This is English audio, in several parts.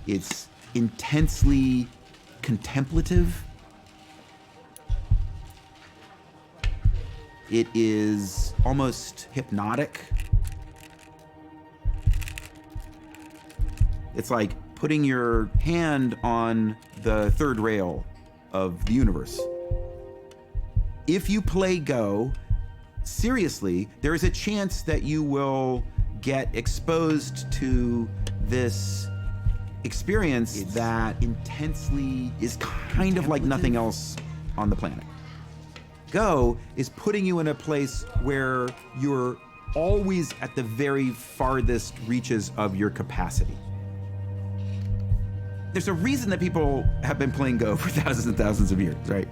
It's intensely contemplative. It is almost hypnotic. It's like putting your hand on the third rail of the universe. If you play Go, seriously, there is a chance that you will get exposed to this experience that intensely is kind of like nothing else on the planet. Go is putting you in a place where you're always at the very farthest reaches of your capacity. There's a reason that people have been playing Go for thousands and thousands of years, right?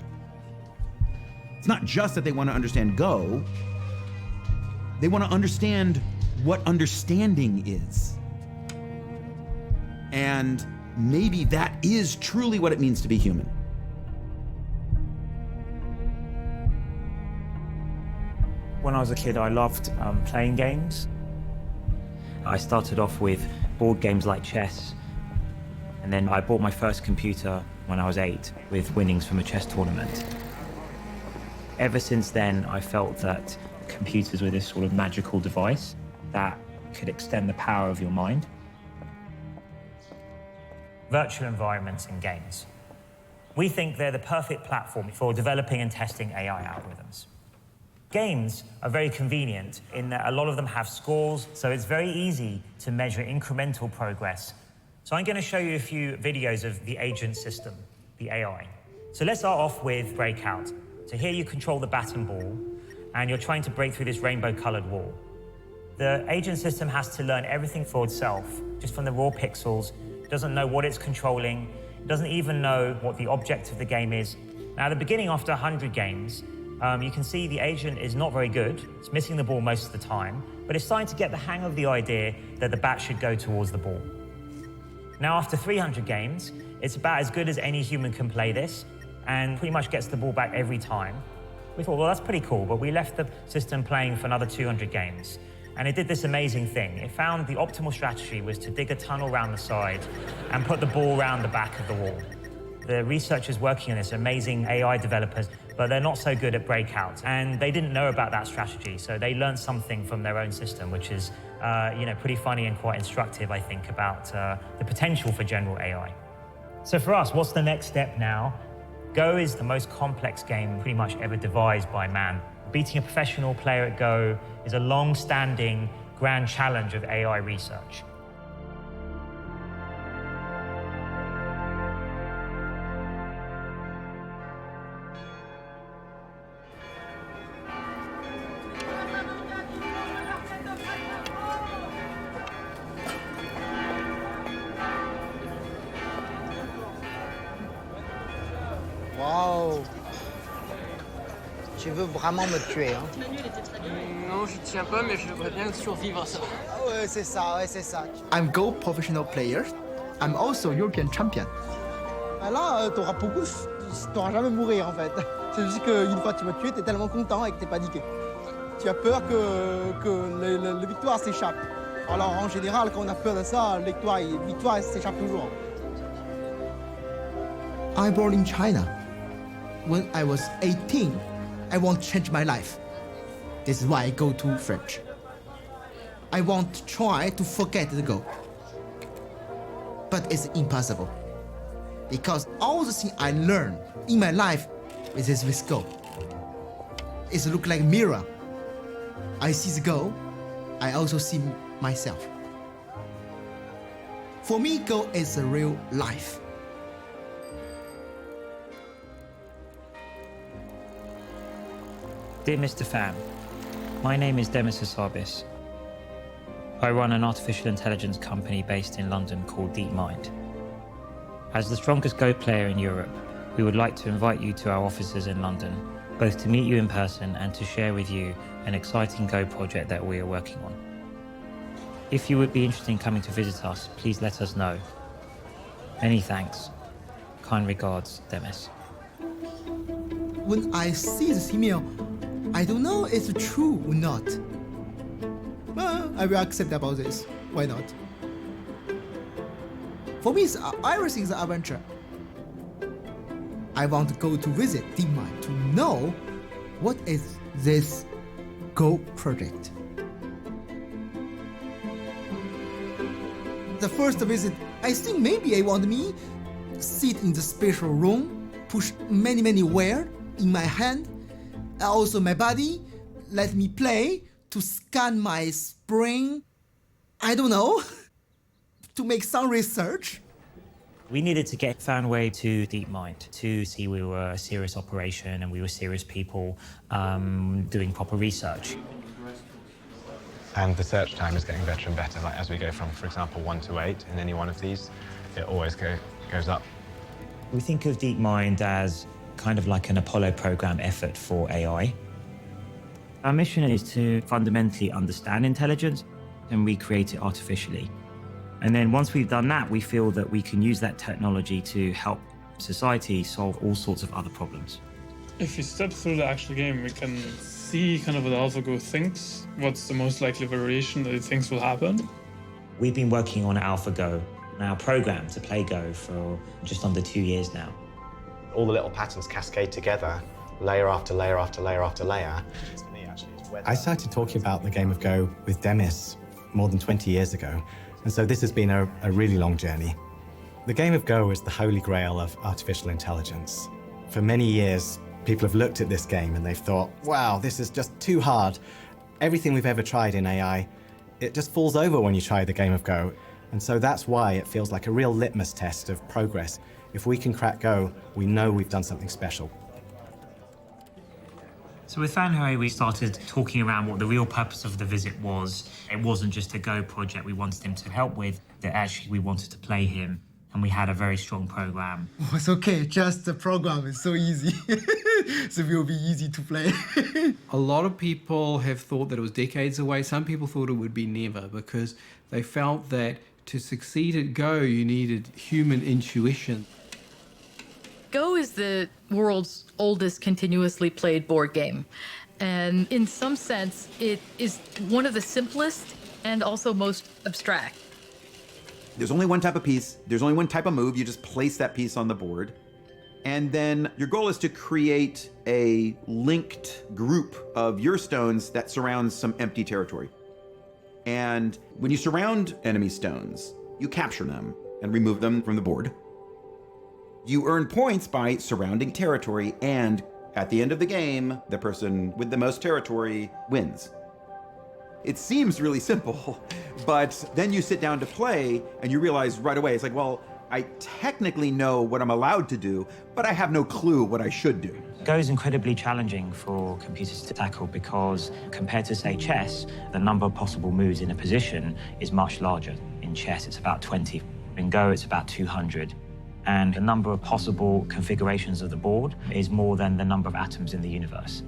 It's not just that they want to understand Go, they want to understand what understanding is. And maybe that is truly what it means to be human. When I was a kid, I loved playing games. I started off with board games like chess, and then I bought my first computer when I was 8 with winnings from a chess tournament. Ever since then, I felt that computers were this sort of magical device that could extend the power of your mind. Virtual environments in games. We think they're the perfect platform for developing and testing AI algorithms. Games are very convenient in that a lot of them have scores, so it's very easy to measure incremental progress. So I'm going to show you a few videos of the agent system, the AI. So let's start off with Breakout. So here you control the bat and ball, and you're trying to break through this rainbow-colored wall. The agent system has to learn everything for itself, just from the raw pixels. It doesn't know what it's controlling. It doesn't even know what the object of the game is. Now, at the beginning, after 100 games, you can see the agent is not very good. It's missing the ball most of the time, but it's starting to get the hang of the idea that the bat should go towards the ball. Now, after 300 games, it's about as good as any human can play this, and pretty much gets the ball back every time. We thought, well, that's pretty cool, but we left the system playing for another 200 games. And it did this amazing thing. It found the optimal strategy was to dig a tunnel around the side and put the ball around the back of the wall. The researchers working on this, amazing AI developers, but they're not so good at breakout. And they didn't know about that strategy, so they learned something from their own system, which is pretty funny and quite instructive, I think, about the potential for general AI. So for us, what's the next step now? Go is the most complex game pretty much ever devised by man. Beating a professional player at Go is a long-standing grand challenge of AI research. Waouh! Tu veux vraiment me tuer, hein? Le menu, il était très bien. Non, je tiens pas, mais j'aimerais bien survivre à ça. Ouais, c'est ça, ouais, c'est ça. I'm Go professional player. I'm also European champion. Ah là, t'auras beaucoup, t'auras jamais mourir en fait. C'est juste qu'une fois que tu vas tuer, t'es tellement content et que t'es paniqué. Tu as peur que les victoires s'échappent. Alors en général, quand on a peur de ça, les victoires s'échappent toujours. I born in China. When I was 18, I want to change my life. This is why I go to French. I want to try to forget the Go. But it's impossible. Because all the things I learned in my life is with Go. It looks like a mirror. I see the Go, I also see myself. For me, Go is a real life. Dear Mr. Pham, my name is Demis Hassabis. I run an artificial intelligence company based in London called DeepMind. As the strongest Go player in Europe, we would like to invite you to our offices in London, both to meet you in person and to share with you an exciting Go project that we are working on. If you would be interested in coming to visit us, please let us know. Many thanks. Kind regards, Demis. When I see this email, I don't know if it's true or not. I will accept about this. Why not? For me, everything is an adventure. I want to go to visit DeepMind to know what is this Go project. The first visit, I think maybe I want me sit in the special room, push many wire in my hand, and also my body, let me play to scan my brain. I don't know, to make some research. We needed to get Fanway to DeepMind to see we were a serious operation and we were serious people doing proper research. And the search time is getting better and better. Like as we go from, for example, 1 to 8 in any one of these, it always goes up. We think of DeepMind as kind of like an Apollo program effort for AI. Our mission is to fundamentally understand intelligence and recreate it artificially. And then once we've done that, we feel that we can use that technology to help society solve all sorts of other problems. If we step through the actual game, we can see kind of what AlphaGo thinks, what's the most likely variation that it thinks will happen. We've been working on AlphaGo, our program to play Go, for just under 2 years now. All the little patterns cascade together, layer after layer after layer after layer. I started talking about the game of Go with Demis more than 20 years ago, and so this has been a really long journey. The game of Go is the holy grail of artificial intelligence. For many years, people have looked at this game and they've thought, wow, this is just too hard. Everything we've ever tried in AI, it just falls over when you try the game of Go. And so that's why it feels like a real litmus test of progress. If we can crack Go, we know we've done something special. So with Fanhui, we started talking around what the real purpose of the visit was. It wasn't just a Go project we wanted him to help with, that actually we wanted to play him, and we had a very strong program. Oh, it's okay, just the program is so easy. So it will be easy to play. A lot of people have thought that it was decades away. Some people thought it would be never, because they felt that to succeed at Go, you needed human intuition. Go is the world's oldest continuously played board game. And in some sense, it is one of the simplest and also most abstract. There's only one type of piece, there's only one type of move, you just place that piece on the board. And then your goal is to create a linked group of your stones that surrounds some empty territory. And when you surround enemy stones, you capture them and remove them from the board. You earn points by surrounding territory, and at the end of the game, the person with the most territory wins. It seems really simple, but then you sit down to play and you realize right away, it's like, well, I technically know what I'm allowed to do, but I have no clue what I should do. Go is incredibly challenging for computers to tackle because compared to, say, chess, the number of possible moves in a position is much larger. In chess, it's about 20. In Go, it's about 200. And the number of possible configurations of the board is more than the number of atoms in the universe.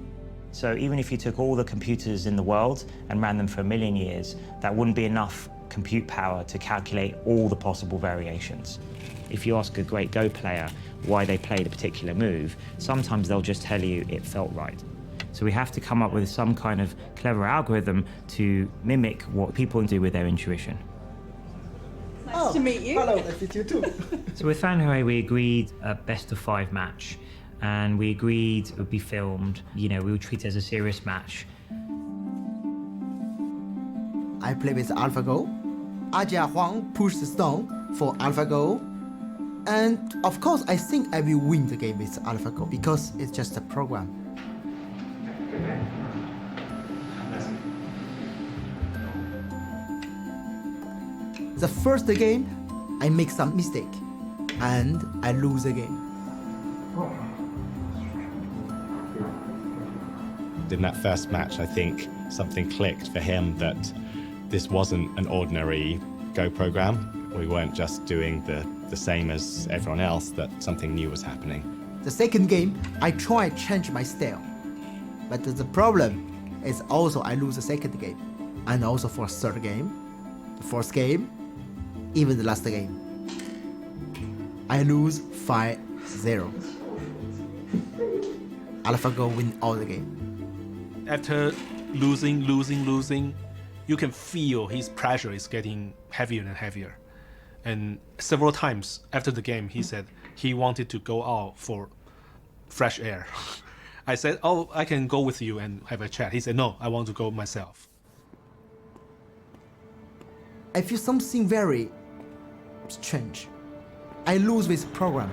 So even if you took all the computers in the world and ran them for 1 million years, that wouldn't be enough compute power to calculate all the possible variations. If you ask a great Go player why they played a particular move, sometimes they'll just tell you it felt right. So we have to come up with some kind of clever algorithm to mimic what people do with their intuition. Nice to meet you. Hello, nice to meet you too. So with Fanhui, we agreed a best-of-5 match, and we agreed it would be filmed. You know, we would treat it as a serious match. I play with AlphaGo. Ajia Huang pushed the stone for AlphaGo. And of course, I think I will win the game with AlphaGo because it's just a program. The first game, I make some mistake and I lose the game. In that first match, I think something clicked for him that this wasn't an ordinary Go program. We weren't just doing the same as everyone else, that something new was happening. The second game, I try to change my style. But the problem is also I lose the second game. And also for third game, the fourth game, even the last game. I lose 5-0. AlphaGo win all the game. After losing, you can feel his pressure is getting heavier and heavier. And several times after the game, he said he wanted to go out for fresh air. I said, oh, I can go with you and have a chat. He said, no, I want to go myself. I feel something very strange. I lose this program.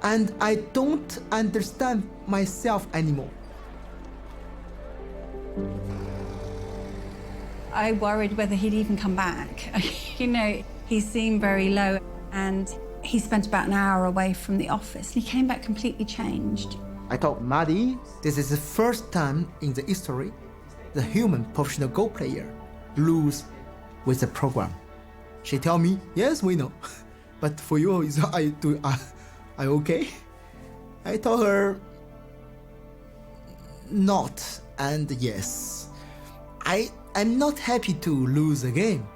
And I don't understand myself anymore. I worried whether he'd even come back. You know, he seemed very low, and he spent about an hour away from the office, and he came back completely changed. I told Maddie, this is the first time in the history the human professional Go player lose with the program. She tell me, yes, we know. But for you, I okay? I told her, not and yes. I'm not happy to lose the game,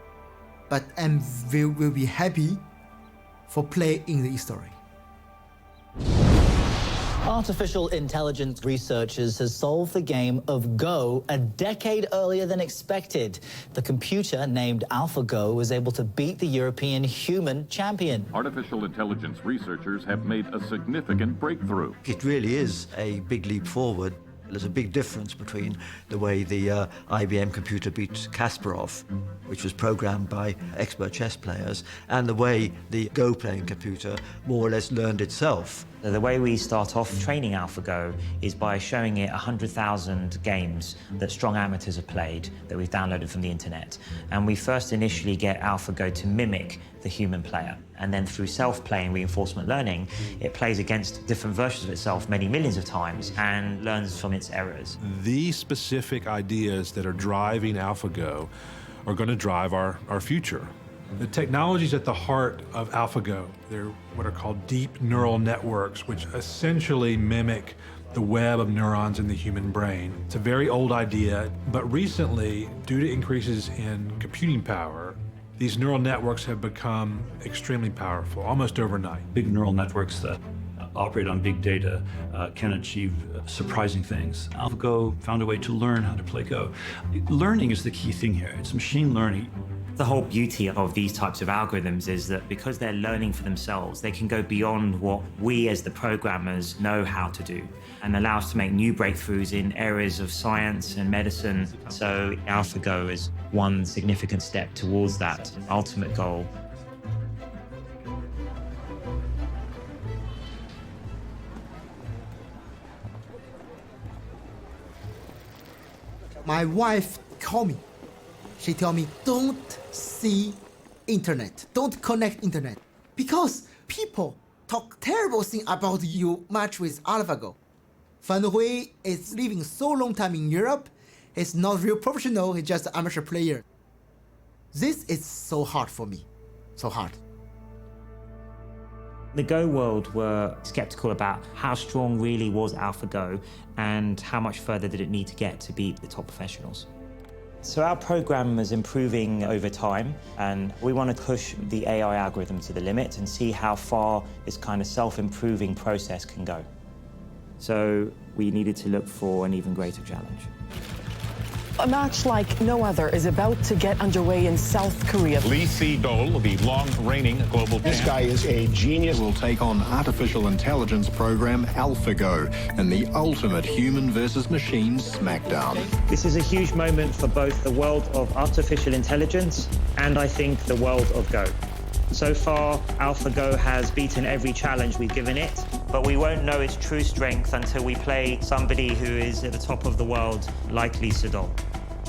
but will be happy for play in the history. Artificial intelligence researchers has solved the game of Go a decade earlier than expected. The computer, named AlphaGo, was able to beat the European human champion. Artificial intelligence researchers have made a significant breakthrough. It really is a big leap forward. There's a big difference between the way the IBM computer beat Kasparov, which was programmed by expert chess players, and the way the Go playing computer more or less learned itself. The way we start off training AlphaGo is by showing it 100,000 games that strong amateurs have played that we've downloaded from the internet. And we first initially get AlphaGo to mimic the human player. And then through self-play and reinforcement learning, it plays against different versions of itself many millions of times and learns from its errors. The specific ideas that are driving AlphaGo are going to drive our future. The technologies at the heart of AlphaGo, they're what are called deep neural networks, which essentially mimic the web of neurons in the human brain. It's a very old idea, but recently, due to increases in computing power, these neural networks have become extremely powerful, almost overnight. Big neural networks that operate on big data can achieve surprising things. AlphaGo found a way to learn how to play Go. Learning is the key thing here. It's machine learning. The whole beauty of these types of algorithms is that because they're learning for themselves, they can go beyond what we as the programmers know how to do and allow us to make new breakthroughs in areas of science and medicine. So AlphaGo is one significant step towards that ultimate goal. My wife called me. She told me, don't see internet, don't connect internet. Because people talk terrible thing about you match with AlphaGo. Fan Hui is living so long time in Europe, he's not real professional, he's just an amateur player. This is so hard for me, so hard. The Go world were skeptical about how strong really was AlphaGo and how much further did it need to get to beat the top professionals. So our program is improving over time, and we want to push the AI algorithm to the limit and see how far this kind of self-improving process can go. So we needed to look for an even greater challenge. A match like no other is about to get underway in South Korea. Lee Sedol, the long-reigning global champ. This guy is a genius. Will take on artificial intelligence program AlphaGo in the ultimate human versus machine smackdown. This is a huge moment for both the world of artificial intelligence and I think the world of Go. So far, AlphaGo has beaten every challenge we've given it, but we won't know its true strength until we play somebody who is at the top of the world, like Lee Sedol.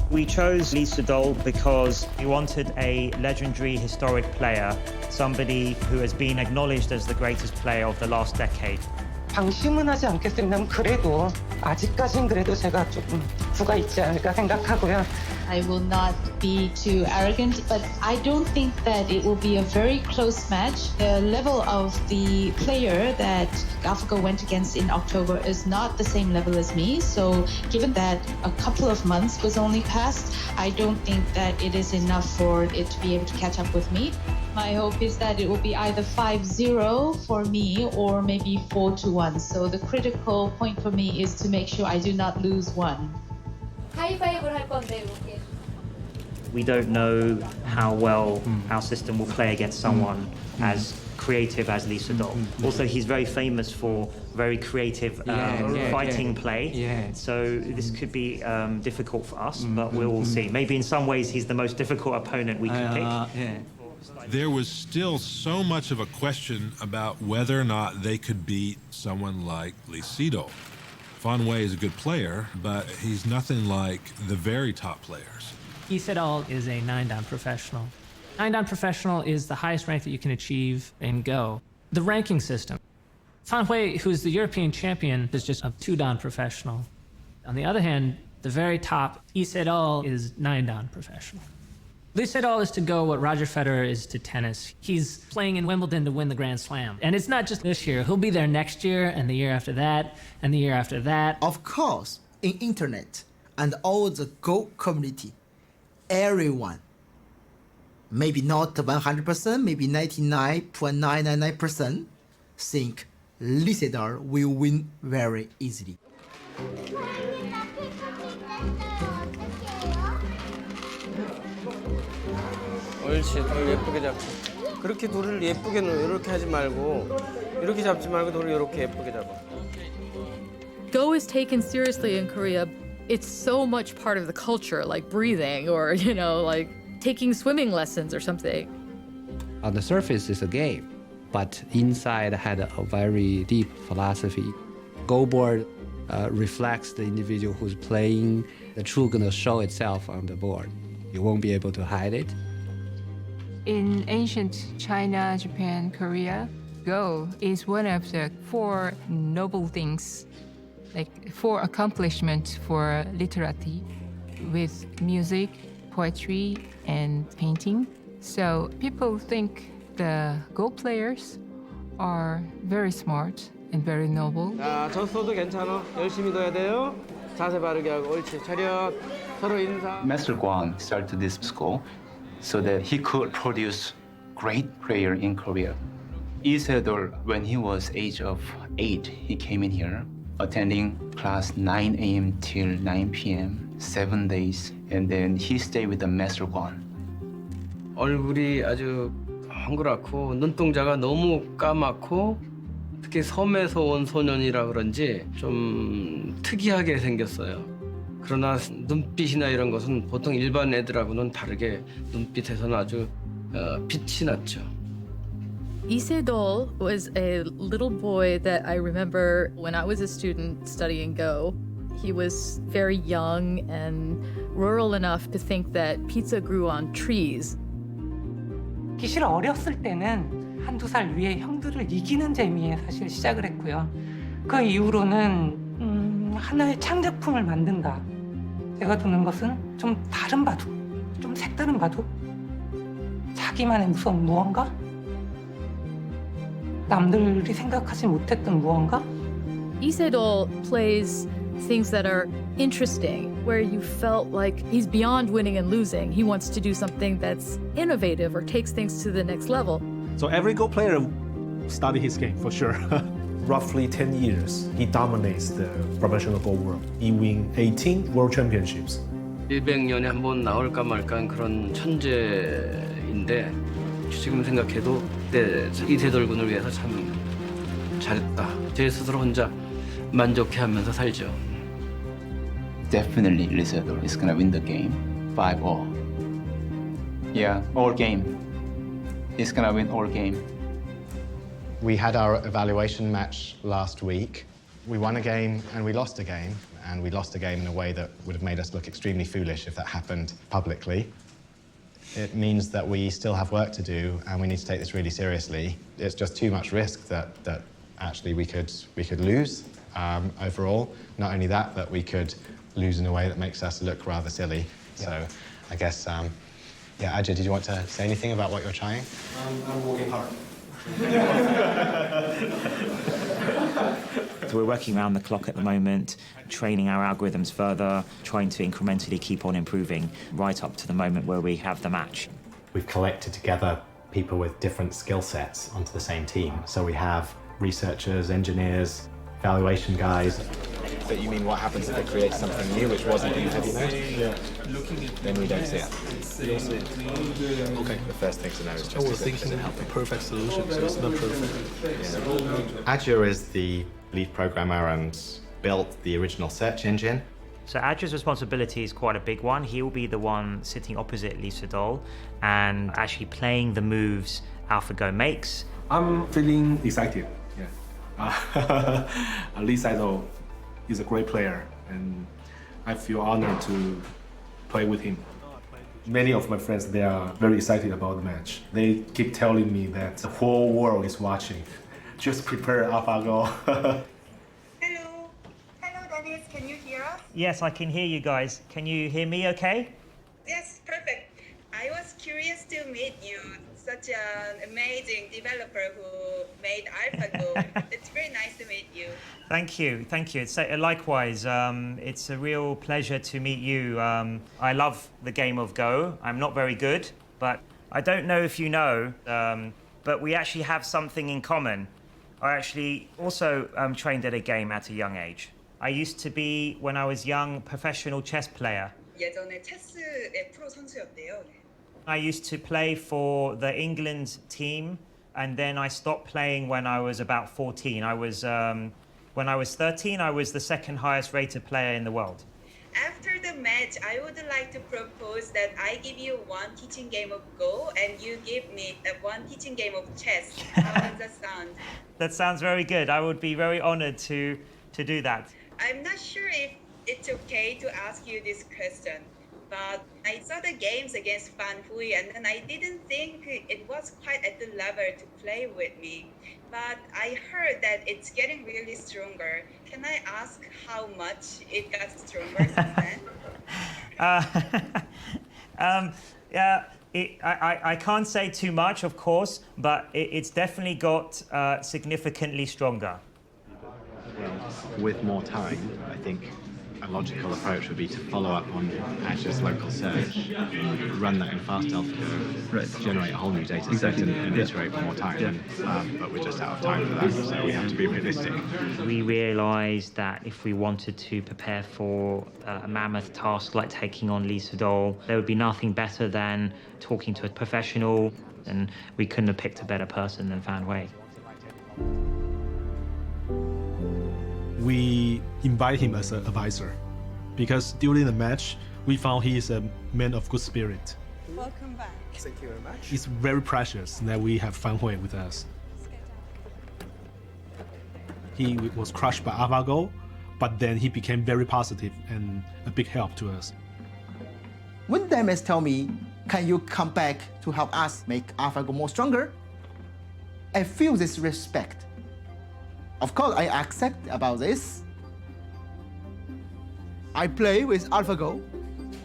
We chose Lee Sedol because we wanted a legendary historic player, somebody who has been acknowledged as the greatest player of the last decade. 방심은 하지 않겠습니다. 그래도 아직까진 그래도 제가 조금 부가 있지 않을까 생각하고요. I will not be too arrogant, but I don't think that it will be a very close match. The level of the player that AlphaGo went against in October is not the same level as me. So given that a couple of months was only passed, I don't think that it is enough for it to be able to catch up with me. My hope is that it will be either 5-0 for me or maybe 4-1. So the critical point for me is to make sure I do not lose one. 하이파이브를 할 건데 이렇게. We don't know how well our system will play against someone as creative as Lee Sedol. Also, he's very famous for very creative fighting play. So this could be difficult for us, but we'll see. Maybe in some ways he's the most difficult opponent we can pick. There was still so much of a question about whether or not they could beat someone like Lee Sedol. Fan Wei is a good player, but he's nothing like the very top players. Lee Sedol is a 9-dan professional. 9-dan professional is the highest rank that you can achieve in Go. The ranking system. Fan Wei, who's the European champion, is just a 2-dan professional. On the other hand, the very top, Lee Sedol is 9-dan professional. Lee Sedol is to Go what Roger Federer is to tennis. He's playing in Wimbledon to win the Grand Slam. And it's not just this year. He'll be there next year, and the year after that, and the year after that. Of course, in internet and all the Go community, everyone, maybe not 100%, maybe 99.999% think Lee Sedol will win very easily. 옳지, 돌 예쁘게 잡고. 그렇게 돌을 예쁘게 이렇게 하지 말고 이렇게 잡지 말고 돌을 이렇게 예쁘게 잡아. Go is taken seriously in Korea. It's so much part of the culture, like breathing or, like taking swimming lessons or something. On the surface, it's a game, but inside had a very deep philosophy. Go board reflects the individual who's playing. The truth gonna show itself on the board. You won't be able to hide it. In ancient China, Japan, Korea, Go is one of the 4 noble things, like 4 accomplishments for literati, with music, poetry, and painting. So people think the Go players are very smart and very noble. 자, 졌어도 괜찮아. 열심히 둬야 돼요. 자세 바르게 하고 옳지. 차렷. 서로 인사. Master Guan started this school so that he could produce great player in Korea. Lee Sedol, when he was age of 8, he came in here, attending class 9 a.m. till 9 p.m., 7 days, and then he stayed with the Master Guan. 얼굴이 아주 헝그랗고 눈동자가 너무 까맣고 특히 섬에서 온 소년이라 그런지 좀 특이하게 생겼어요. 그러나 눈빛이나 이런 것은 보통 일반 애들하고는 다르게 눈빛에서는 아주 빛이 났죠. Lee Sedol was a little boy that I remember when I was a student studying Go. He was very young and rural enough to think that pizza grew on trees. 사실 어렸을 때는 1-2살 위에 형들을 이기는 재미에 사실 시작을 했고요. 그 이후로는 하나의 창작품을 만든다. 제가 두는 것은 좀 다른 바둑, 좀 색다른 바둑, 자기만의 무서운 무언가? 남들이 생각하지 못했던 무언가? Lee Sedol plays things that are interesting, where you felt like he's beyond winning and losing. He wants to do something that's innovative or takes things to the next level. So every Go player study his game for sure. Roughly 10 years, he dominates the professional Go world. He wins 18 world championships. 100년에 한 번 나올까 말까 그런 천재인데 지금 생각해도 이세돌 군을 위해서 참 잘했다. 제 스스로 혼자 만족해하면서 살죠. Definitely Lee Sedol is gonna win the game 5-all. Yeah, all game. He's gonna win all game. We had our evaluation match last week. We won a game and we lost a game, and we lost a game in a way that would have made us look extremely foolish if that happened publicly. It means that we still have work to do and we need to take this really seriously. It's just too much risk that actually we could lose overall. Not only that, but we could lose in a way that makes us look rather silly. Yeah. So I guess, yeah, Ajay, did you want to say anything about what you're trying? I'm working hard. So we're working around the clock at the moment, training our algorithms further, trying to incrementally keep on improving right up to the moment where we have the match. We've collected together people with different skill sets onto the same team. So we have researchers, engineers, evaluation guys. But you mean what happens if it creates something new which wasn't in heavy mode? Yeah. Then we don't see it. Okay. The first thing to know is I just was thinking the perfect solution, so it's not perfect. Adjure is the lead programmer and built the original search engine. So Adjure's responsibility is quite a big one. He will be the one sitting opposite Lee Sedol and actually playing the moves AlphaGo makes. I'm feeling excited. Yeah. Lee Sedol is a great player, and I feel honored to play with him. Many of my friends, they are very excited about the match. They keep telling me that the whole world is watching. Just prepare AlphaGo. Hello, Dennis. Can you hear us? Yes, I can hear you guys. Can you hear me okay? Yes, perfect. I was curious to meet you. Such an amazing developer who made AlphaGo. It's very nice to meet you. Thank you, thank you. It's likewise. It's a real pleasure to meet you. I love the game of Go. I'm not very good, but I don't know if you know, but we actually have something in common. I actually also trained at a game at a young age. I used to be, when I was young, professional chess player. 예전에 체스의 프로 선수였대요. 네. I used to play for the England team, and then I stopped playing when I was about 14. When I was 13, I was the second highest rated player in the world. After the match, I would like to propose that I give you one teaching game of Go and you give me one teaching game of chess. How does that sound? That sounds very good. I would be very honored to do that. I'm not sure if it's okay to ask you this question, but I saw the games against Fan Hui and then I didn't think it was quite at the level to play with me. But I heard that it's getting really stronger. Can I ask how much it got stronger since then? Yeah, I can't say too much, of course, but it's definitely got significantly stronger. With more time, I think a logical approach would be to follow up on Azure's local search, run that in fast AlphaGo, generate a whole new data set and iterate one more time. But we're just out of time for that, so we have to be realistic. We realized that if we wanted to prepare for a mammoth task like taking on Lee Sedol, there would be nothing better than talking to a professional, and we couldn't have picked a better person than Fan Hui. We invite him as an advisor because during the match, we found he is a man of good spirit. Welcome back. Thank you very much. It's very precious that we have Fan Hui with us. He was crushed by AlphaGo, but then he became very positive and a big help to us. When Demis tell me, can you come back to help us make AlphaGo more stronger? I feel this respect. Of course, I accept about this. I play with AlphaGo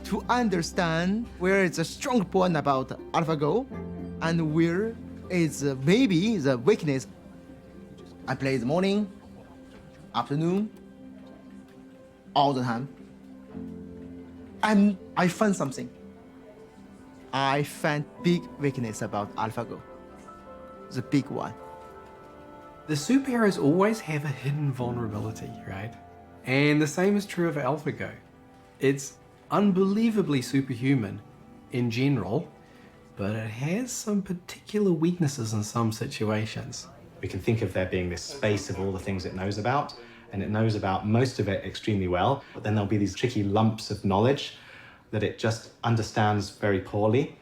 to understand where is the strong point about AlphaGo and where is maybe the weakness. I play in the morning, afternoon, all the time. And I found something. I found big weakness about AlphaGo. The big one. The superheroes always have a hidden vulnerability, right? And the same is true of AlphaGo. It's unbelievably superhuman in general, but it has some particular weaknesses in some situations. We can think of there being this space of all the things it knows about, and it knows about most of it extremely well, but then there'll be these tricky lumps of knowledge that it just understands very poorly.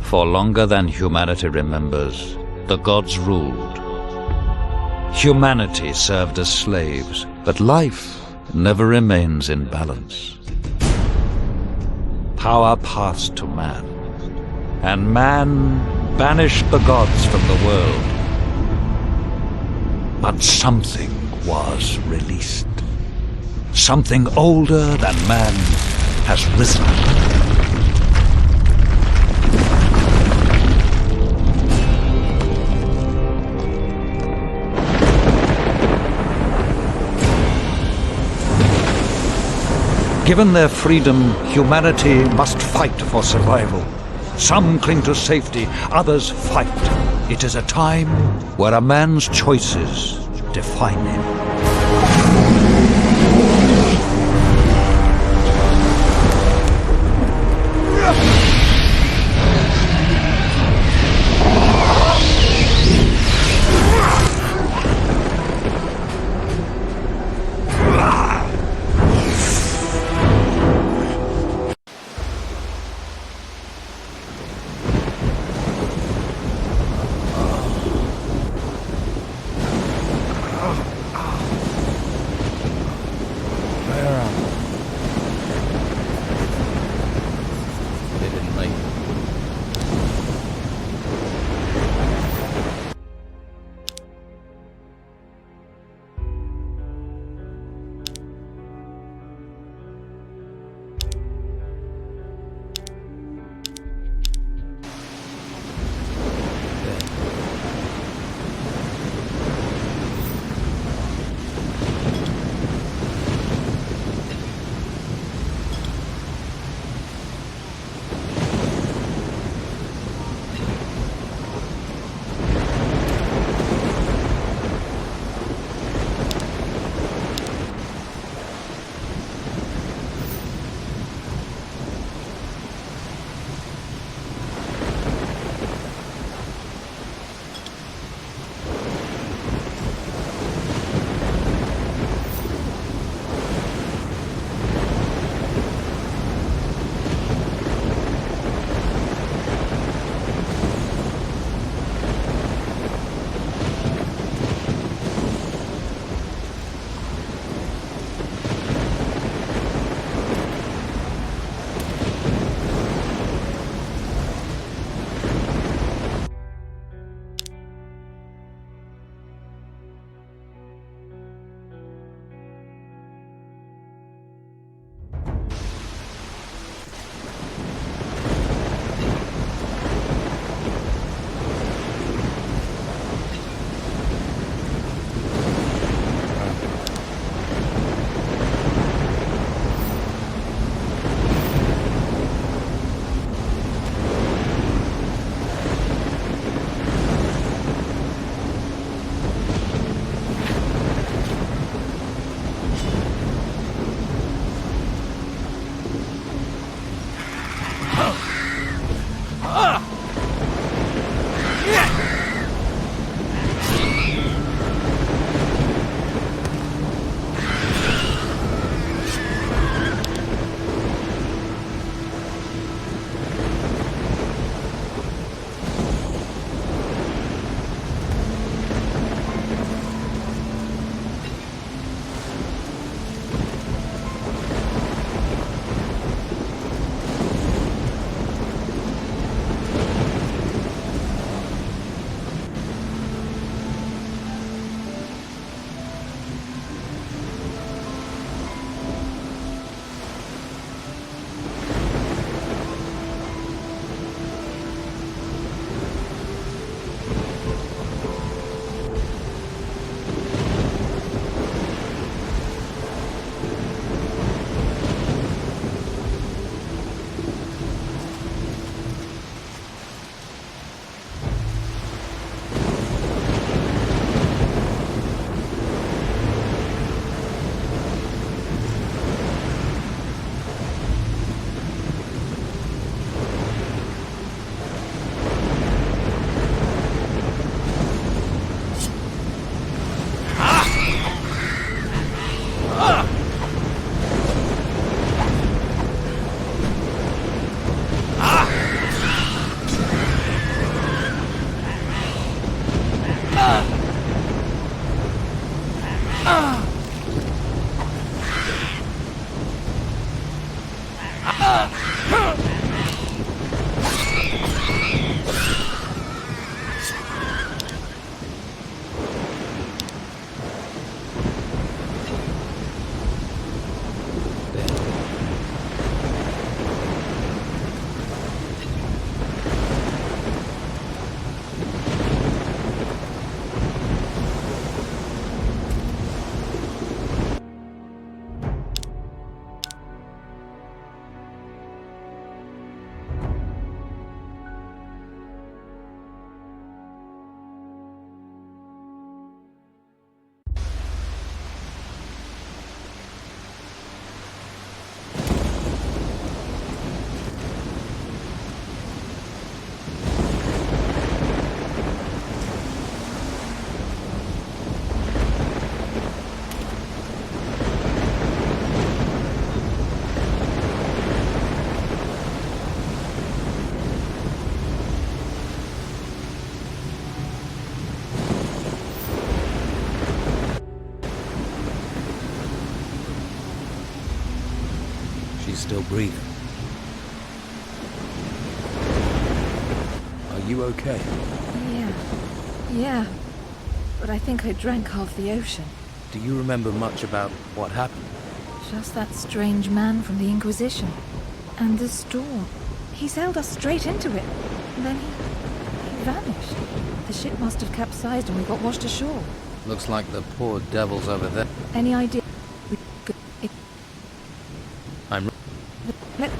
For longer than humanity remembers, the gods ruled. Humanity served as slaves, but life never remains in balance. Power passed to man, and man banished the gods from the world. But something was released. Something older than man has risen. Given their freedom, humanity must fight for survival. Some cling to safety, others fight. It is a time where a man's choices define him. She's still breathing. Are you okay? Yeah. But I think I drank half the ocean. Do you remember much about what happened? Just that strange man from the Inquisition. And the storm. He sailed us straight into it. And then he vanished. The ship must have capsized and we got washed ashore. Looks like the poor devil's over there. Any idea? I'm... Let...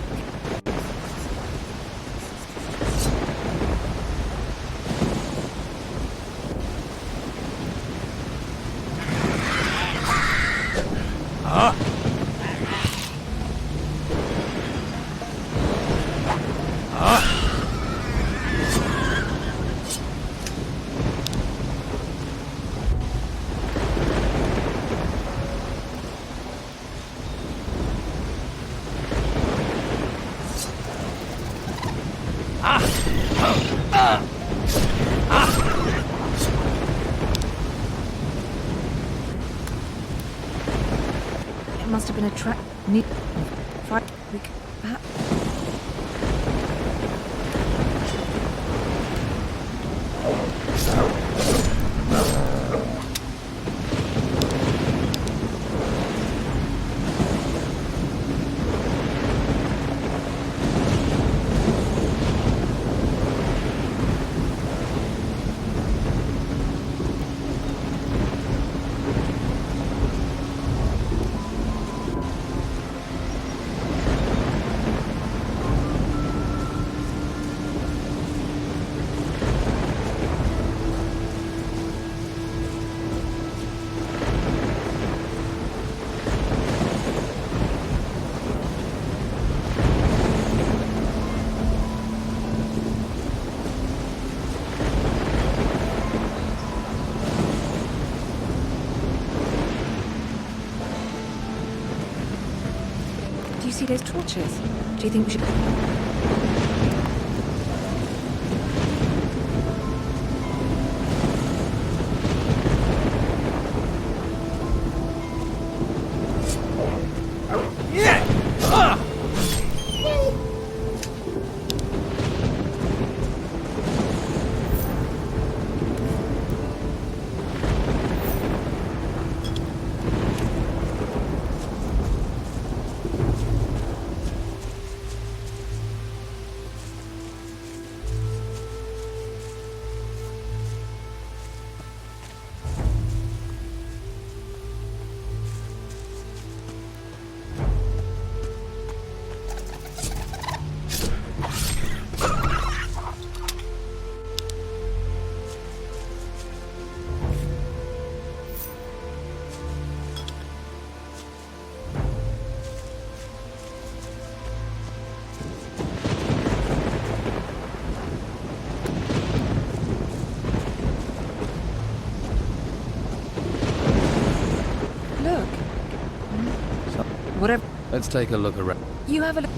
It must have been a trap. We could perhaps... Do you see those torches? Do you think we should... Look. Whatever. Let's take a look around. You have a look.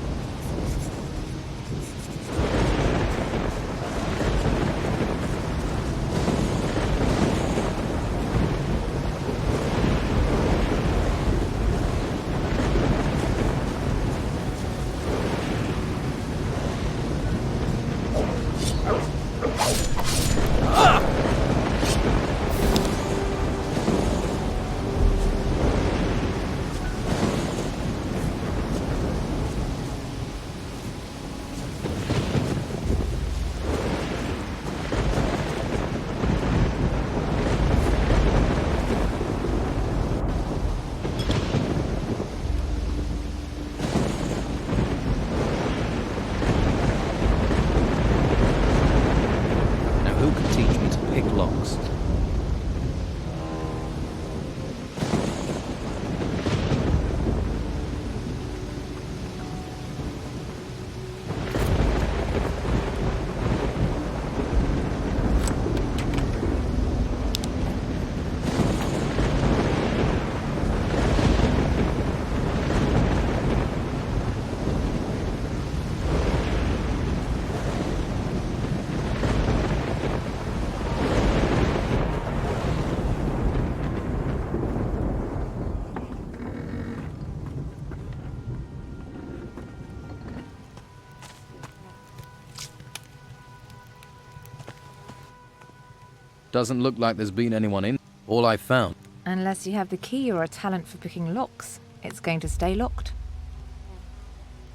Doesn't look like there's been anyone in. All I found. Unless you have the key or a talent for picking locks, it's going to stay locked.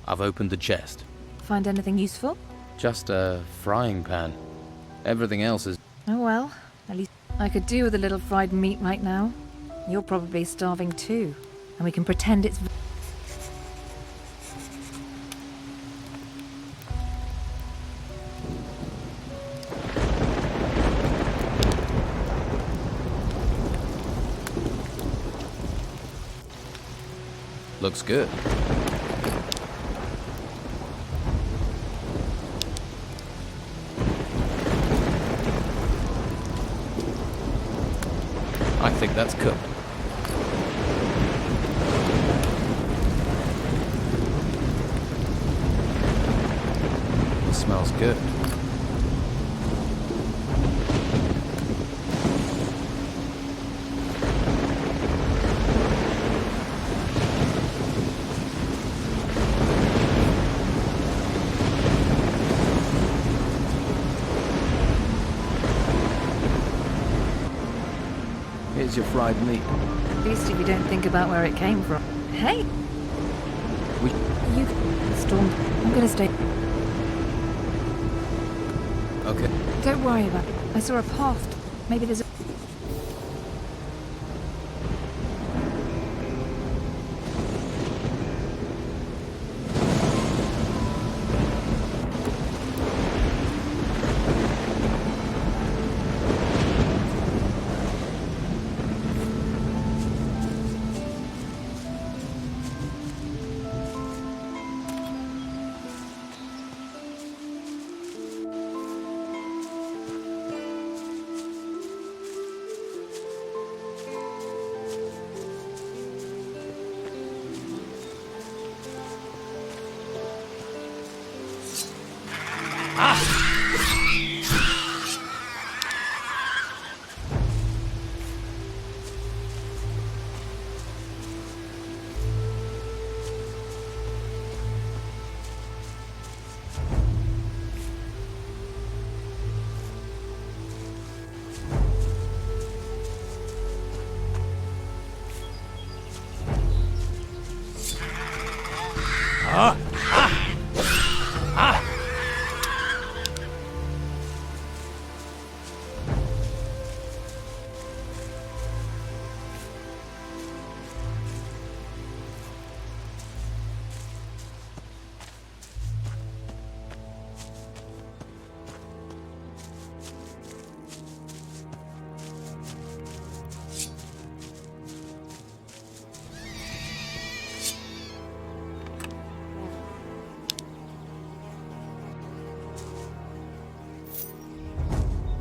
I've opened the chest. Find anything useful? Just a frying pan. Everything else is... Oh well, at least I could do with a little fried meat right now. You're probably starving too, and we can pretend it's... Looks good. I think that's cooked. It smells good. Here's your fried meat. At least if you don't think about where it came from. Hey! You stormed. I'm gonna stay. Okay. Don't worry about it. I saw a path. Maybe there's a...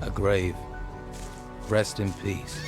A grave. Rest in peace.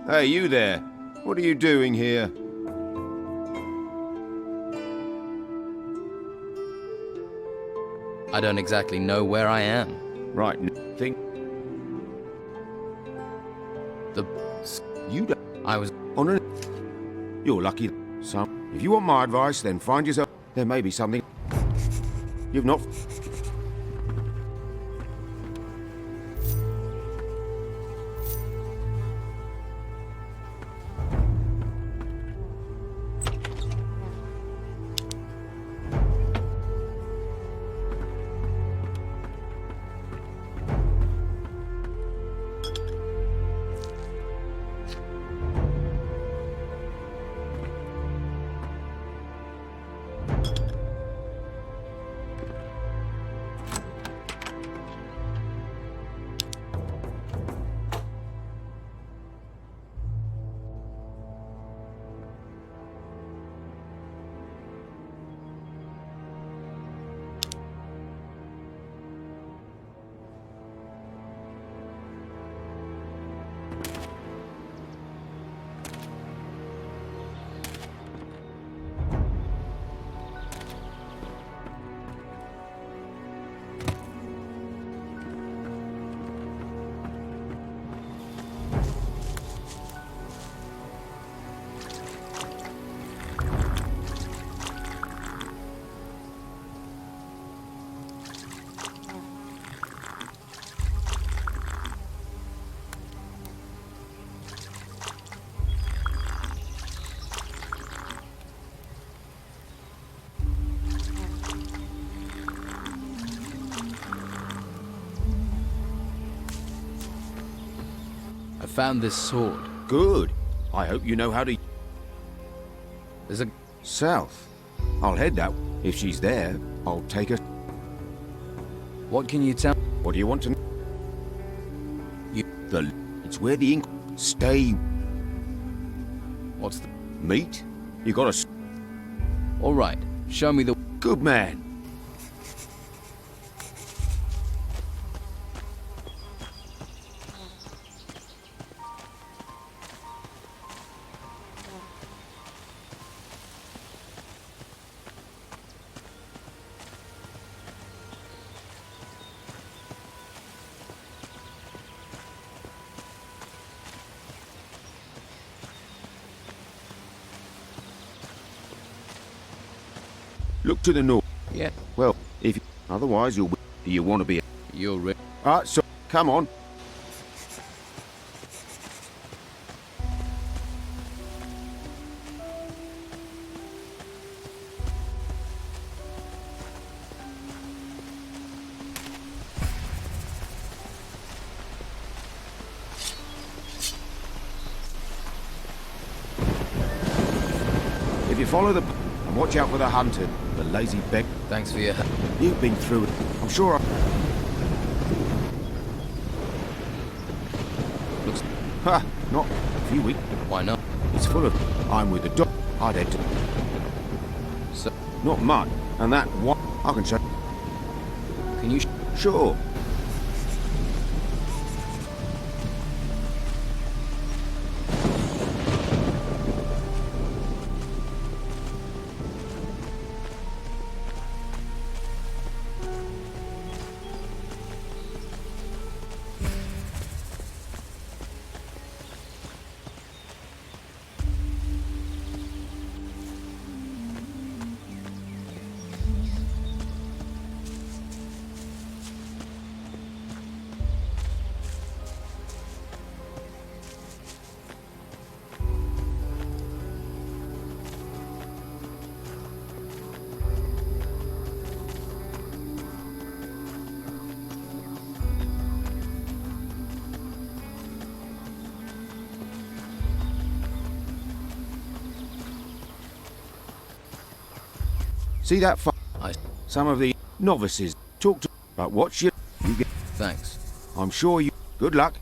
Hey, you there. What are you doing here? I don't exactly know where I am. Right, think. You don't. I was on a. You're lucky. So, if you want my advice, then find yourself. There may be something. You've not. I found this sword. Good. I hope you know how to... There's a... South. I'll head that. If she's there, I'll take her... What can you tell? What do you want to know? It's where the ink... Stay... What's the... Meet? You gotta... All right. Show me the... Good man. Look to the north. Yeah. Well, if you... Otherwise, you'll... Do you want to be... You're ready. So... Come on. If you follow the... And watch out for the hunter, the lazy beck. Thanks for your help. You've been through it. I'm sure I... Looks... Ha! Not a few weeks. Why not? It's full of... I'm with the dog. I'd head to... So... Not much. And that one... I can show... Can you... Sure. See that some of the novices talk to... But watch you get... Thanks. I'm sure you... Good luck.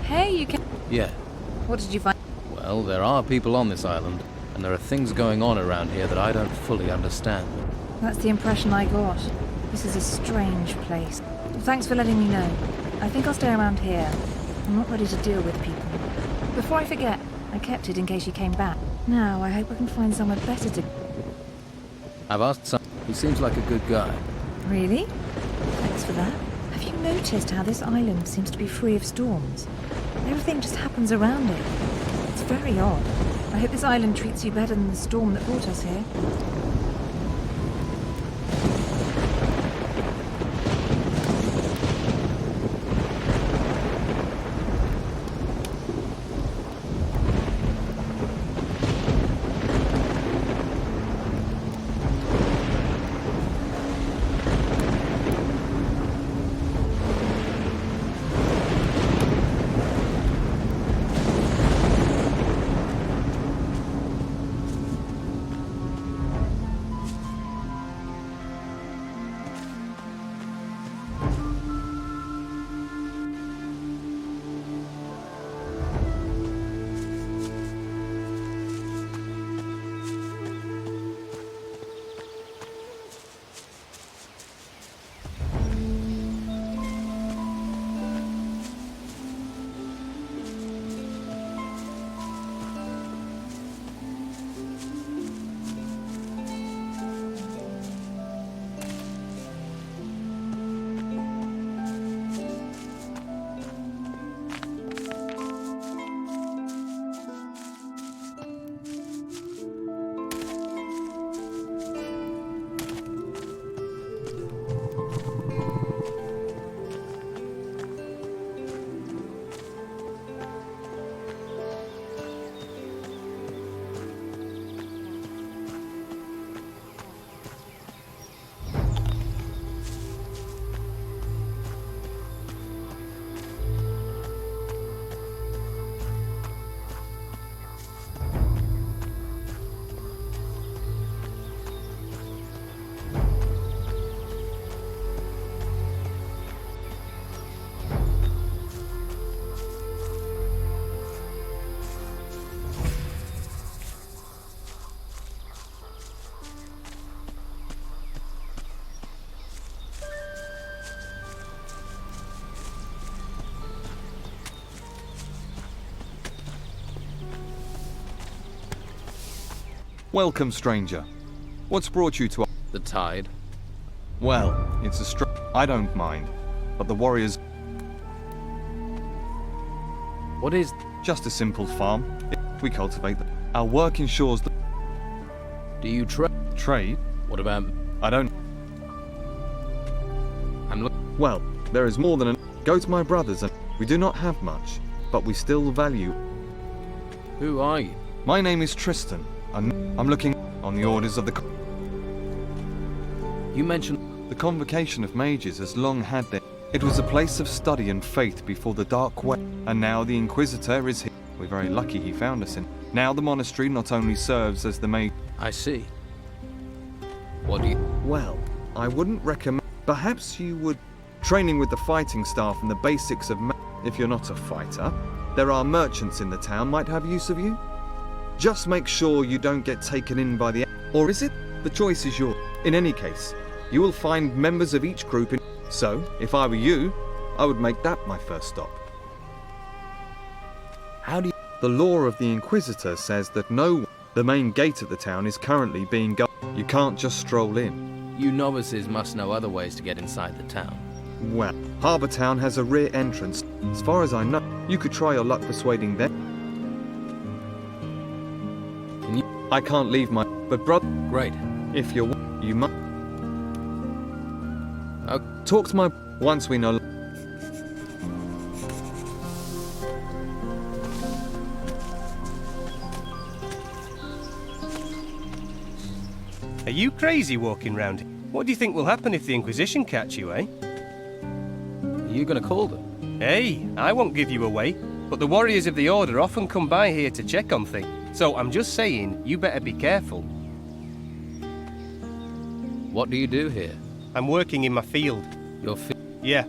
Hey, you can... Yeah. What did you find? Well, there are people on this island, and there are things going on around here that I don't fully understand. That's the impression I got. This is a strange place. Thanks for letting me know. I think I'll stay around here. I'm not ready to deal with people. Before I forget, I kept it in case you came back. Now, I hope I can find somewhere better to... I've asked some... He seems like a good guy. Really? Thanks for that. Have you noticed how this island seems to be free of storms? Everything just happens around it. It's very odd. I hope this island treats you better than the storm that brought us here. Welcome, stranger. What's brought you to... The tide. Well, it's a I don't mind, but the warriors... What is... Just a simple farm. We cultivate them. Our work ensures that... Do you trade? What about... I don't... I'm Well, there is more than an... Go to my brothers and... We do not have much, but we still value... Who are you? My name is Tristan, and I'm looking on the orders of the... You mentioned... The Convocation of Mages has long had their... It was a place of study and faith before the Dark Way, and now the Inquisitor is here. We're very lucky he found us in. Now the monastery not only serves as the main... I see. What do you... Well, I wouldn't recommend... Perhaps you would... Training with the fighting staff and the basics of... If you're not a fighter, there are merchants in the town might have use of you. Just make sure you don't get taken in by the... Or is it? The choice is yours. In any case, you will find members of each group in... So, if I were you, I would make that my first stop. How do you... The law of the Inquisitor says that the main gate of the town is currently being guarded. You can't just stroll in. You novices must know other ways to get inside the town. Well, Harbour Town has a rear entrance. As far as I know, you could try your luck persuading them. I can't leave my... But brother... Great. If you're... You must... Talk to my... Once we know... Are you crazy walking round here? What do you think will happen if the Inquisition catch you, eh? Are you gonna call them? Hey, I won't give you away, but the warriors of the Order often come by here to check on things. So I'm just saying, you better be careful. What do you do here? I'm working in my field. Your field? Yeah.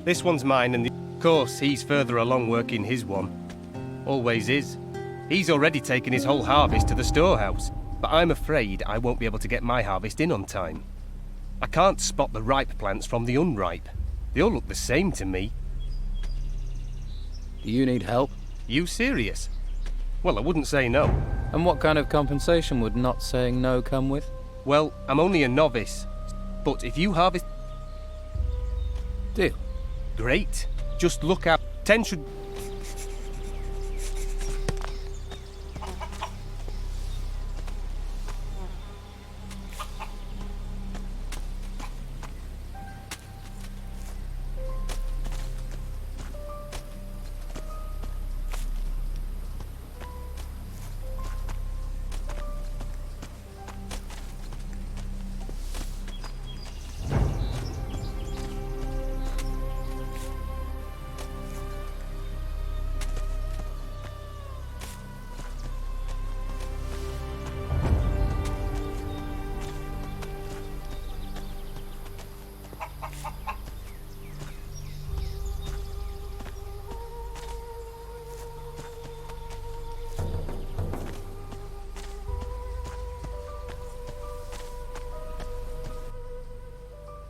This one's mine, and of course, he's further along working his one. Always is. He's already taken his whole harvest to the storehouse, but I'm afraid I won't be able to get my harvest in on time. I can't spot the ripe plants from the unripe. They all look the same to me. Do you need help? You serious? Well, I wouldn't say no. And what kind of compensation would not saying no come with? Well, I'm only a novice, but if you harvest... Deal. Great. Just look out. 10 should...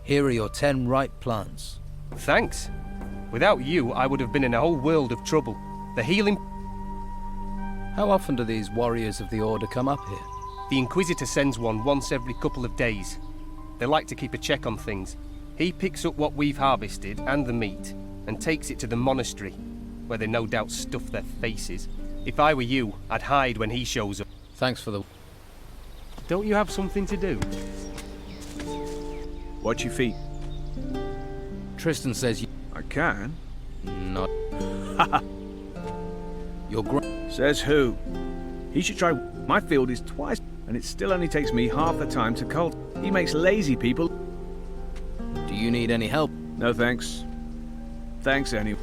Here are your 10 ripe plants. Thanks. Without you, I would have been in a whole world of trouble. The healing... How often do these warriors of the Order come up here? The Inquisitor sends one once every couple of days. They like to keep a check on things. He picks up what we've harvested and the meat and takes it to the monastery, where they no doubt stuff their faces. If I were you, I'd hide when he shows up. Thanks for the... Don't you have something to do? Watch your feet. Tristan says you... I can. Not... You're Says who? He should try... My field is twice, and it still only takes me half the time to cult. He makes lazy people... Do you need any help? No thanks. Thanks anyway.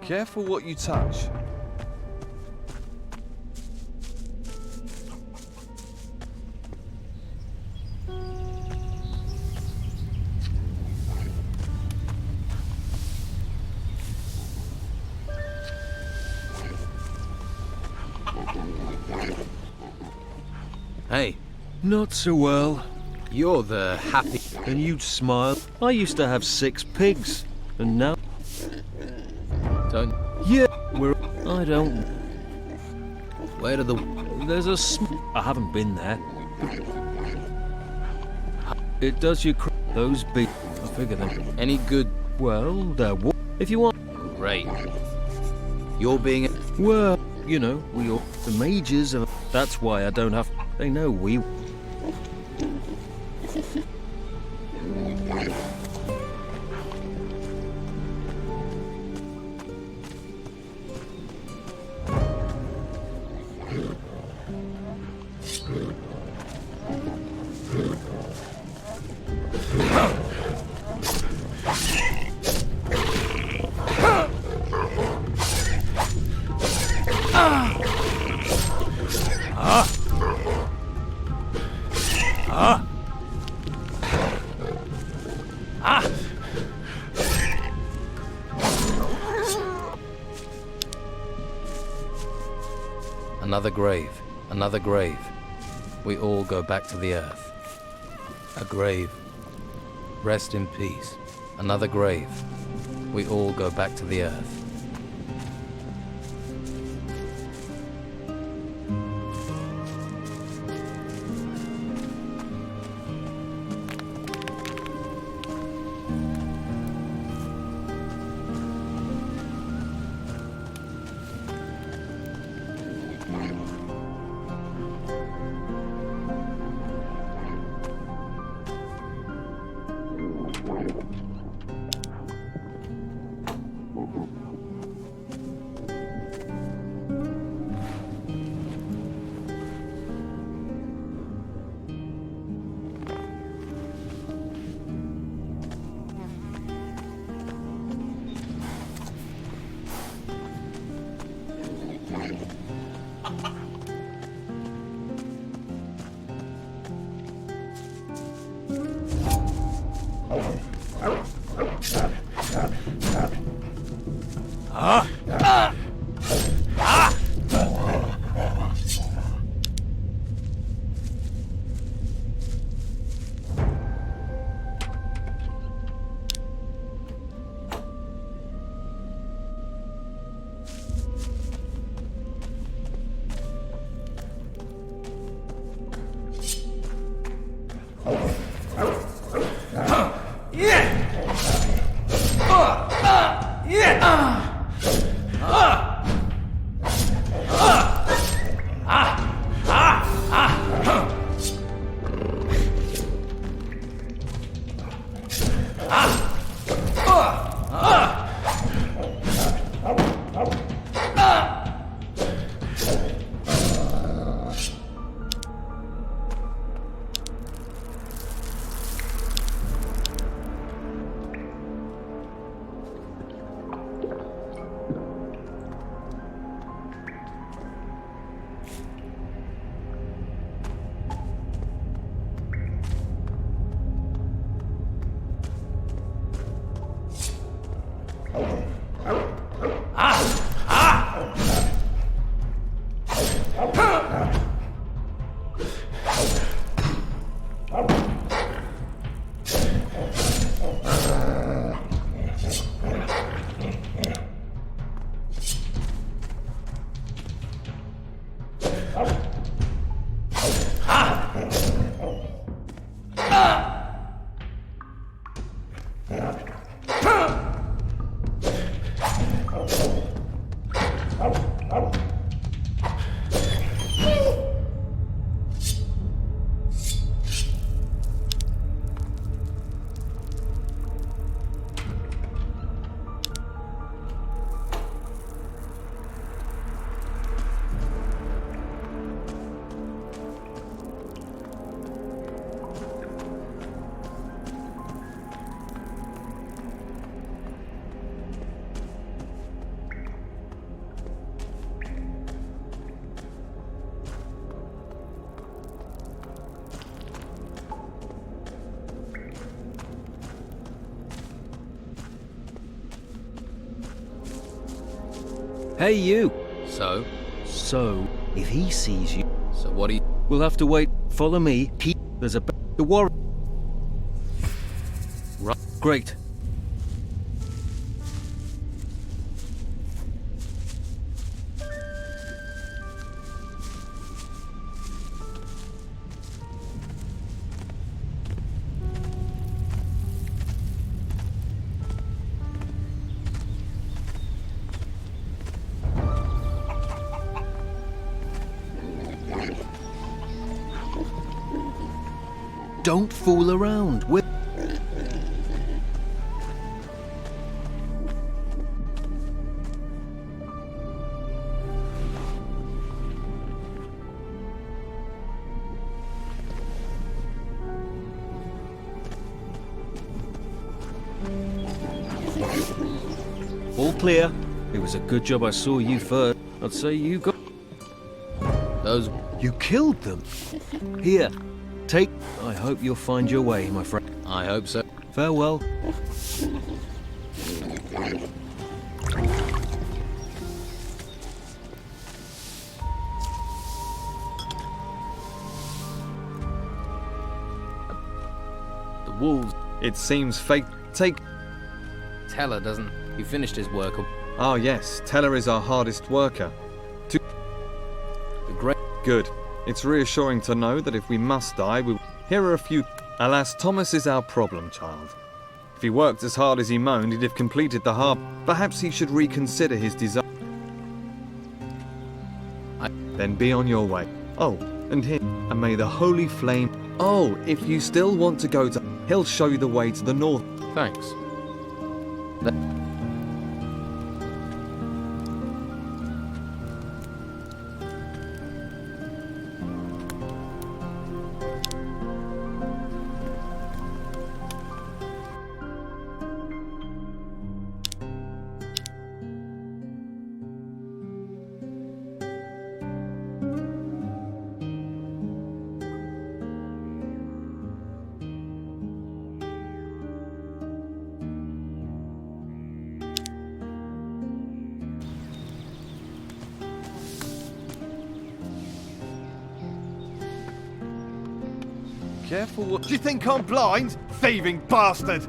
Careful what you touch. Hey. Not so well. You're the happy... And you'd smile. I used to have 6 pigs. And now... Don't... Yeah, I don't... Where do the... There's a I haven't been there. It does you those big... I figure them. Any good... Well, there if you want... Great. You're being... Well, you know, we all... The mages are... That's why I don't have... They know we... Another grave, another grave. We all go back to the earth. A grave. Rest in peace. Another grave. We all go back to the earth. Hey, you. So? So, if he sees you... So what do you... We'll have to wait. Follow me. There's a... The war... Right. Great. Don't fool around. All clear. It was a good job I saw you first. I'd say you got... Those... You killed them. Here. Take... I hope you'll find your way, my friend. I hope so. Farewell. The wolves... It seems fate... Take... Teller doesn't... He finished his work... Ah, yes. Teller is our hardest worker. The great... Good. It's reassuring to know that if we must die, we... Here are a few... Alas, Thomas is our problem child. If he worked as hard as he moaned, he'd have completed the harp. Perhaps he should reconsider his desire. Then be on your way. Oh, and here, and may the holy flame... Oh, if you still want to go to... He'll show you the way to the north. Thanks. Careful what... Do you think I'm blind? Thieving bastard!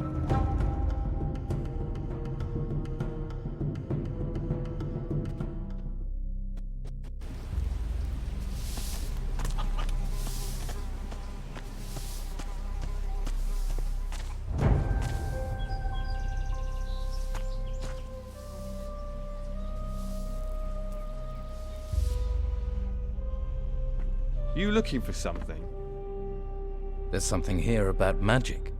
You looking for something? There's something here about magic.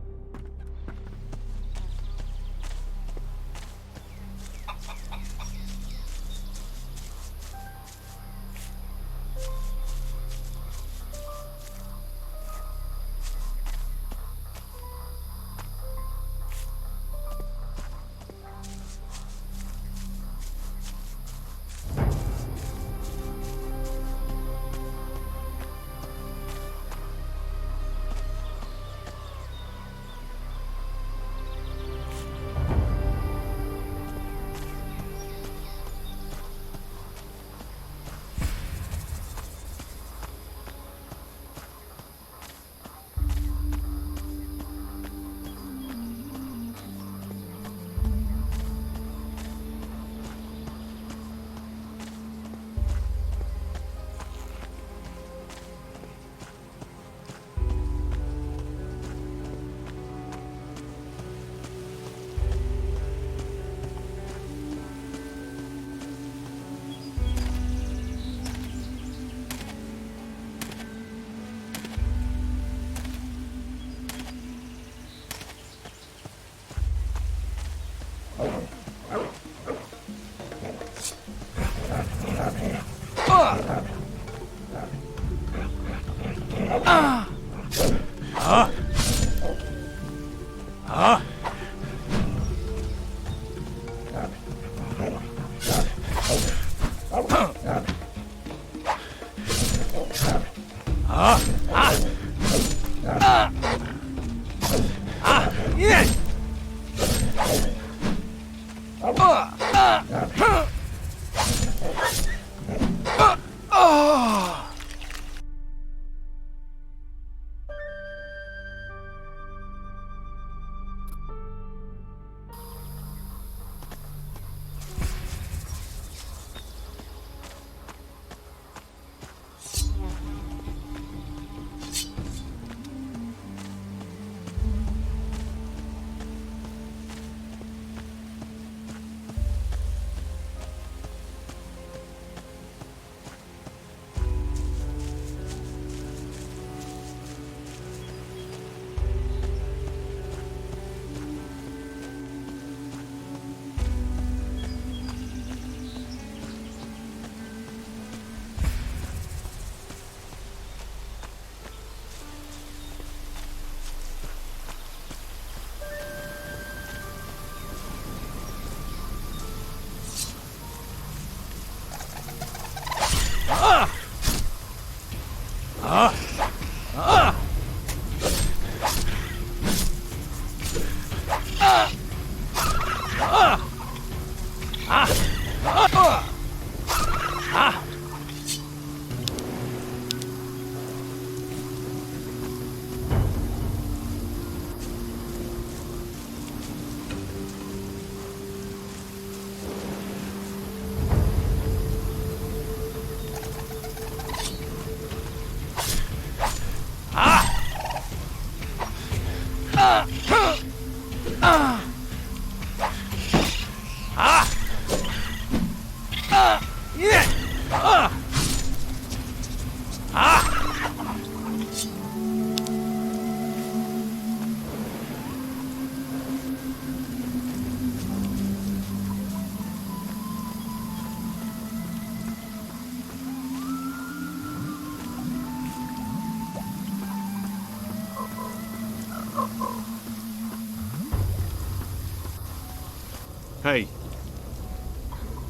Hey.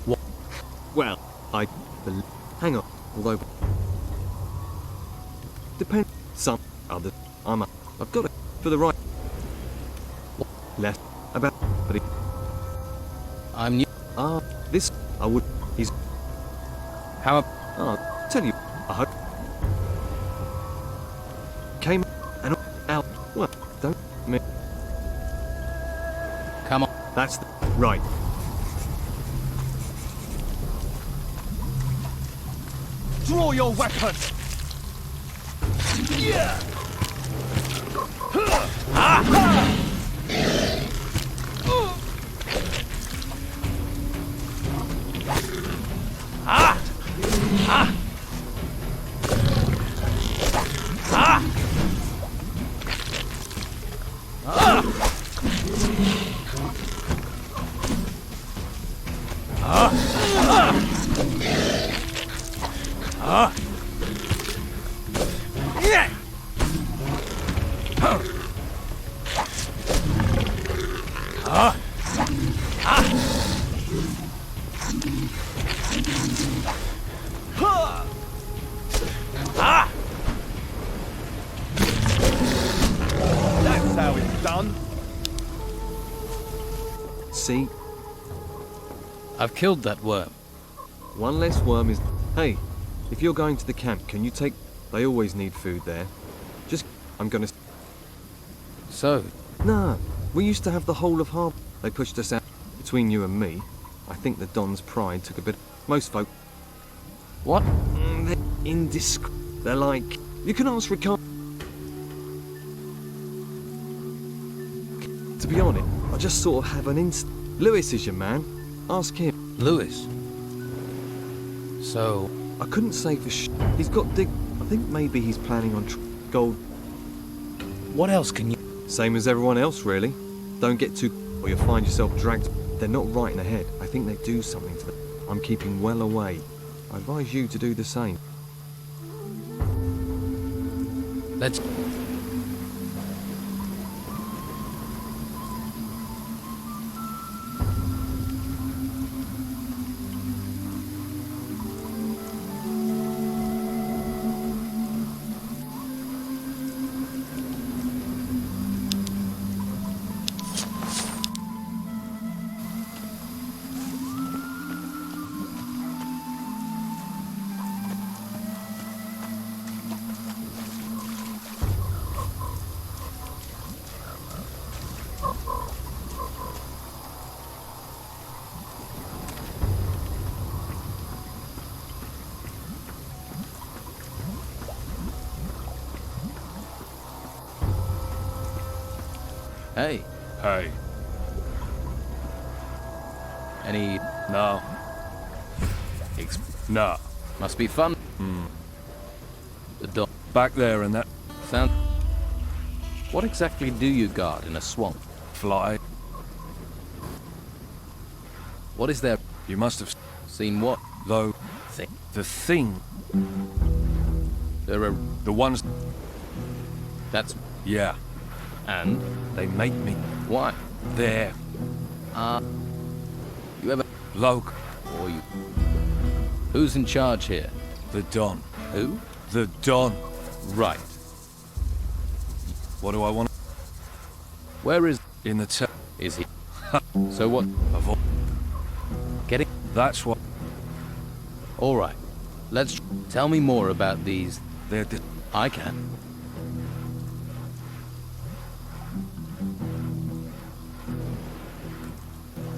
What? Well, hang on. Although... Depend... Some other... I've got it for the right... Left... About... But I'm new. This... I would... He's... How... tell you... I hope... Came... And... Out... Well, don't... Me... Come on. That's the... Right. Draw your weapon! Yeah! That's how it's done. See? I've killed that worm. One less worm is... Hey, if you're going to the camp, can you take... They always need food there. Just... I'm gonna... So? Nah, we used to have the whole of Harbour. They pushed us out. Between you and me, I think the Don's pride took a bit... Most folk... What? They're indiscreet. They're like... You can ask Ricardo... To be honest, I just sort of have an inst... Lewis is your man. Ask him. Lewis? So... I couldn't say for He's got dig... I think maybe he's planning on gold... What else can you... Same as everyone else, really. Don't get too... or you'll find yourself dragged... They're not right in the head. I think they do something to them. I'm keeping well away. I advise you to do the same. Let's... Hey. Hey. Any... No. No. Must be fun. The dog. Back there and that... Sound... What exactly do you guard in a swamp? Fly. What is there? You must have... Seen what? Though... Thing. The thing... There are... The ones... That's... Yeah. And? They make me... Why? There. You ever... Loke. Or you... Who's in charge here? The Don. Who? The Don. Right. What do I want? Where is... In the town. Is he? So what? Getting... That's what... All right. Let's... Tell me more about these... They're... I can.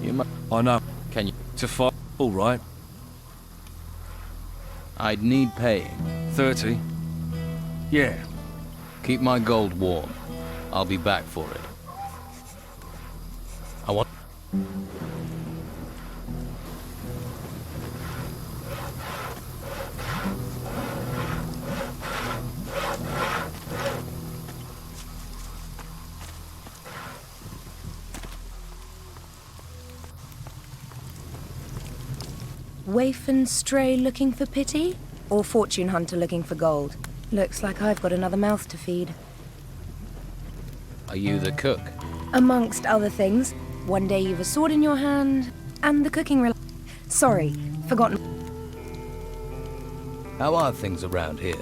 You must... I know. Can you... To fight. All right. I'd need paying. 30. Yeah. Keep my gold warm. I'll be back for it. I want... Waif and stray looking for pity? Or fortune hunter looking for gold? Looks like I've got another mouth to feed. Are you the cook? Amongst other things, One day you've a sword in your hand, and the cooking Sorry, forgotten. How are things around here?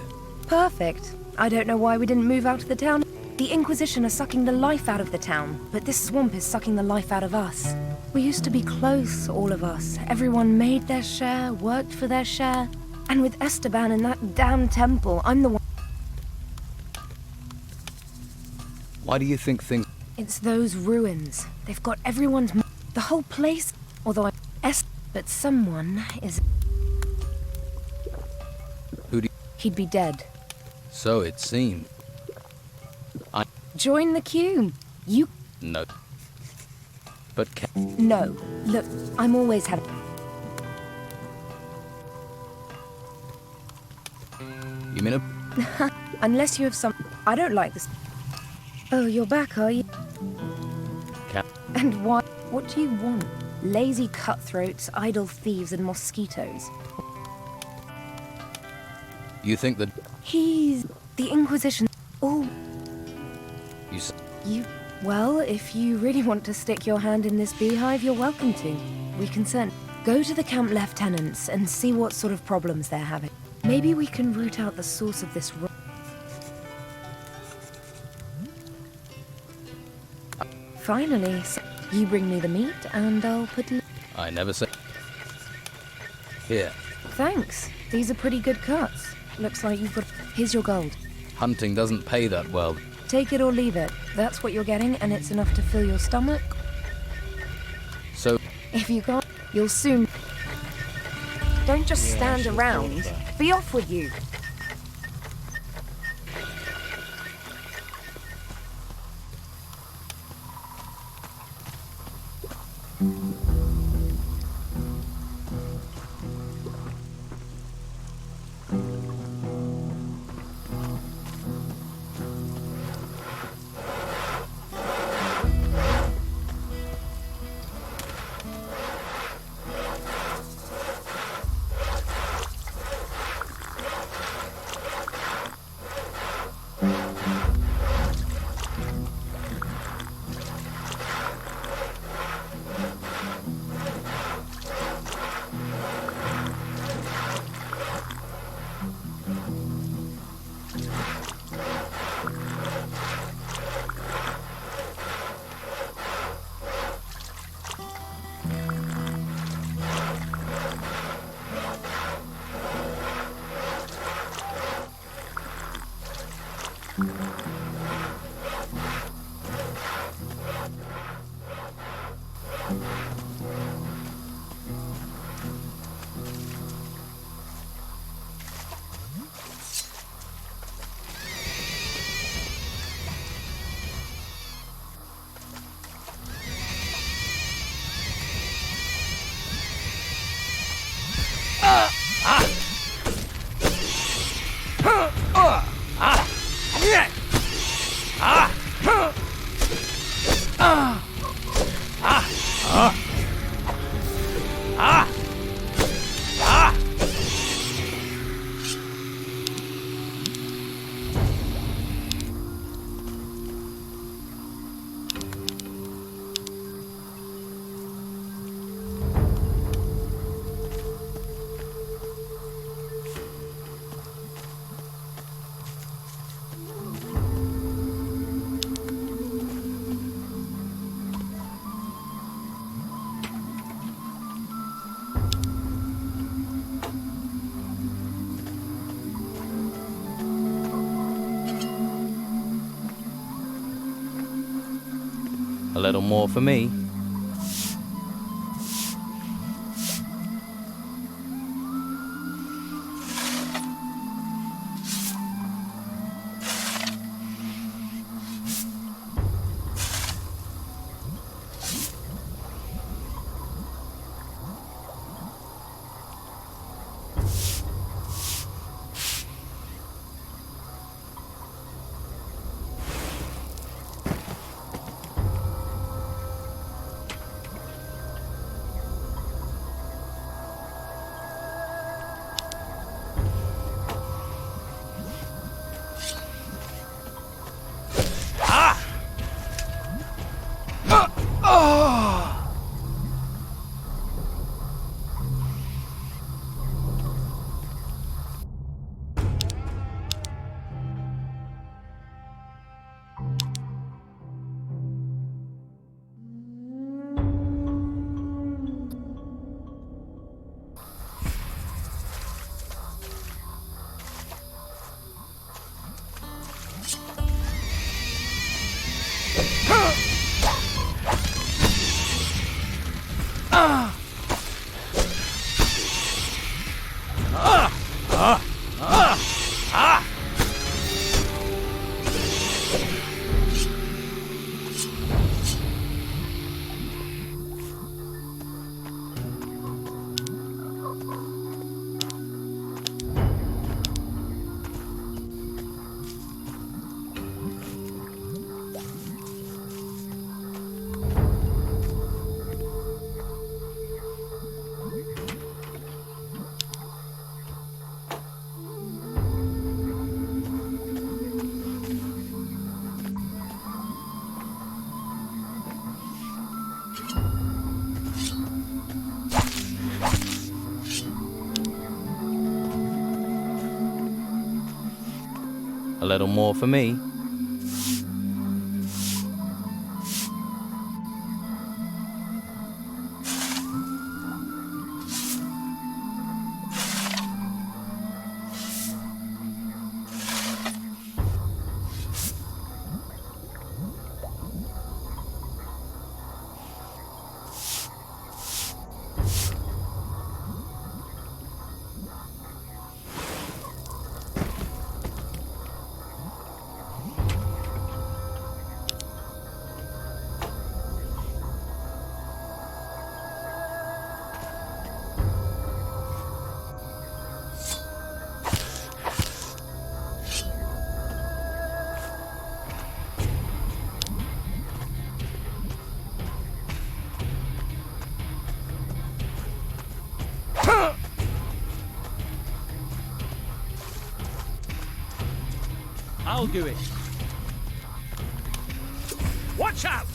Perfect. I don't know why we didn't move out of the town. The Inquisition are sucking the life out of the town, but this swamp is sucking the life out of us. We used to be close, all of us. Everyone made their share, worked for their share. And with Esteban in that damn temple, I'm the one... Why do you think things... It's those ruins. They've got everyone's... The whole place... Although but someone is... Who do He'd be dead. So it seemed. Join the queue. You... No. But No. Look, I'm always having... You mean Unless you have some... I don't like this... Oh, you're back, are you? And why? What do you want? Lazy cutthroats, idle thieves, and mosquitoes. You think that... He's... the Inquisition... Oh... You... Well, if you really want to stick your hand in this beehive, you're welcome to. We can send... Go to the camp lieutenants and see what sort of problems they're having. Maybe we can root out the source of this... Finally, you bring me the meat and I'll put... I never said... Here. Thanks. These are pretty good cuts. Looks like you've got... Here's your gold. Hunting doesn't pay that well. Take it or leave it. That's what you're getting, and it's enough to fill your stomach. So... If you can't, you'll soon... Don't just stand around. Be off with you. A little more for me. Oh! A little more for me. I'll do it. Watch out!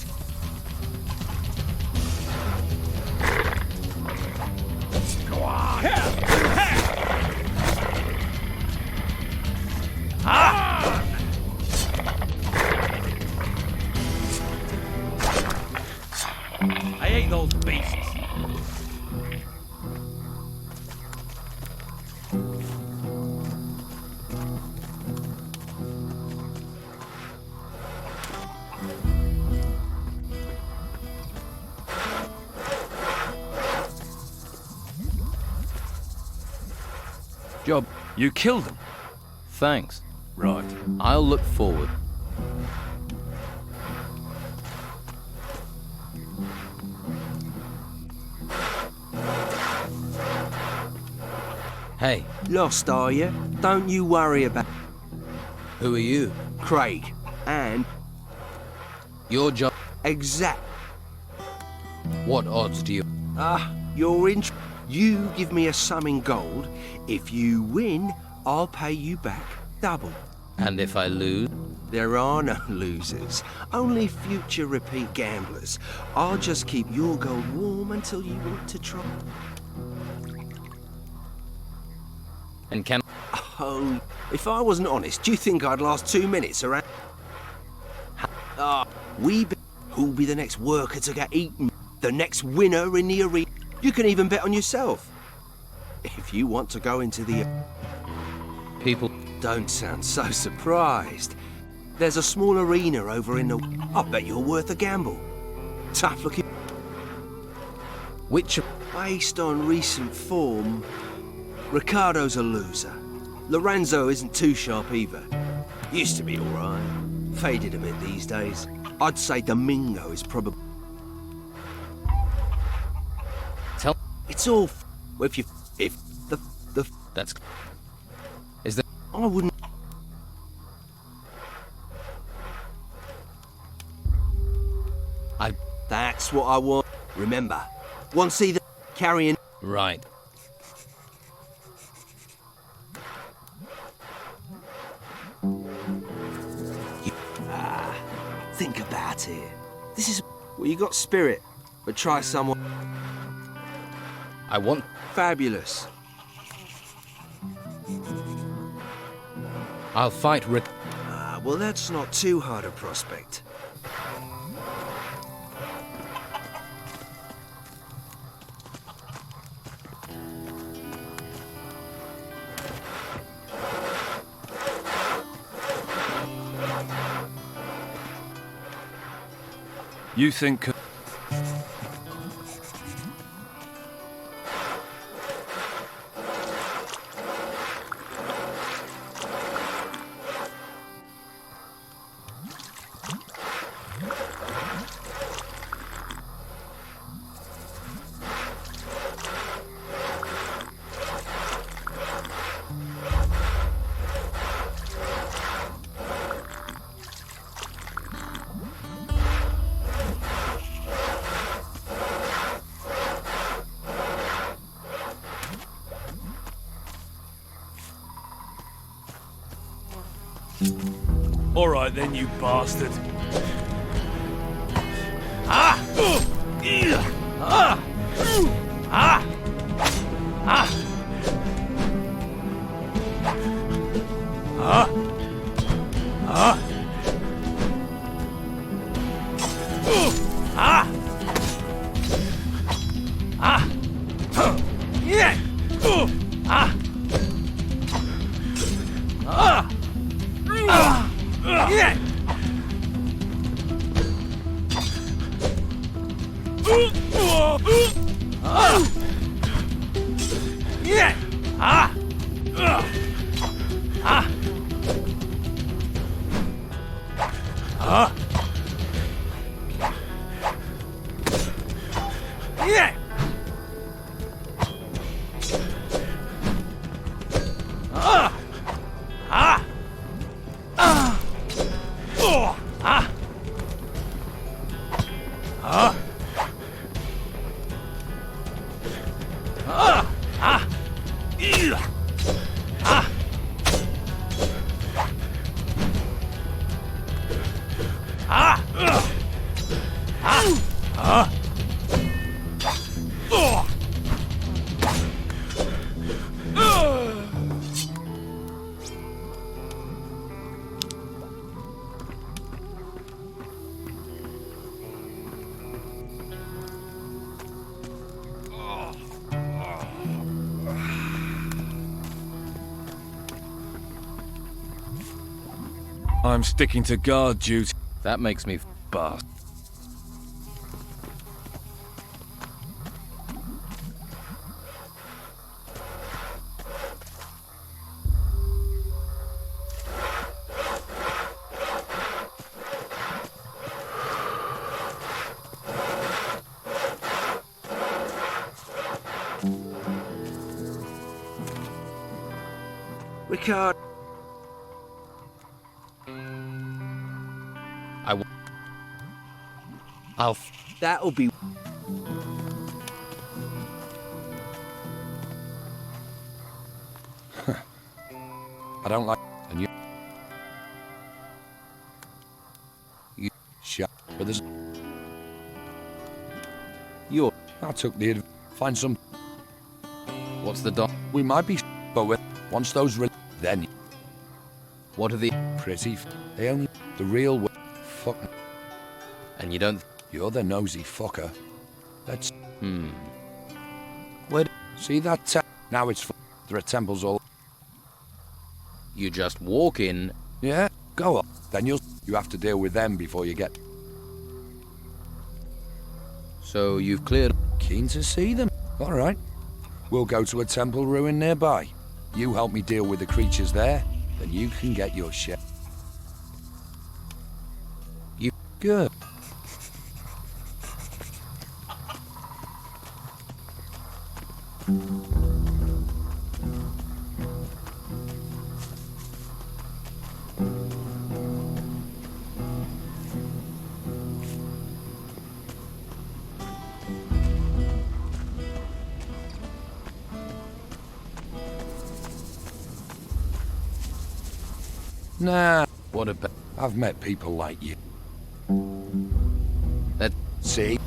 Go on! Ah! I hate those beasts. Job. You killed them. Thanks. Right. I'll look forward. Hey. Lost, are you? Don't you worry about... Who are you? Craig. And... Your job? Exact. What odds do you... You're in... You give me a sum in gold. If you win, I'll pay you back double. And if I lose? There are no losers. Only future repeat gamblers. I'll just keep your gold warm until you want to try. And can... Oh, if I wasn't honest, do you think I'd last 2 minutes around? Who'll be the next worker to get eaten? The next winner in the arena? You can even bet on yourself. If you want to go into the... People... Don't sound so surprised. There's a small arena over in the... I bet you're worth a gamble. Tough looking... Which... Based on recent form, Ricardo's a loser. Lorenzo isn't too sharp either. Used to be alright. Faded a bit these days. I'd say Domingo is probably... Tell... It's all... If the... That's... Is that... I wouldn't... That's what I want. Remember, once either carrying... Right. Think about it. This is... Well, you got spirit, but try someone... I want... Fabulous. I'll fight Rick... Well, that's not too hard a prospect. You think... All right then, you bastard. Ah! I'm sticking to guard duty. That makes me bast. Ricard. That'll be. I don't like. And you shut. But there's. I took the. Find some. What's the dot? We might be. But once those. Then. What are the. Pretty. They only. The real. Fuck. And you don't. You're the nosy fucker. That's. Where? See that? Now it's. There are temples all. You just walk in. Yeah, go on. Then you have to deal with them before you get. So you've cleared. Keen to see them. All right. We'll go to a temple ruin nearby. You help me deal with the creatures there, then you can get your share. You good. Nah, what about? I've met people like you. Let's see.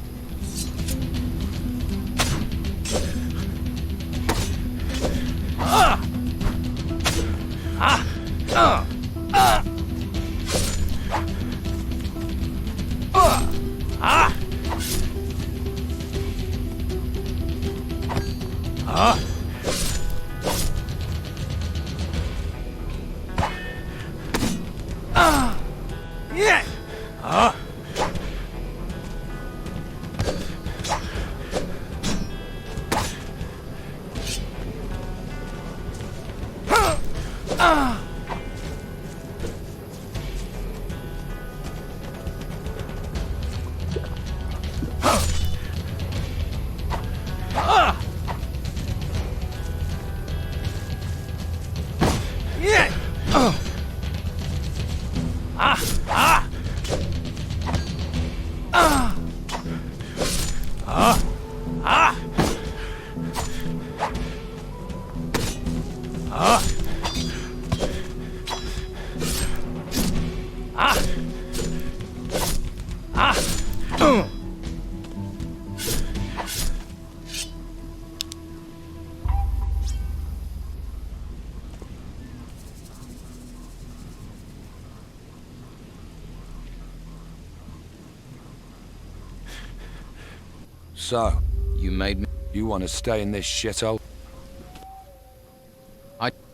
So, you made me... You want to stay in this shithole?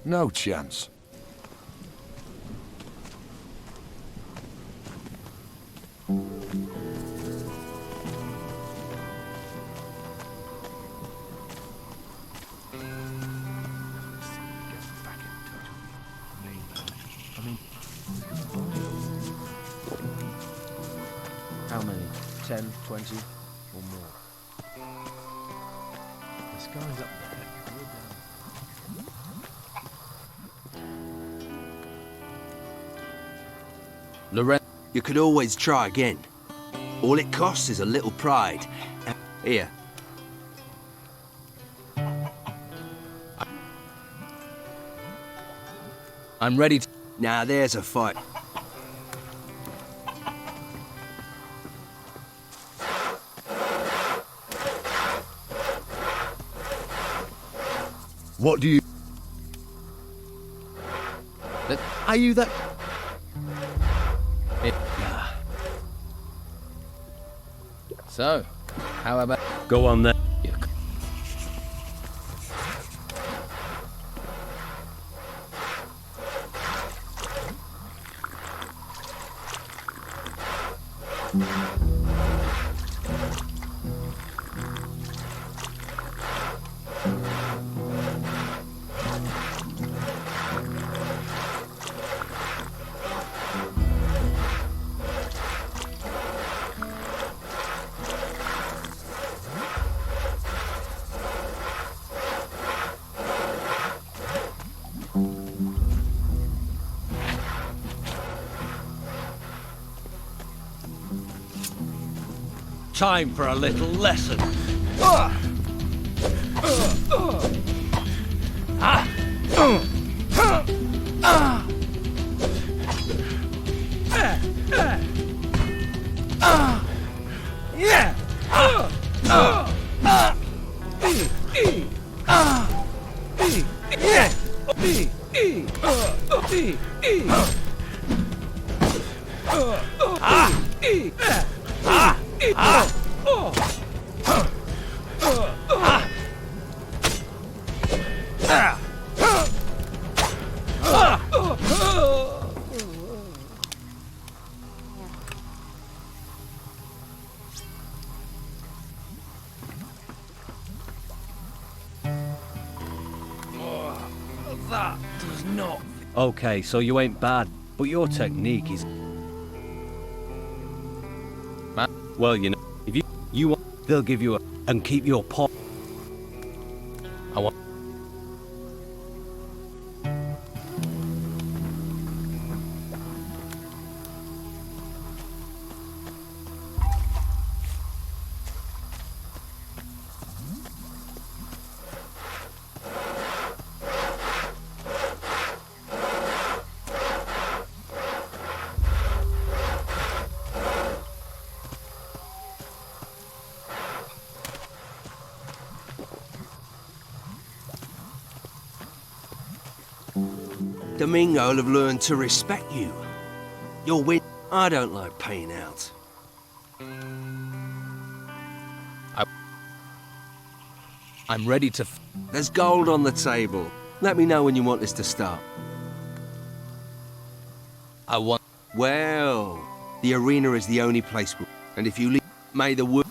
No chance. How many? 10, 20, or more? The sky's up there. Loren, you could always try again. All it costs is a little pride. Here. I'm ready to... Now there's a fight. What do you... Are you that... So, how about... Go on then. Time for a little lesson. That does not... Okay, so you ain't bad, but your technique is... Well, you know, if you want, they'll give you a... and keep your pot. I want... Domingo will have learned to respect you. You'll win. I don't like paying out. I'm ready to... There's gold on the table. Let me know when you want this to start. I want... Well, the arena is the only place... And if you leave, may the wood...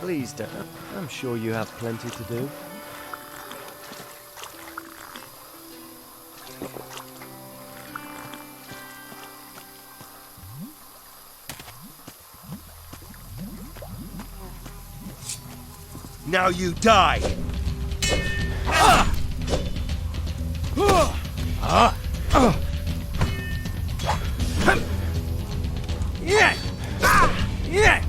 Please don't. I'm sure you have plenty to do. Now you die! Yeah! Yeah!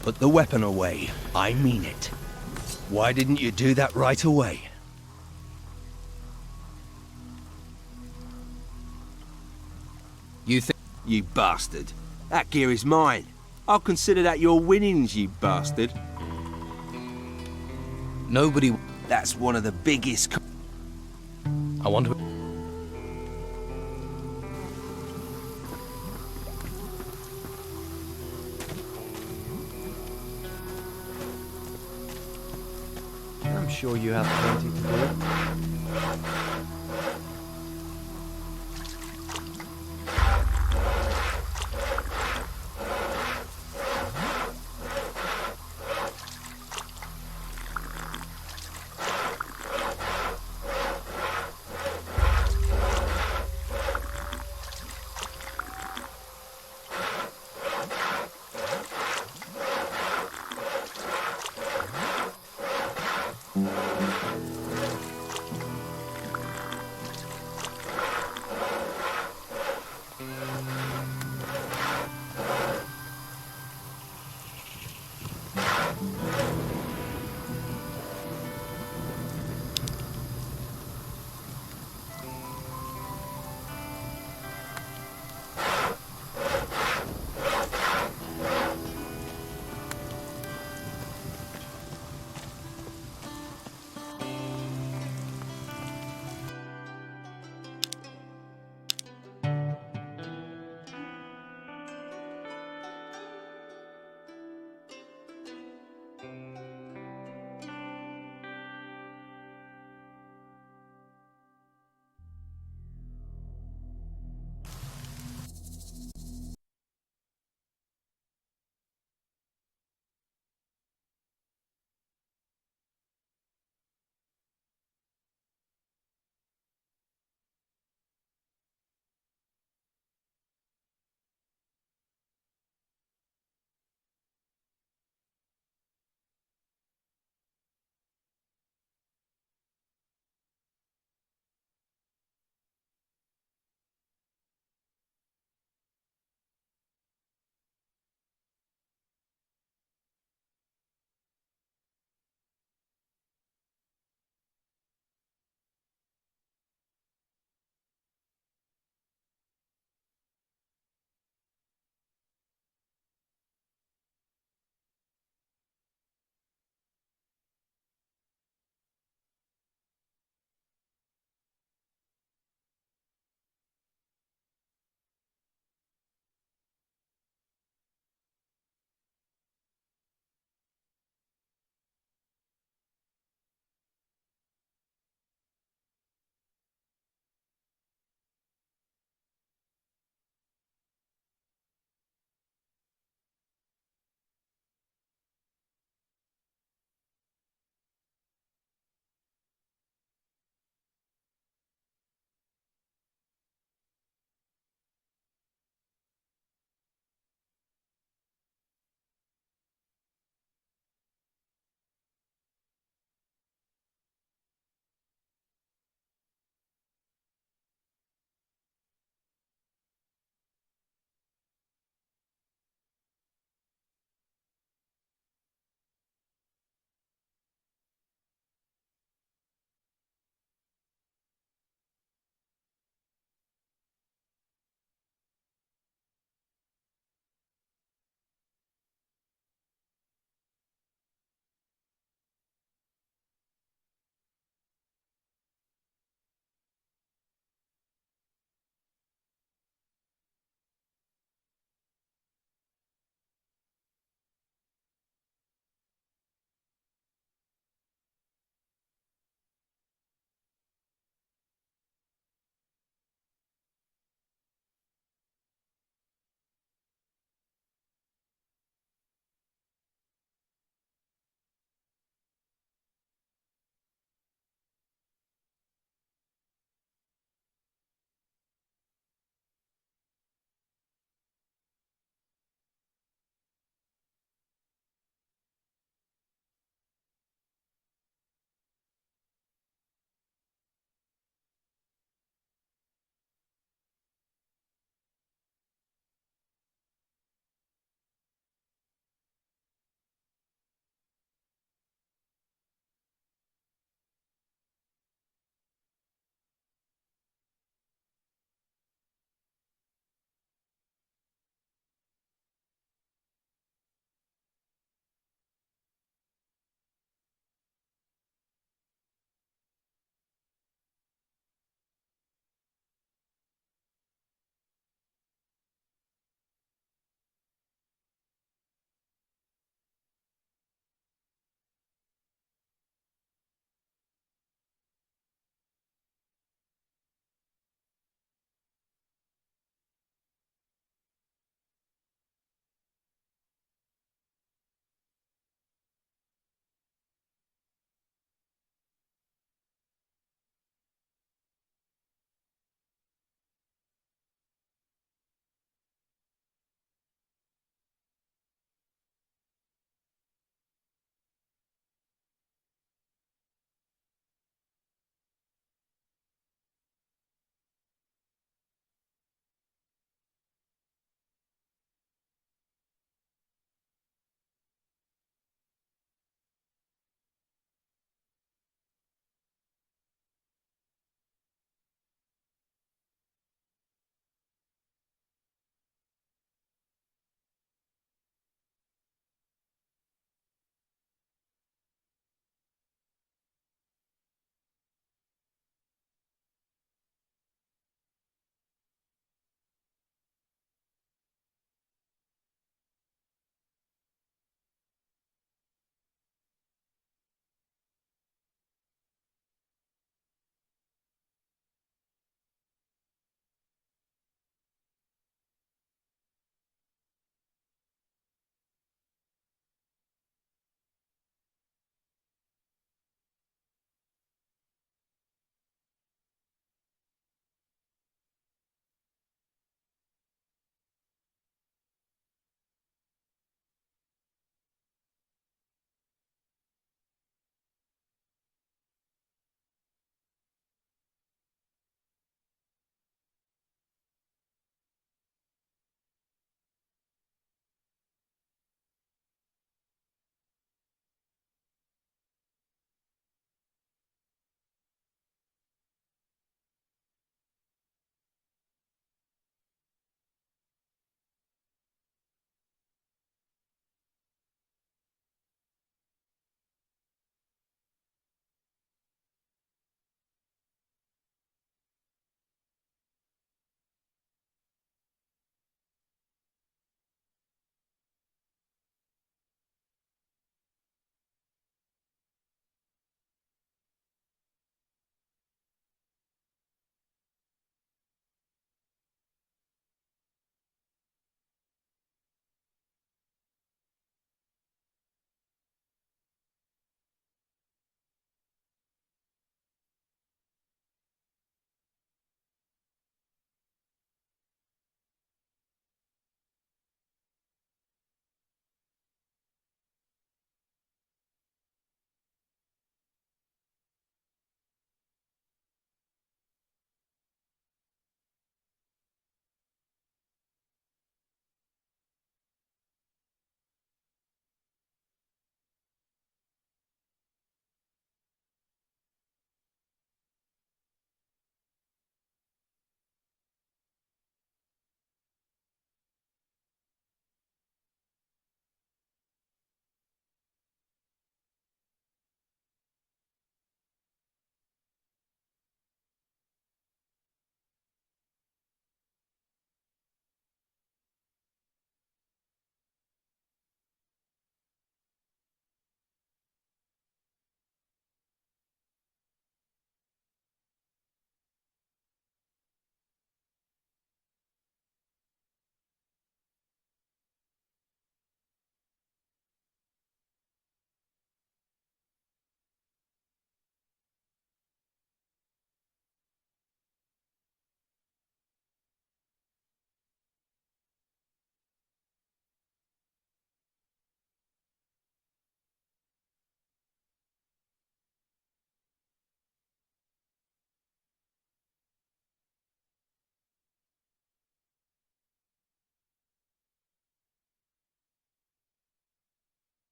Put the weapon away. I mean it. Why didn't you do that right away? You think... You bastard. That gear is mine. I'll consider that your winnings, you bastard. Nobody... That's one of the biggest... I want to... I'm sure you have plenty to do.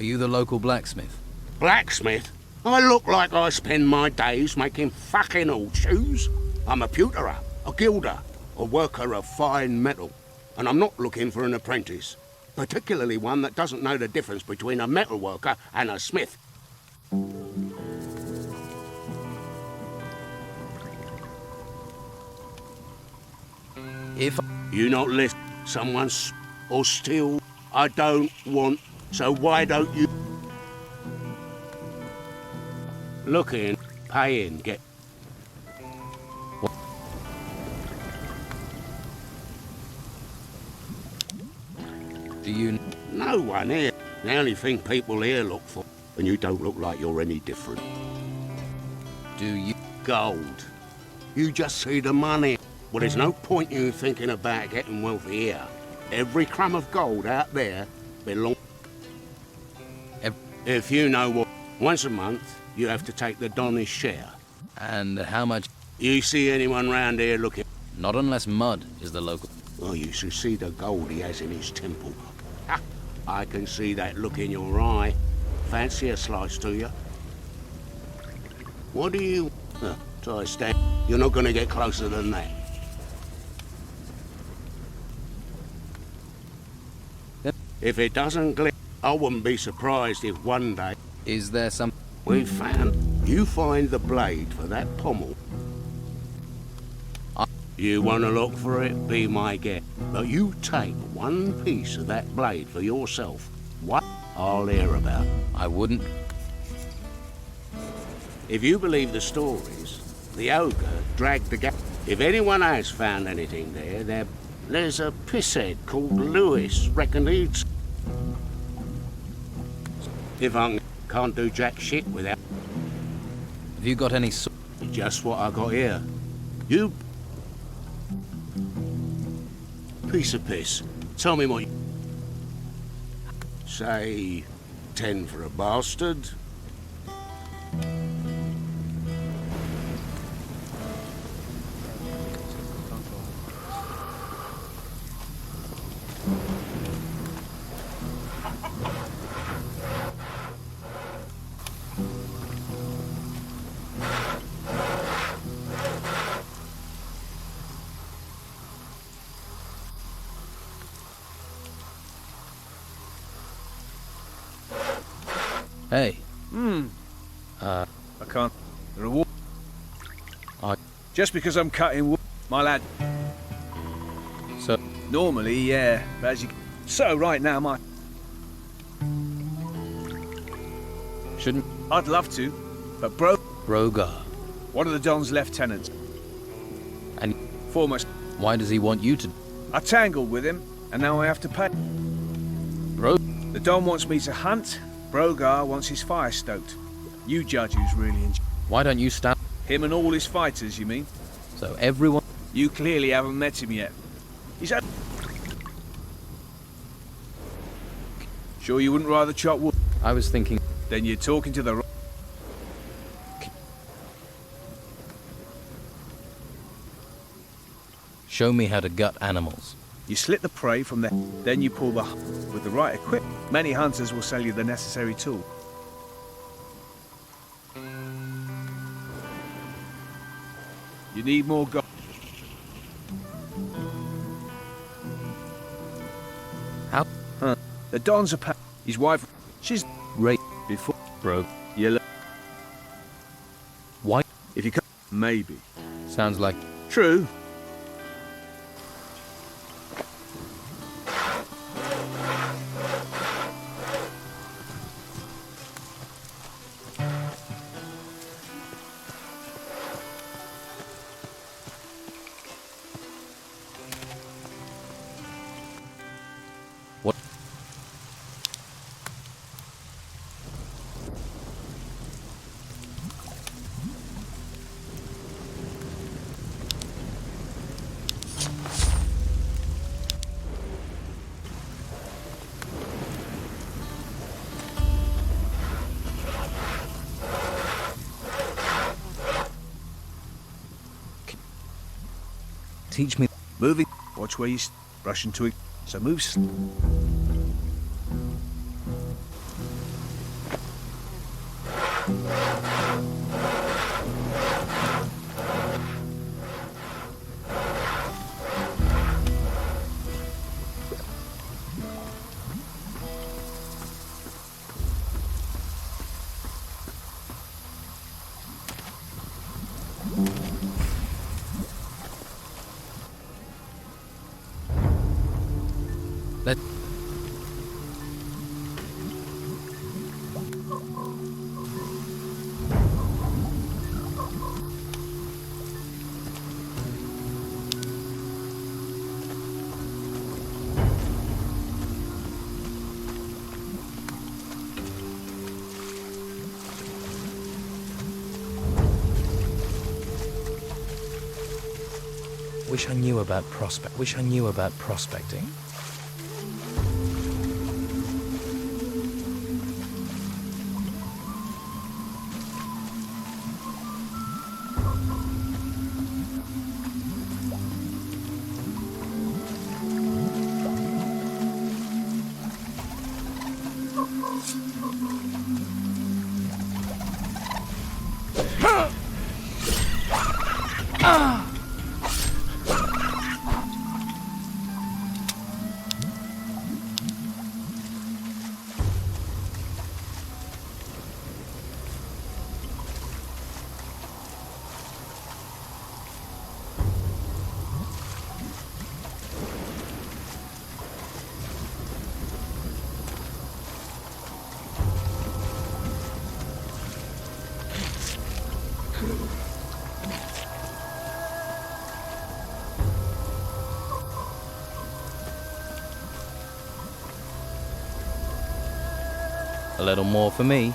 Are you the local blacksmith? Blacksmith? I look like I spend my days making fucking old shoes. I'm a pewterer, a gilder, a worker of fine metal. And I'm not looking for an apprentice. Particularly one that doesn't know the difference between a metal worker and a smith. If you not listen, someone's or steal, I don't want. So why don't you look in, pay in, get. Do you? No one here. The only thing people here look for, and you don't look like you're any different. Do you? Gold. You just see the money. Well, there's no point you thinking about getting wealthy here. Every crumb of gold out there belongs. If you know what, once a month you have to take the Donny's share. And how much? You see anyone round here looking? Not unless Mud is the local. Well, you should see the gold he has in his temple. Ha! I can see that look in your eye. Fancy a slice, do you? What do you... try stand. You're not going to get closer than that. If it doesn't glint, I wouldn't be surprised if one day... Is there some... We've found... You find the blade for that pommel. You want to look for it, be my guest. But you take one piece of that blade for yourself. What I'll hear about. I wouldn't. If you believe the stories, the ogre dragged the gap. If anyone has found anything there's a pisshead called Lewis. Reckon he'd... If I can't do jack shit without... Have you got any... Just what I got here. You... Piece of piss. Tell me what you... Say... 10 for a bastard. Hey. I can't. The reward. Just because I'm cutting wood, my lad. So. Normally, yeah. But as you. So right now, my. Shouldn't. I'd love to, but Brogar. One of the Don's lieutenants. And. Foremost. Why does he want you to? I tangled with him, and now I have to pay. The Don wants me to hunt. Brogar wants his fire stoked. You judge who's really in. Why don't you stand? Him and all his fighters, you mean? So everyone. You clearly haven't met him yet. He's. Sure you wouldn't rather chop wood? I was thinking. Then you're talking to the. Show me how to gut animals. You slit the prey from there, then you pull the... With the right equipment, many hunters will sell you the necessary tool. You need more gold. How? The Don's a his wife, she's raped before. Bro. Yellow. Why? If you can... Maybe. Sounds like... True. Teach me. Moving. Watch where you brush into it. So move. Let Wish I knew about prospecting. A little more for me.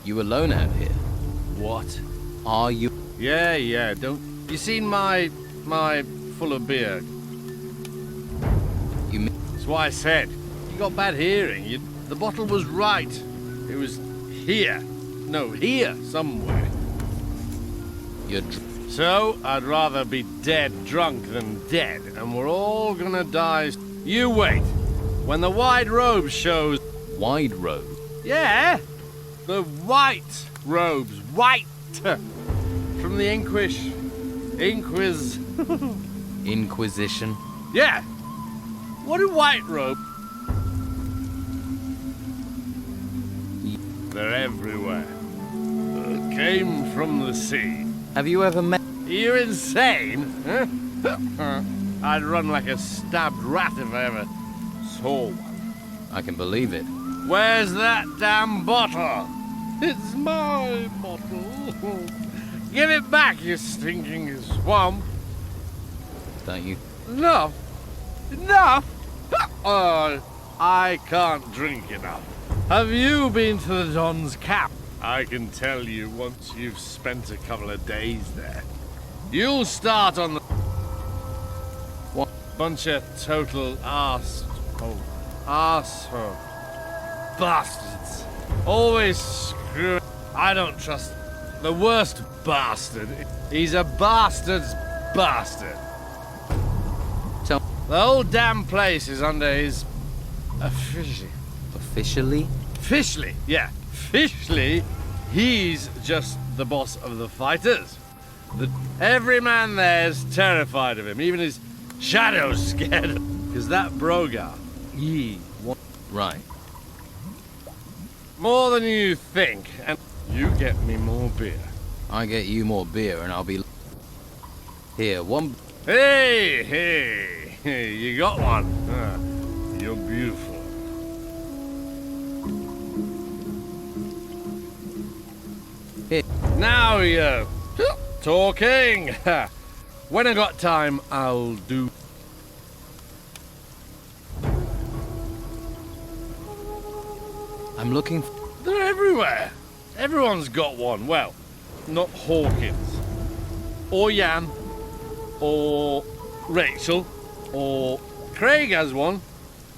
You alone out here? What? Are you? Yeah, don't... You seen my full of beer? You mean... That's why I said. You got bad hearing. The bottle was right. It was here. No, here, somewhere. You're So, I'd rather be dead drunk than dead, and we're all gonna die... You wait. When the wide robe shows... Wide robe? Yeah! The white robes. White! From the Inquisition? Yeah! What do white robes... They're everywhere. Came from the sea. Have you ever met... You're insane? Huh? I'd run like a stabbed rat if I ever saw one. I can believe it. Where's that damn bottle? It's my bottle. Give it back, you stinking swamp. Don't you? Enough? Enough? Oh, I can't drink enough. Have you been to the Don's Cap? I can tell you once you've spent a couple of days there. You'll start on the... What? Bunch of total arsehole. Bastards. Always screwing. I don't trust the worst bastard. He's a bastard's bastard. The whole damn place is under his... officially. Officially, yeah. Officially, he's just the boss of the fighters. Every man there's terrified of him. Even his shadow's scared of him. Because that Brogar, Right. more than you think. And you get me more beer. I get you more beer and I'll be... Here, one... Hey, you got one. You're beautiful. Here. Now you're talking. When I got time, I'll do... I'm looking... They're everywhere. Everyone's got one. Well, not Hawkins. Or Jan. Or Rachel. Or Craig has one.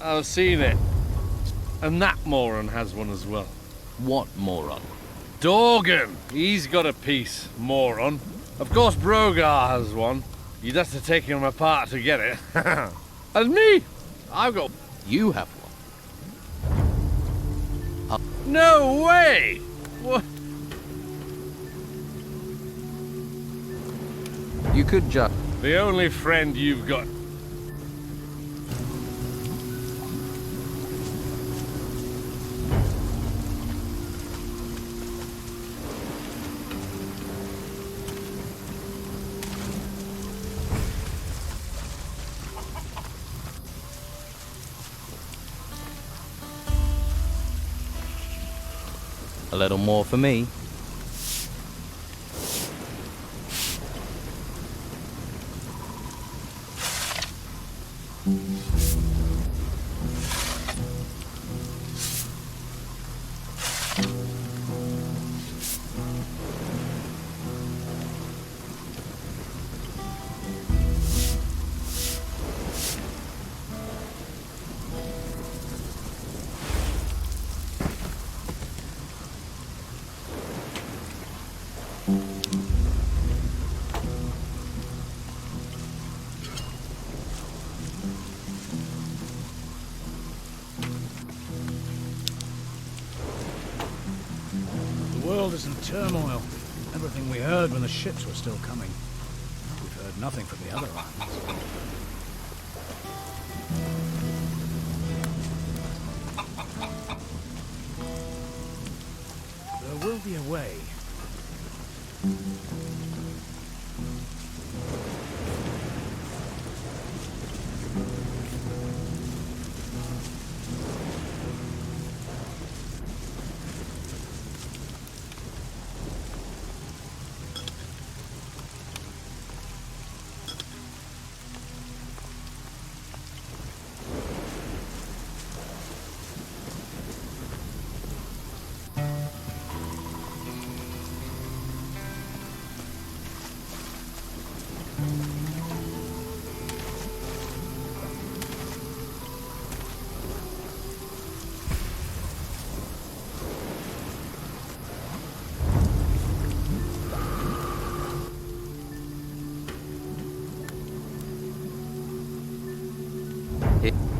I've seen it. And that moron has one as well. What moron? Dorgan. He's got a piece, moron. Of course Brogar has one. You'd have to take him apart to get it. And me. I've got... You have one. No way! What? You could just... The only friend you've got... A little more for me. The world is in turmoil. Everything we heard when the ships were still coming. We've heard nothing from the other islands. There will be a way.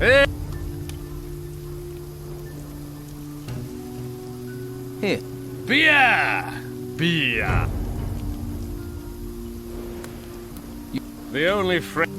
Hey! Here. Beer! Beer! The only friend...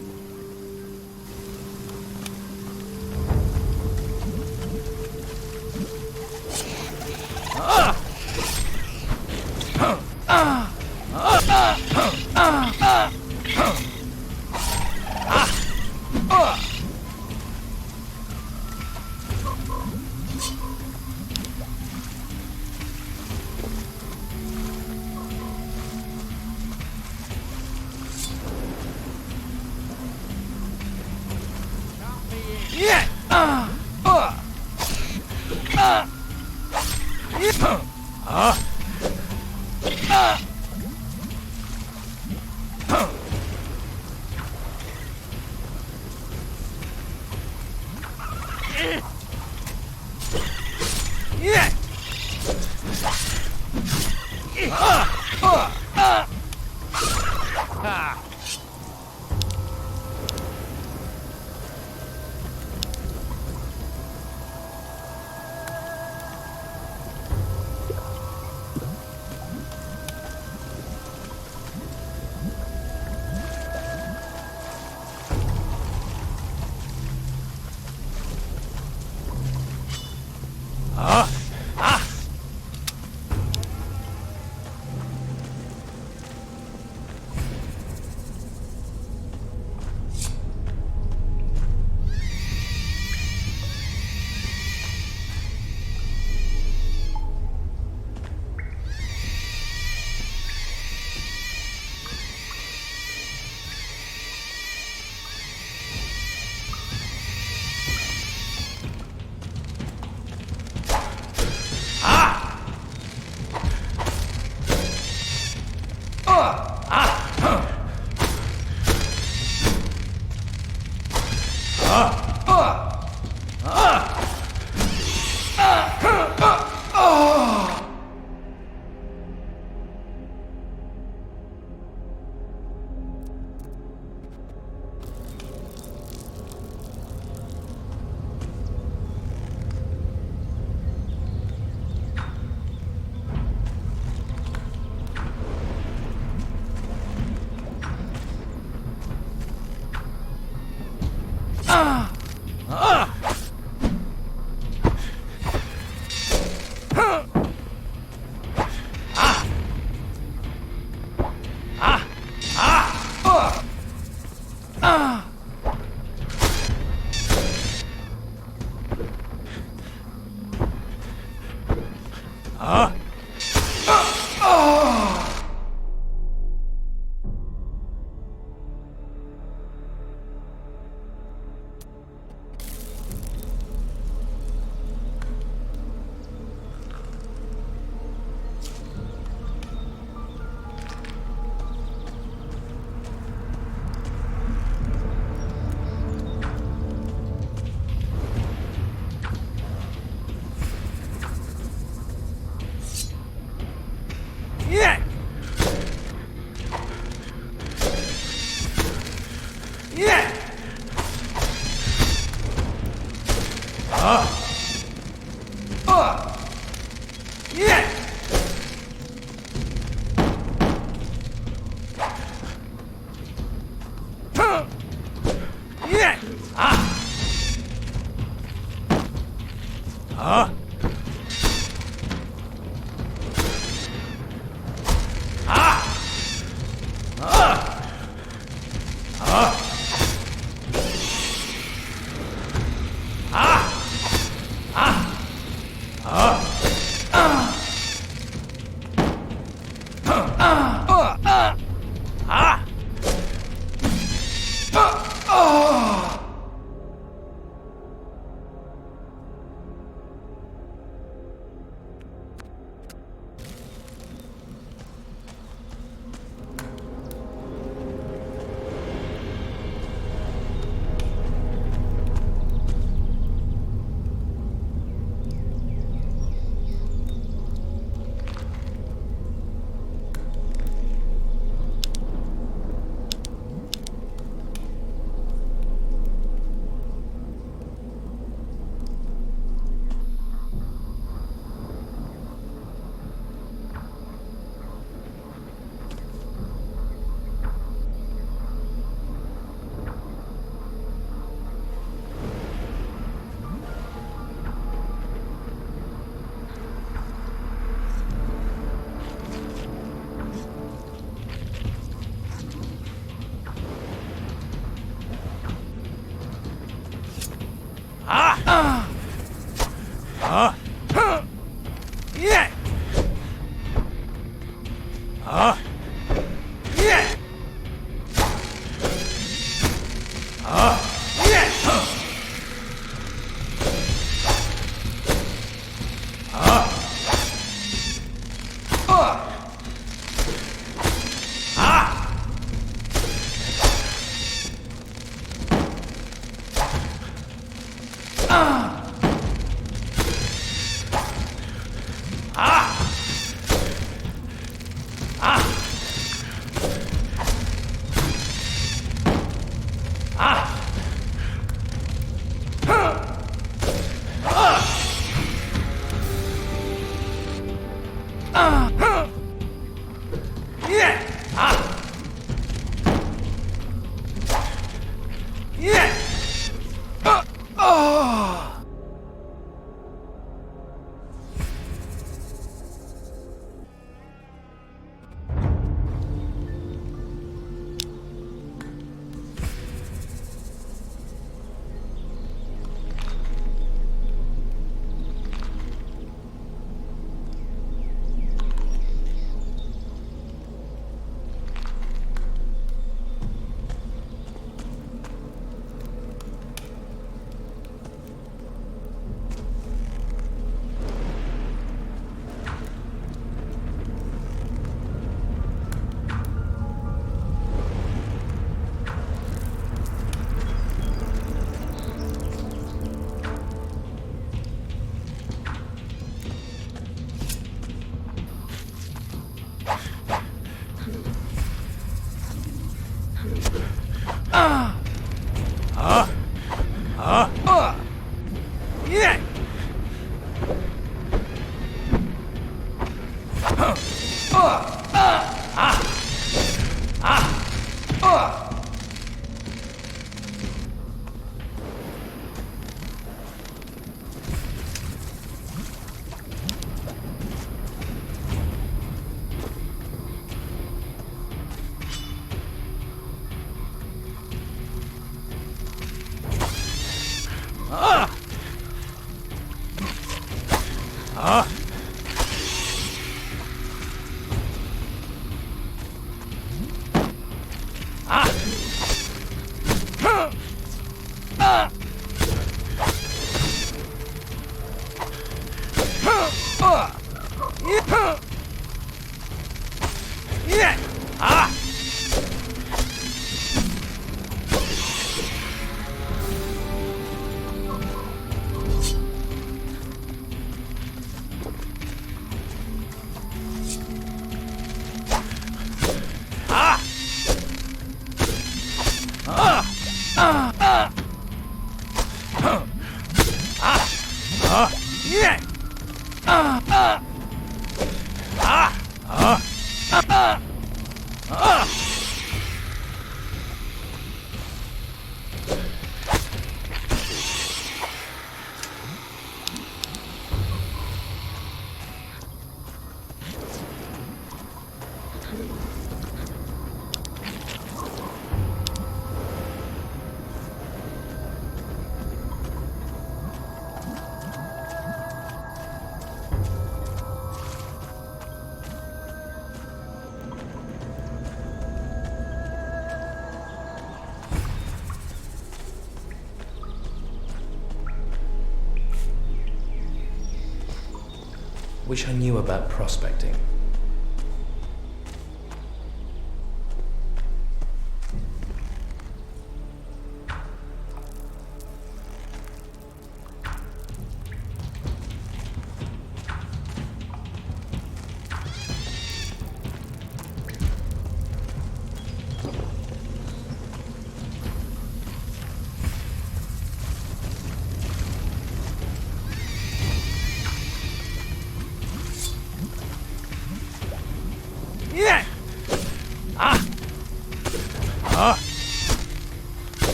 Wish I knew about prospecting.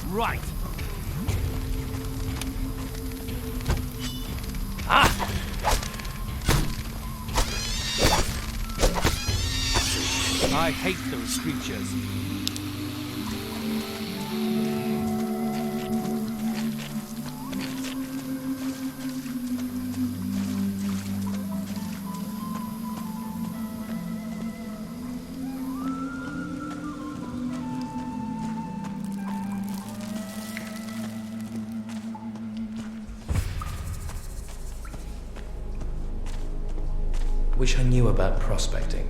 Right. I hate those creatures. Wish I knew about prospecting.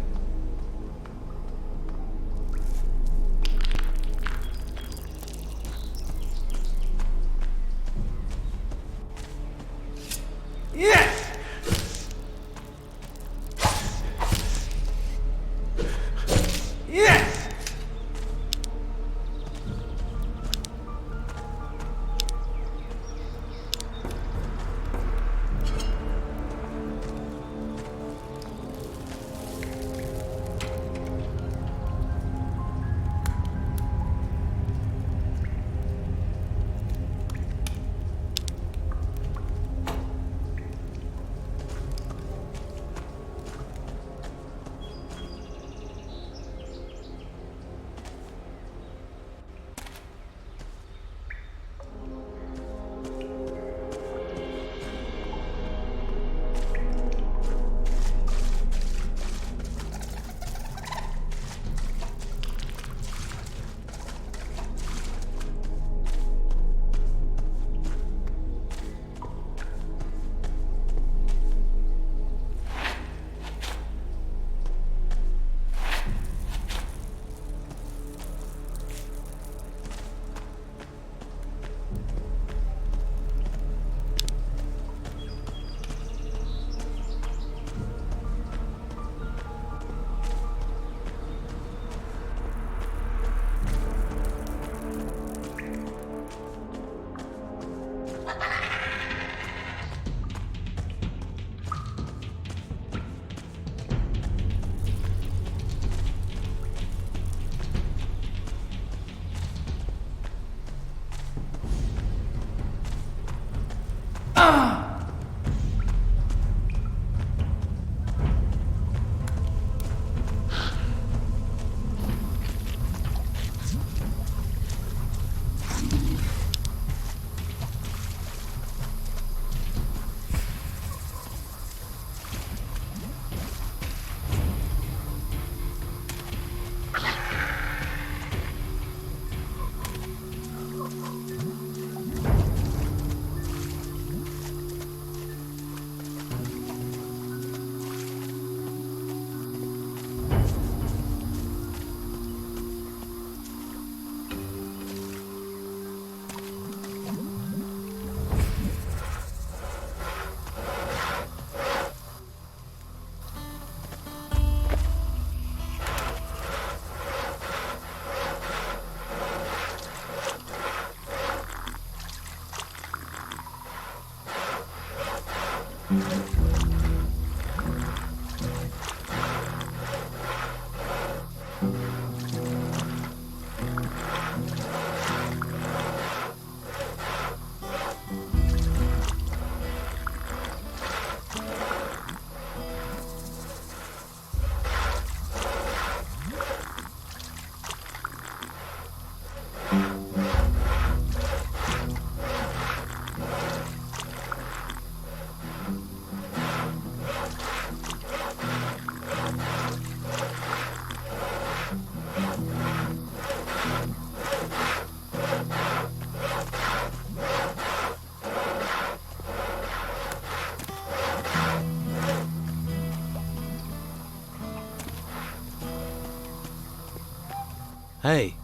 Hey.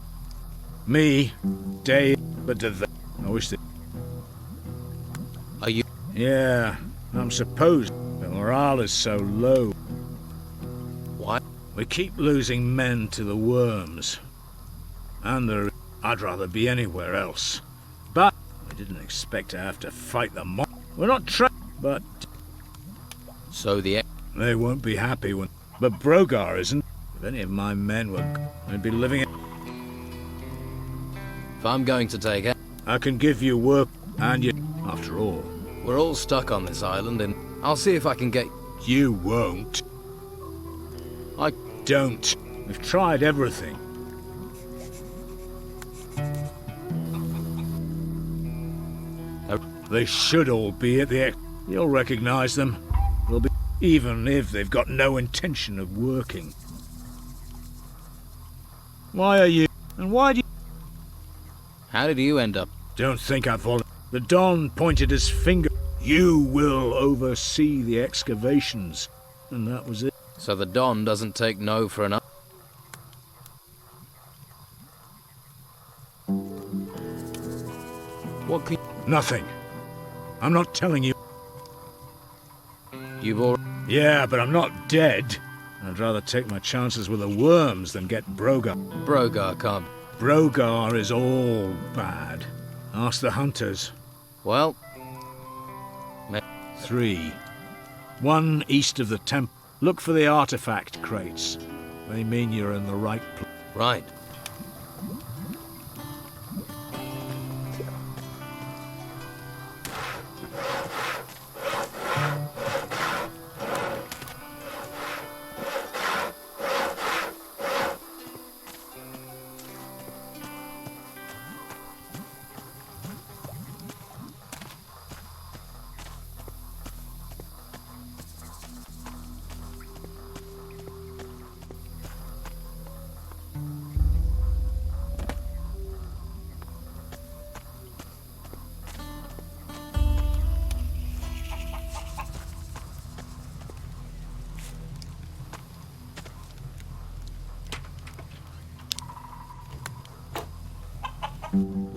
Me, Dave, but to the... I wish that... Are you... Yeah, I'm supposed the morale is so low. Why? We keep losing men to the worms. And I'd rather be anywhere else. But we didn't expect to have to fight the mob. We're not but... So They won't be happy when... But Brogar isn't. If any of my men were... They'd be living in... If I'm going to take it... I can give you work, and you... After all... We're all stuck on this island, and I'll see if I can get... You won't. I don't. We've tried everything. They should all be at the... You'll recognize them. They'll be... Even if they've got no intention of working. Why are you... And why do you... How did you end up? Don't think I volunteered. The Don pointed his finger. You will oversee the excavations. And that was it. So the Don doesn't take no for an... What can... Nothing. I'm not telling you. You've all... Yeah, but I'm not dead. I'd rather take my chances with the worms than get Brogar. Brogar can't... Brogar is all bad. Ask the hunters. Well... 3. 1 east of the temple. Look for the artifact crates. They mean you're in the right place. Right.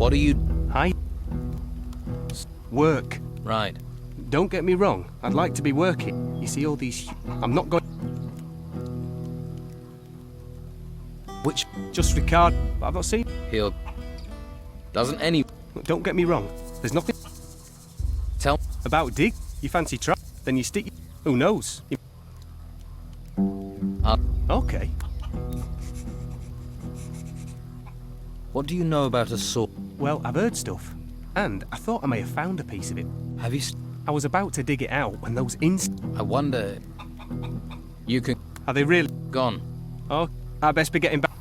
What are you... Hi. Work. Right. Don't get me wrong, I'd like to be working. You see all these... I'm not going... Which... Just Ricard, but I've not seen... He'll... Doesn't any... Don't get me wrong, there's nothing... Tell... About dig, you fancy try, then you stick... Who knows? Okay. What do you know about a sword? Well, I've heard stuff. And I thought I may have found a piece of it. Have you... I was about to dig it out when those I wonder... You can... Are they really... Gone. Oh, I best be getting back.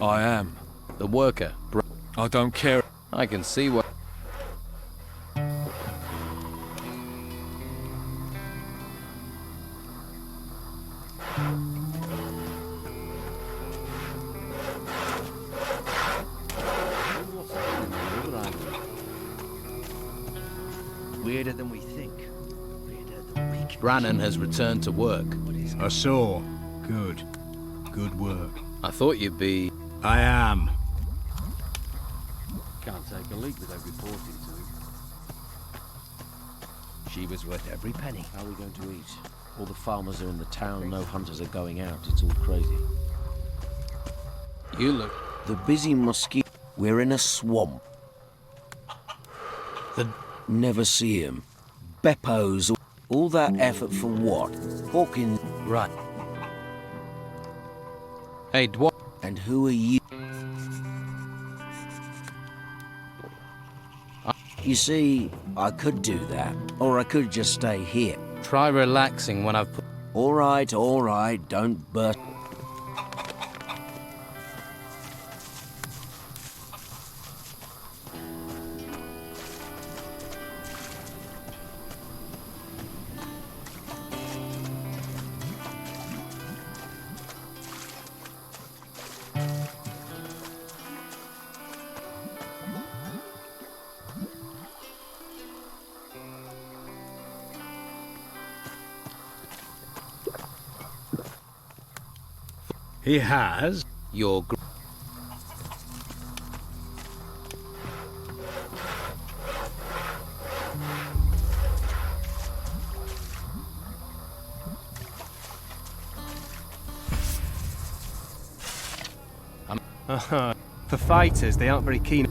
I am. The worker. I don't care. I can see what... Weirder than we think. Weirder than we can. Brannan has returned to work. I saw. Good. Good work. I thought you'd be... I am. Can't take a leak without reporting to him. She was worth every penny. How are we going to eat? All the farmers are in the town, no hunters are going out. It's all crazy. You look... The busy mosquito. We're in a swamp. Never see him. Beppos. All that effort for what? Hawkins. Right. Hey, Dwarf. And who are you? You see, I could do that, or I could just stay here. Try relaxing when I've put... All right, don't burst. He has. Your... For fighters, they aren't very keen.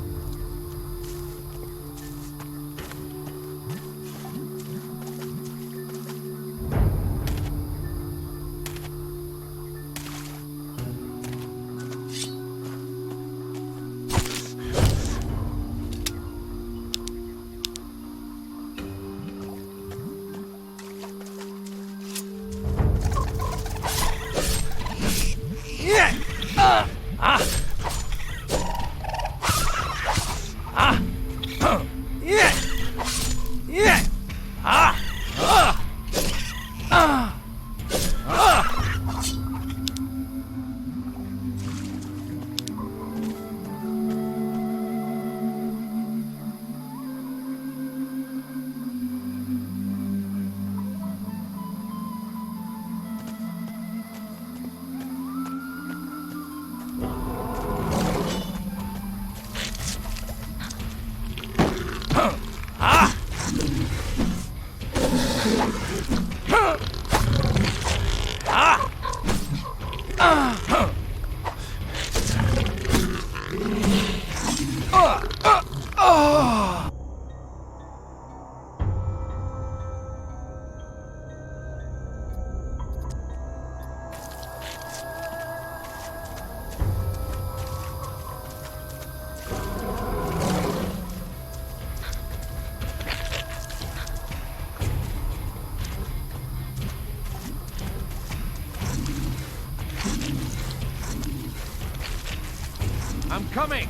I'm coming!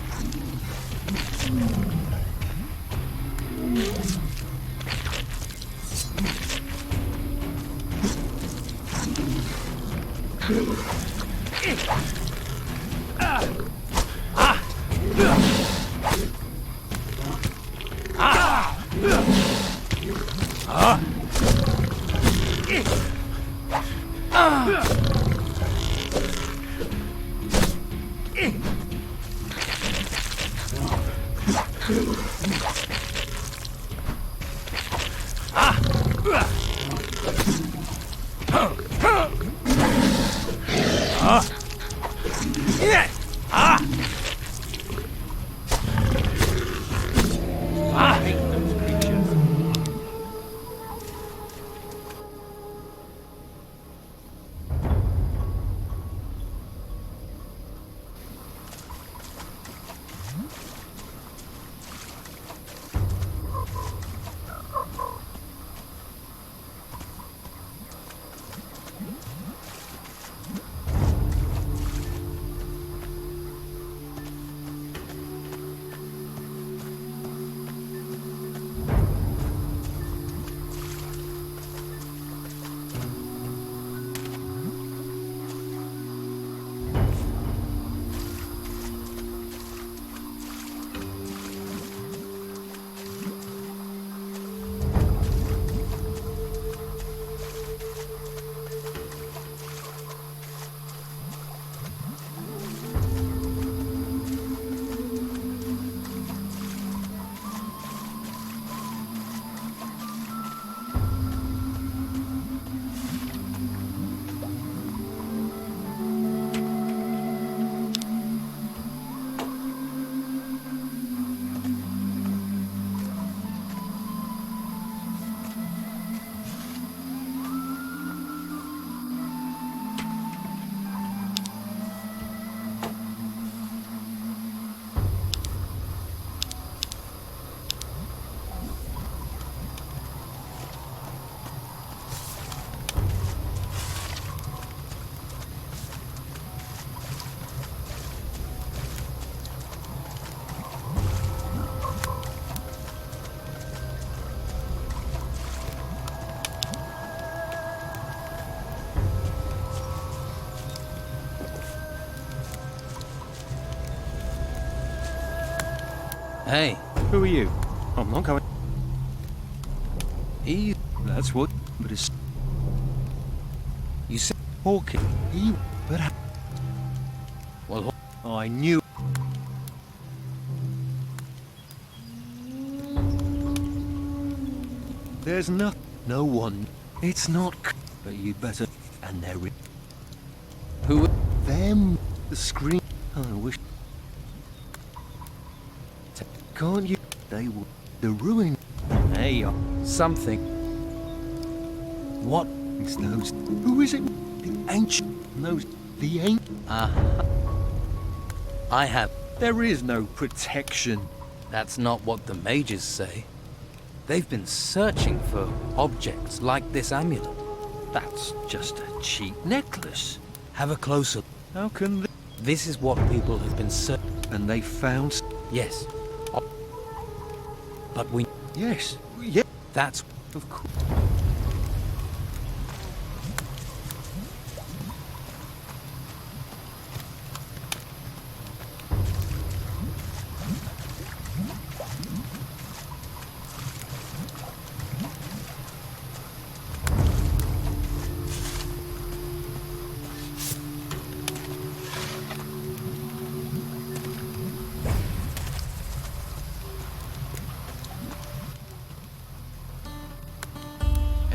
Hey. Who are you? I'm not going. He... That's what... But it's... You said... Okay. You... But... Well... I knew... There's no one. It's not... But you'd better... And they're... Who... Them... The screen... I wish... Can't you... They were... The ruin... Hey... Something... What? It's those... Who is it? The ancient... Those... The ancient... I have... There is no protection. That's not what the mages say. They've been searching for objects like this amulet. That's just a cheap necklace. Have a closer... How can they... This is what people have been searching... And they found... Yes. But we... Yes. Yeah. That's... Of course.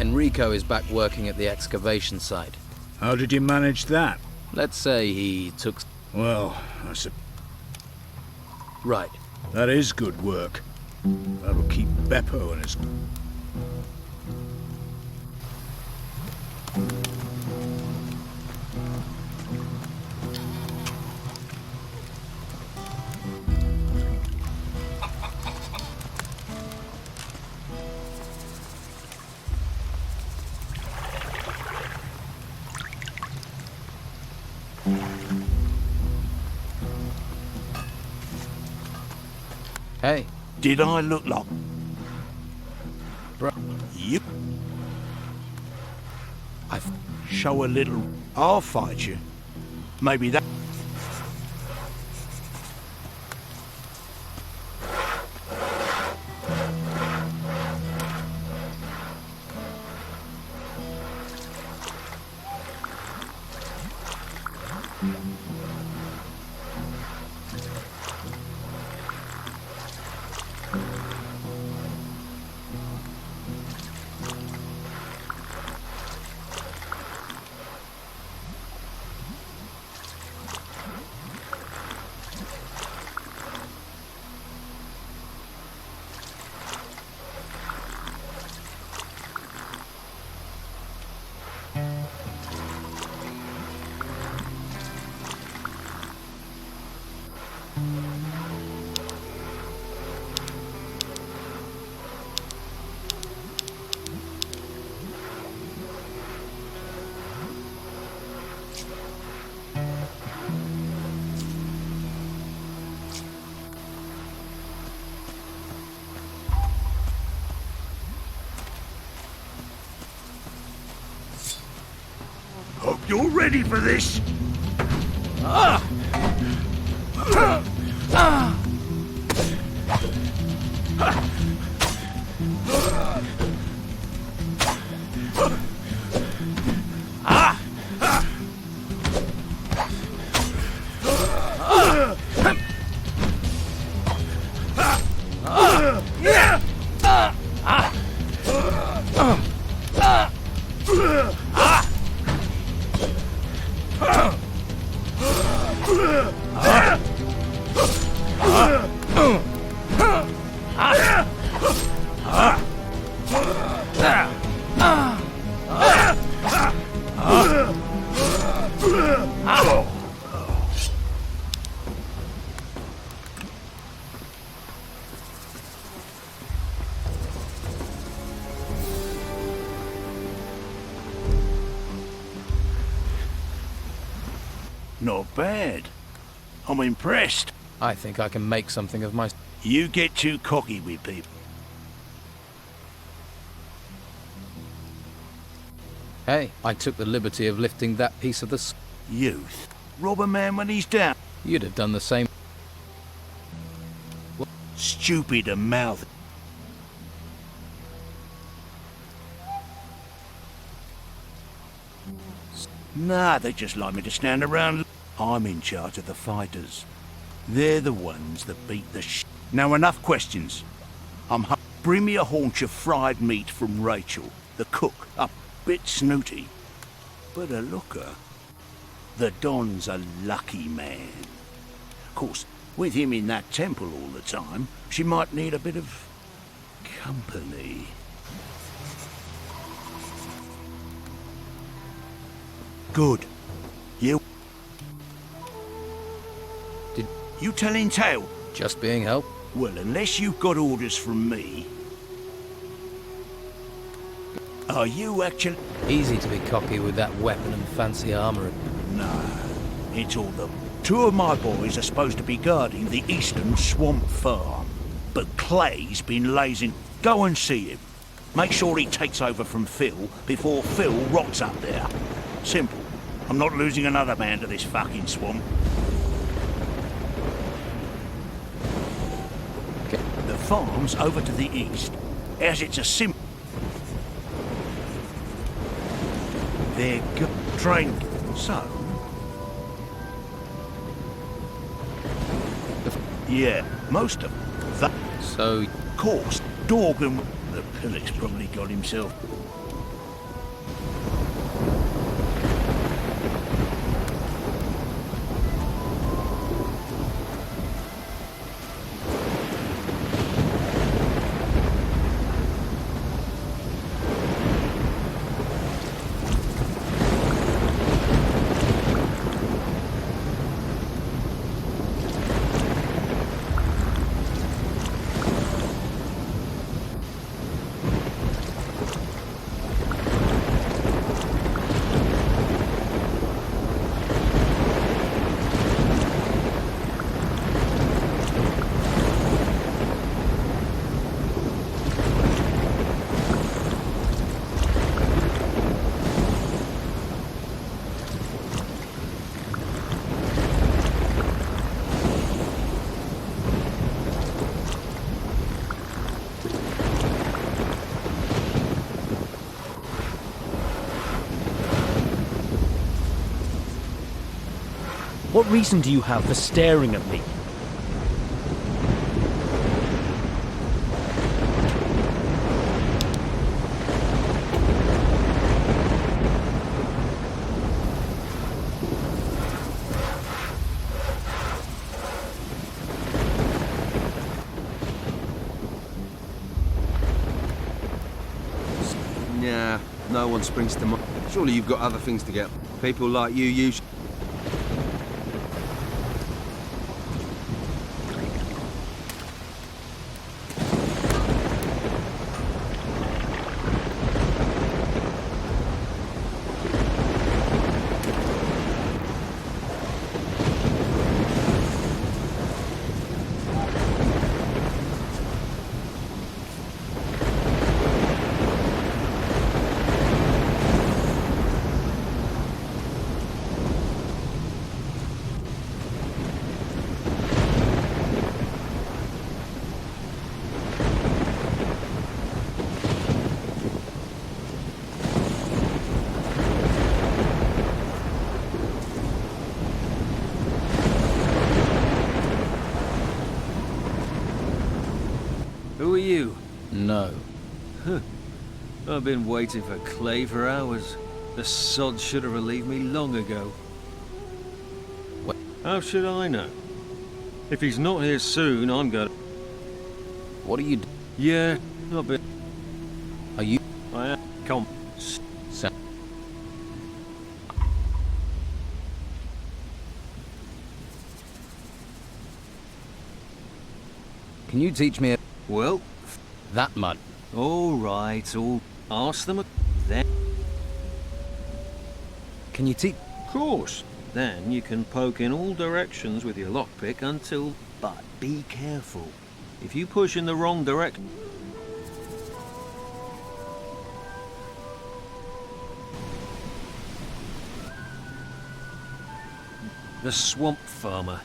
Enrico is back working at the excavation site. How did you manage that? Let's say he took... Well, I suppose... Right. That is good work. That'll keep Beppo and his... Hey. Did I look like... Bro. You... Show a little... I'll fight you. Maybe that... Hope you're ready for this. Not bad. I'm impressed. I think I can make something of my... You get too cocky with people. Hey, I took the liberty of lifting that piece of the... Youth. Rob a man when he's down. You'd have done the same. Stupid and mouth. Nah, they just like me to stand around. I'm in charge of the fighters. They're the ones that beat the sh. Now enough questions. Bring me a haunch of fried meat from Rachel, the cook. A bit snooty, but a looker. The Don's a lucky man. Of course, with him in that temple all the time, she might need a bit of company. Good. Did you telling tale? Just being helped? Well, unless you've got orders from me. Are you actually... Easy to be cocky with that weapon and fancy armour. No, it's all the... Two of my boys are supposed to be guarding the eastern swamp farm. But Clay's been lazing. Go and see him. Make sure he takes over from Phil before Phil rots up there. Simple. I'm not losing another man to this fucking swamp. The farm's over to the east, as it's a simple... They're good trained, so... Yeah, most of them. So... Of course, Dorgan... The pillock's probably got himself... What reason do you have for staring at me? Nah, no one springs to mind. Surely you've got other things to get. People like you usually... Who are you? No. Huh. I've been waiting for Clay for hours. The sod should have relieved me long ago. What? How should I know? If he's not here soon, I'm gonna... What are you... Yeah, I've been... Are you... I am... Come. Can you teach me a... Well... That much. All right, ask them then. Can you teach... Of course. Then you can poke in all directions with your lockpick until... But be careful. If you push in the wrong direction... The swamp farmer.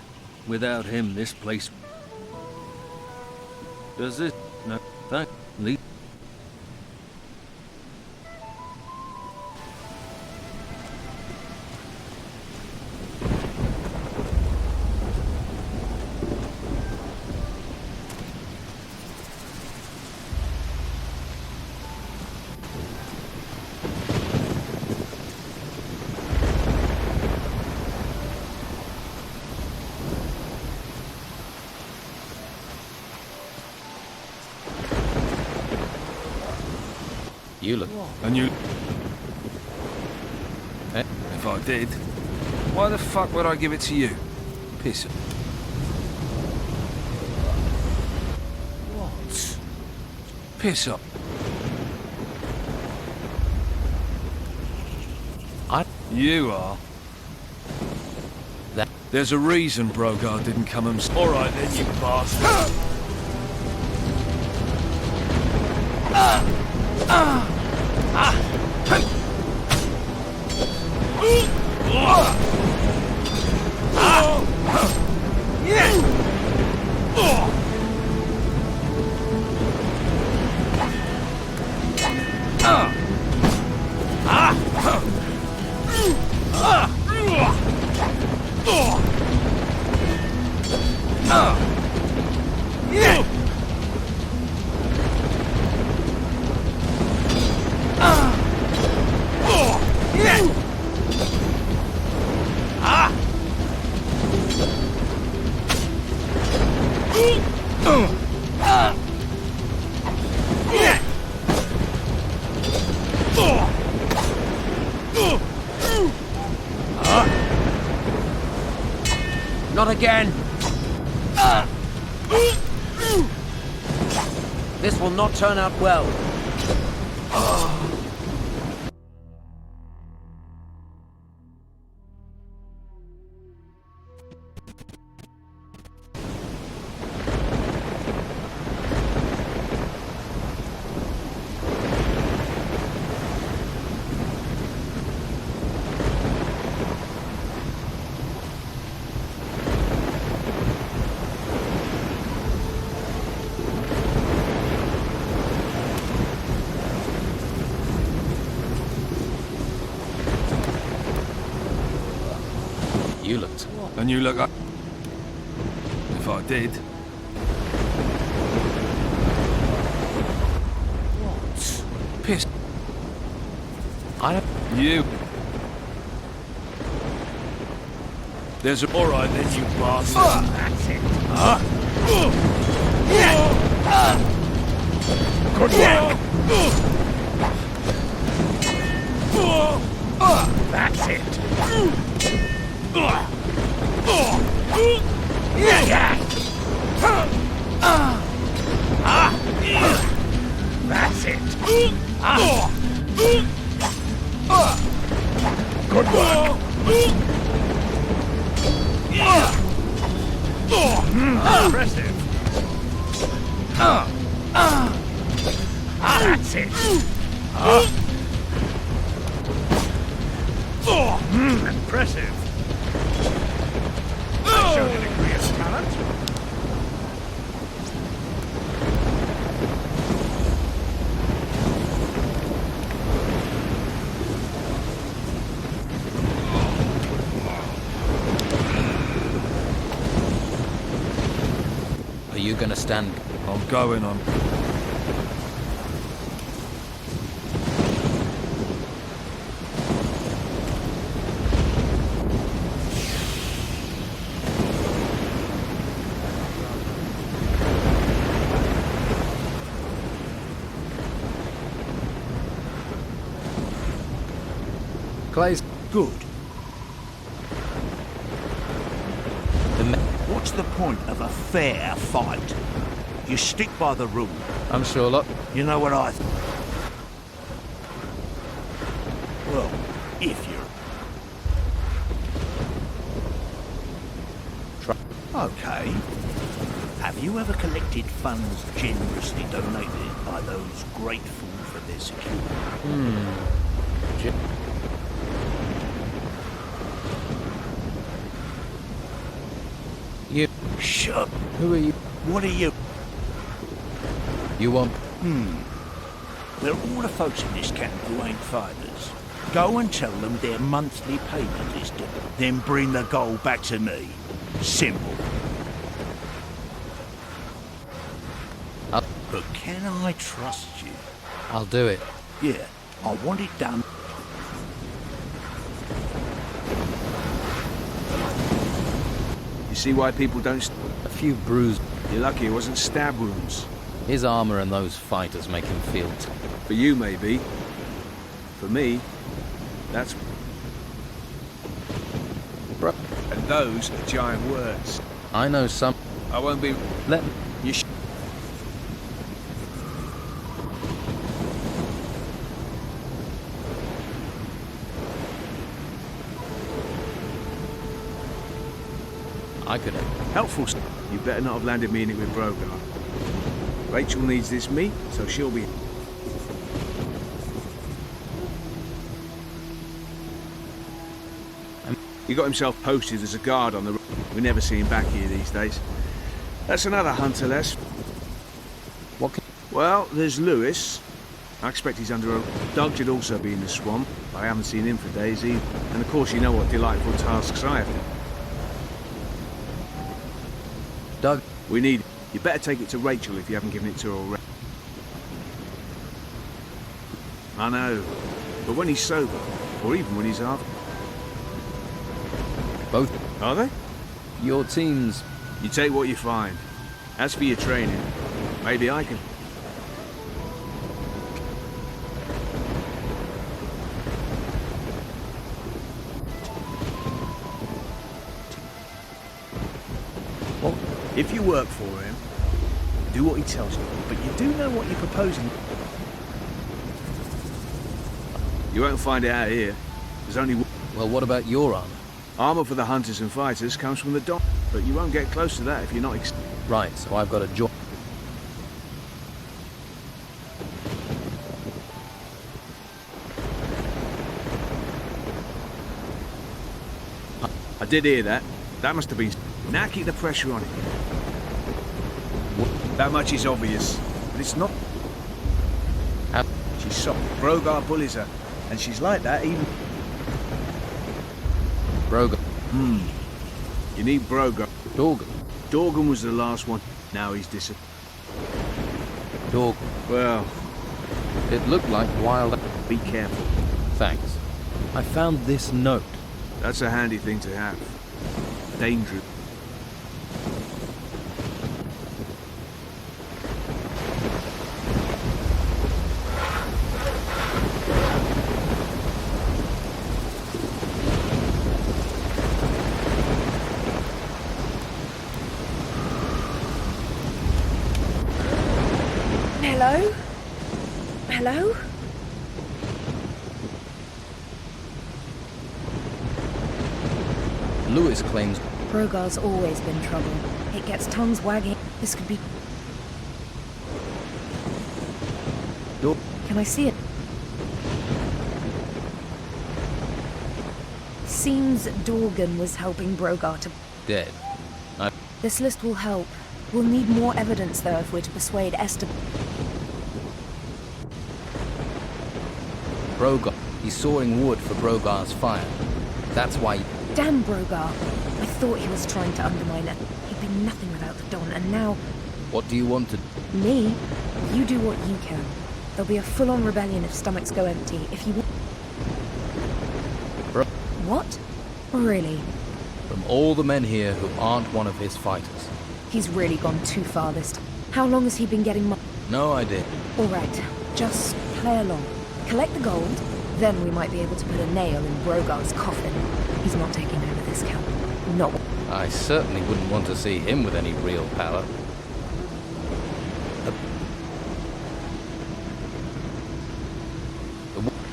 Without him, this place... Does this... No, thank... Lee... You look... And you... Eh? If I did, why the fuck would I give it to you? Piss. What? Piss up. You are. That... There's a reason Brogar didn't come and... Alright then, you bastard. Not again! This will not turn out well. You looked. And you look... If I did... What? Piss. I don't... You... There's a... Alright then, you bastard. That's it. Good work. That's it. That's it. Good work. Impressive. That's it. Impressive. That showed a degree of talent. Are you gonna stand? I'm going on. Clay's good. What's the point of a fair fight? You stick by the rule. I'm sure, look. You know what I think? Well, if you're... Okay. Have you ever collected funds generously donated by those grateful for their security? You... Shut. Who are you? What are you? You won't... There are all the folks in this camp who ain't fighters. Go and tell them their monthly payment is due. Then bring the gold back to me. Simple. But can I trust you? I'll do it. Yeah, I want it done. You see why people don't... A few bruised... You're lucky it wasn't stab wounds. His armor and those fighters make him feel... For you, maybe. For me, that's... And those are giant words. I know some... I won't be... Let... You I could have... Helpful. You better not have landed me in it with Brogar. Rachel needs this meat, so she'll be... He got himself posted as a guard on the... We never see him back here these days. That's another hunter less. What can... Well, there's Lewis. I expect he's under a... Doug should also be in the swamp. I haven't seen him for days either. And of course you know what delightful tasks I have to... Doug... We need... You better take it to Rachel if you haven't given it to her already. I know. But when he's sober, or even when he's after... Both. Are they? Your teams... You take what you find. As for your training, maybe I can... Well, if you work for him, do what he tells you. But you do know what you're proposing. You won't find it out here. There's only... Well, what about your armor? Armor for the hunters and fighters comes from the Don, but you won't get close to that if you're not... Right, so I've got to join... I did hear that. That must have been... Now keep the pressure on it. That much is obvious, but it's not... She's soft. Brogar bullies her, and she's like that even... Brogar. You need Brogar. Dorgan. Dorgan was the last one. Now he's disappeared. Dorgan. Well... It looked like wild... Be careful. Thanks. I found this note. That's a handy thing to have. Dangerous. Hello? Hello? Lewis claims... Brogar's always been trouble. It gets tongues wagging. This could be... Can I see it? Seems Dorgan was helping Brogar to... Dead. This list will help. We'll need more evidence, though, if we're to persuade Esther... Brogar. He's sawing wood for Brogar's fire. That's why... Damn Brogar! I thought he was trying to undermine it. He'd been nothing without the Don, and now... What do you want to... Me? You do what you can. There'll be a full-on rebellion if stomachs go empty. If you... What? Really? From all the men here who aren't one of his fighters. He's really gone too far this time. How long has he been getting money? No idea. All right, just play along. Collect the gold, then we might be able to put a nail in Brogar's coffin. He's not taking over this camp. No. I certainly wouldn't want to see him with any real power.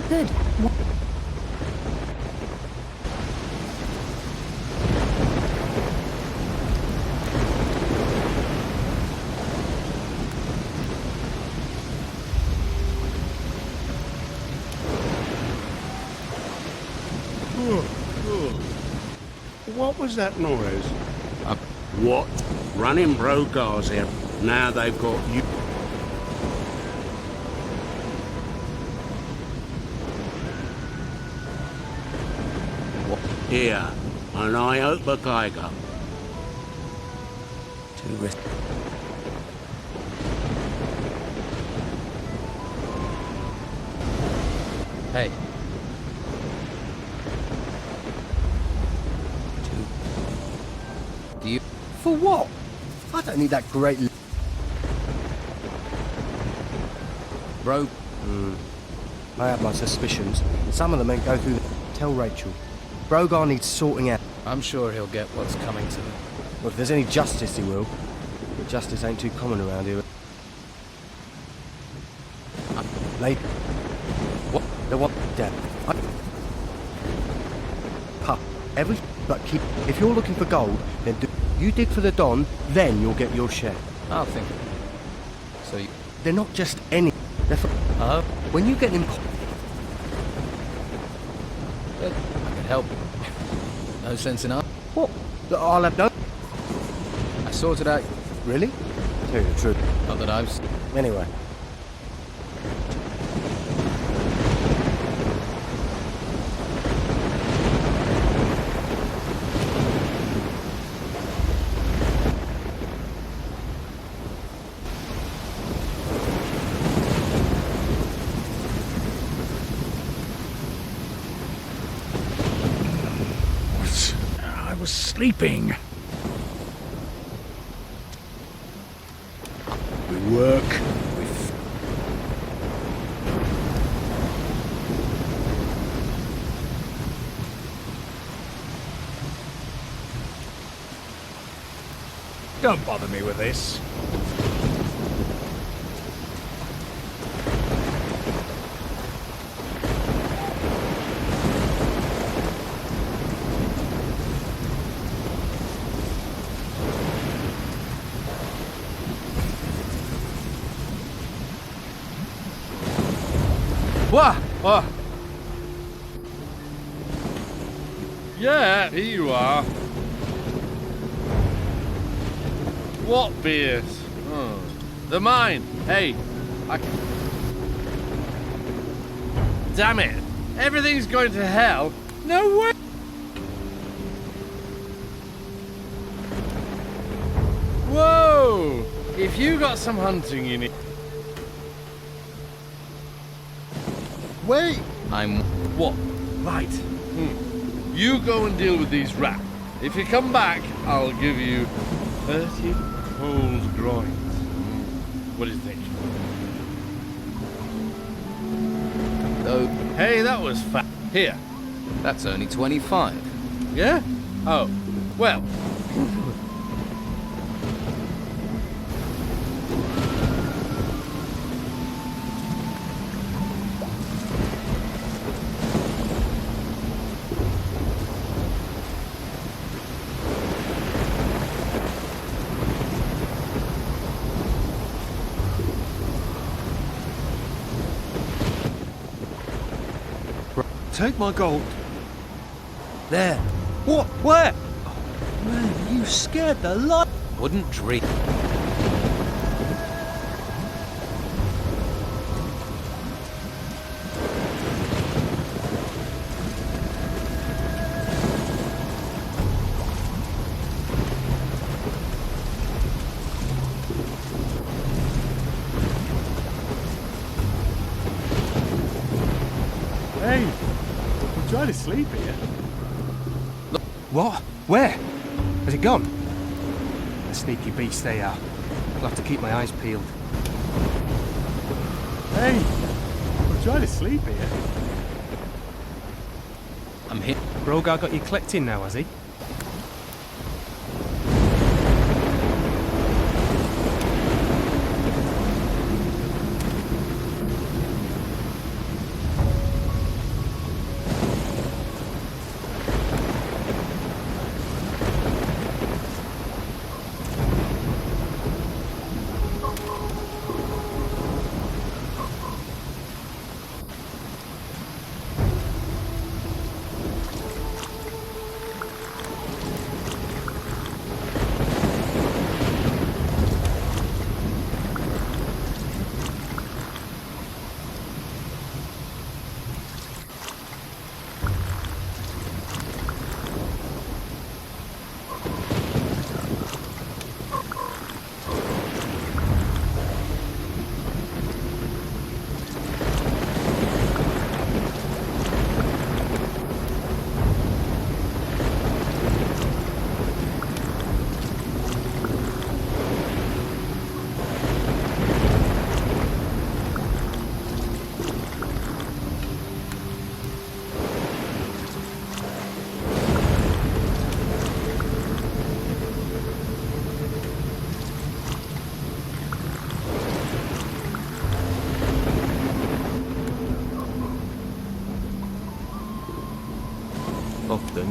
Good. What was that noise? What? Running Brogar's here. Now they've got you. Here, and I hope a Geiger. Too risky. Hey. Do you... For what? I don't need that great... Bro. I have my suspicions. Some of them ain't go through the... Tell Rachel. Brogar needs sorting out. I'm sure he'll get what's coming to him. Well, if there's any justice, he will. But justice ain't too common around here. Lady. What? The what? Dad. Every... But keep... If you're looking for gold, then you dig for the Don, then you'll get your share. I'll think. So you... They're not just any... They're for... When you get them... Good. I can help. No sense in... What? I'll have no... I sorted out... Really? Tell you the truth. Not that I've... Anyway. I was sleeping. We work. Don't bother me with this. What? Oh. Yeah, here you are. What beers? Oh. The mine. Hey, damn it. Everything's going to hell. No way. Whoa! If you got some hunting you need... Wait! I'm... What? Right. You go and deal with these rats. If you come back, I'll give you 30 cold groins. What do you think? Oh. Hey, that was fat. Here. That's only 25. Yeah? Oh. Well. Take my gold. There. What? Where? Oh, man, you scared the life. Wouldn't dream. Hey, I'm trying to sleep here. Look. What? Where? Has it gone? A sneaky beast they are. I'll have to keep my eyes peeled. Hey, I'm trying to sleep here. I'm here. Brogar got you clicked in now, has he?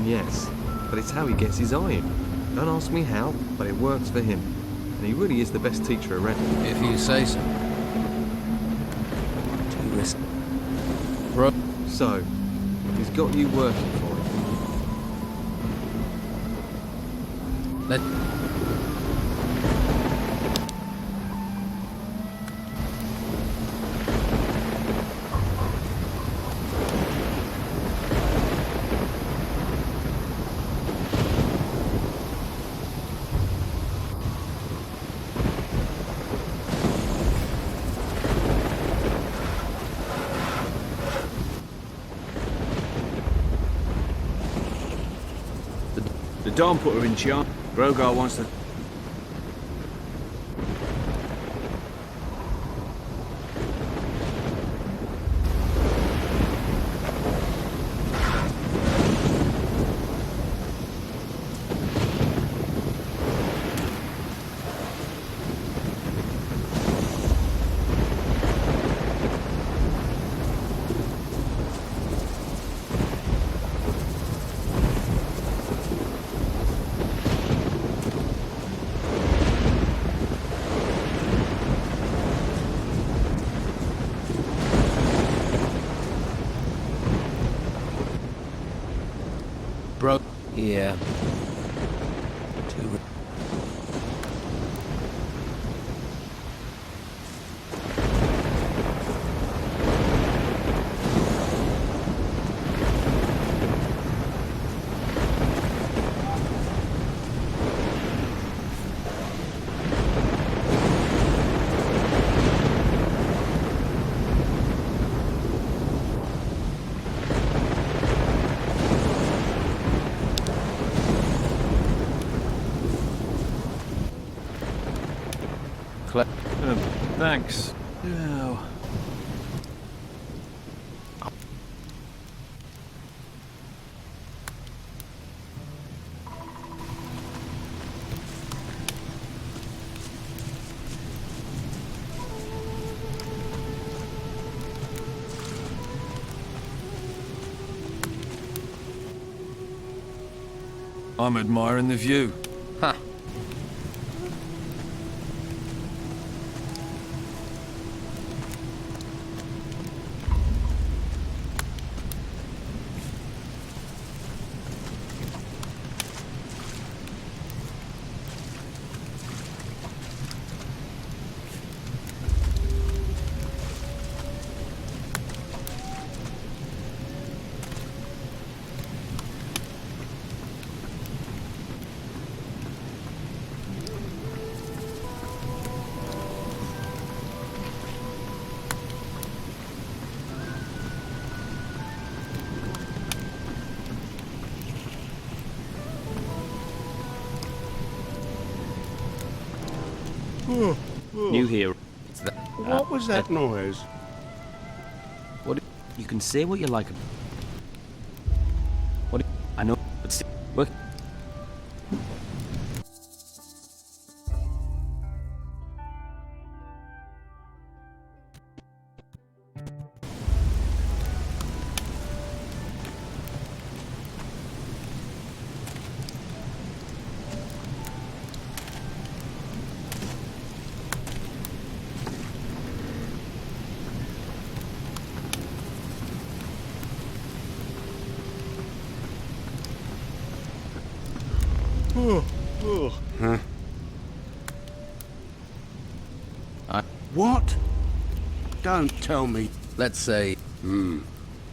yes, but it's how he gets his eye in. Don't ask me how, but it works for him. And he really is the best teacher around. If you say so. Too risky. Bro. So, he's got you working for him. Let... The Don put her in charge. Brogar wants to... Bro. Yeah. Thanks. No. I'm admiring the view. Ha! New here. What was that noise? What? You can say what you like. What? I know, but still, what? Huh? What? Don't tell me. Let's say...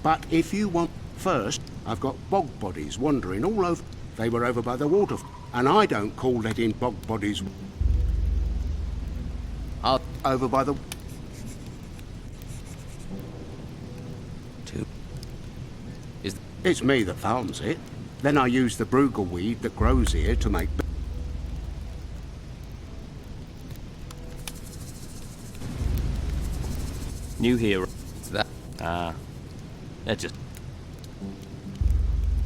But if you want... First, I've got bog bodies wandering all over. They were over by the water. And I don't call that in bog bodies. Over by the... It's me that farms it. Then I use the brugal weed that grows here to make... New here. It's that. They're just...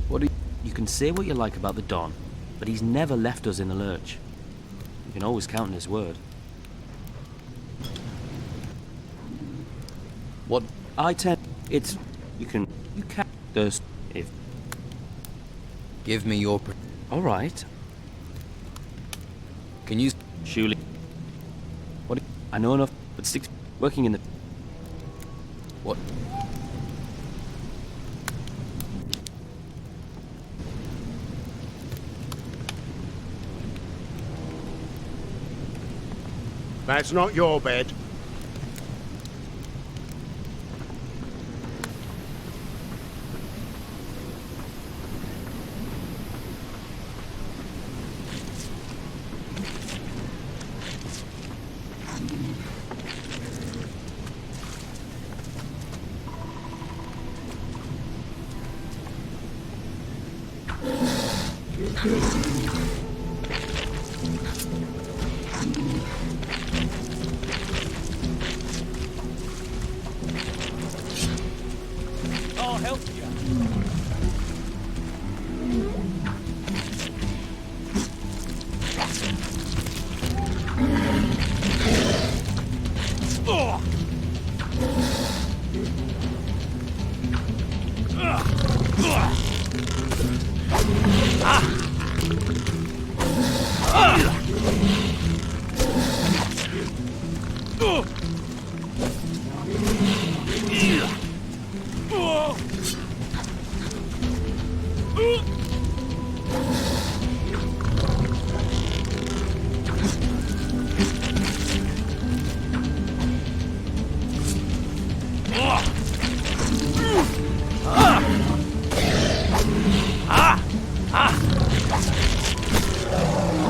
What do you can say what you like about the Don, but he's never left us in the lurch. You can always count on his word. What I tend... It's... You can... There's... If... Give me your... All right. Can you... Surely. What? I know enough, but six working in the... What? That's not your bed. I'll help you.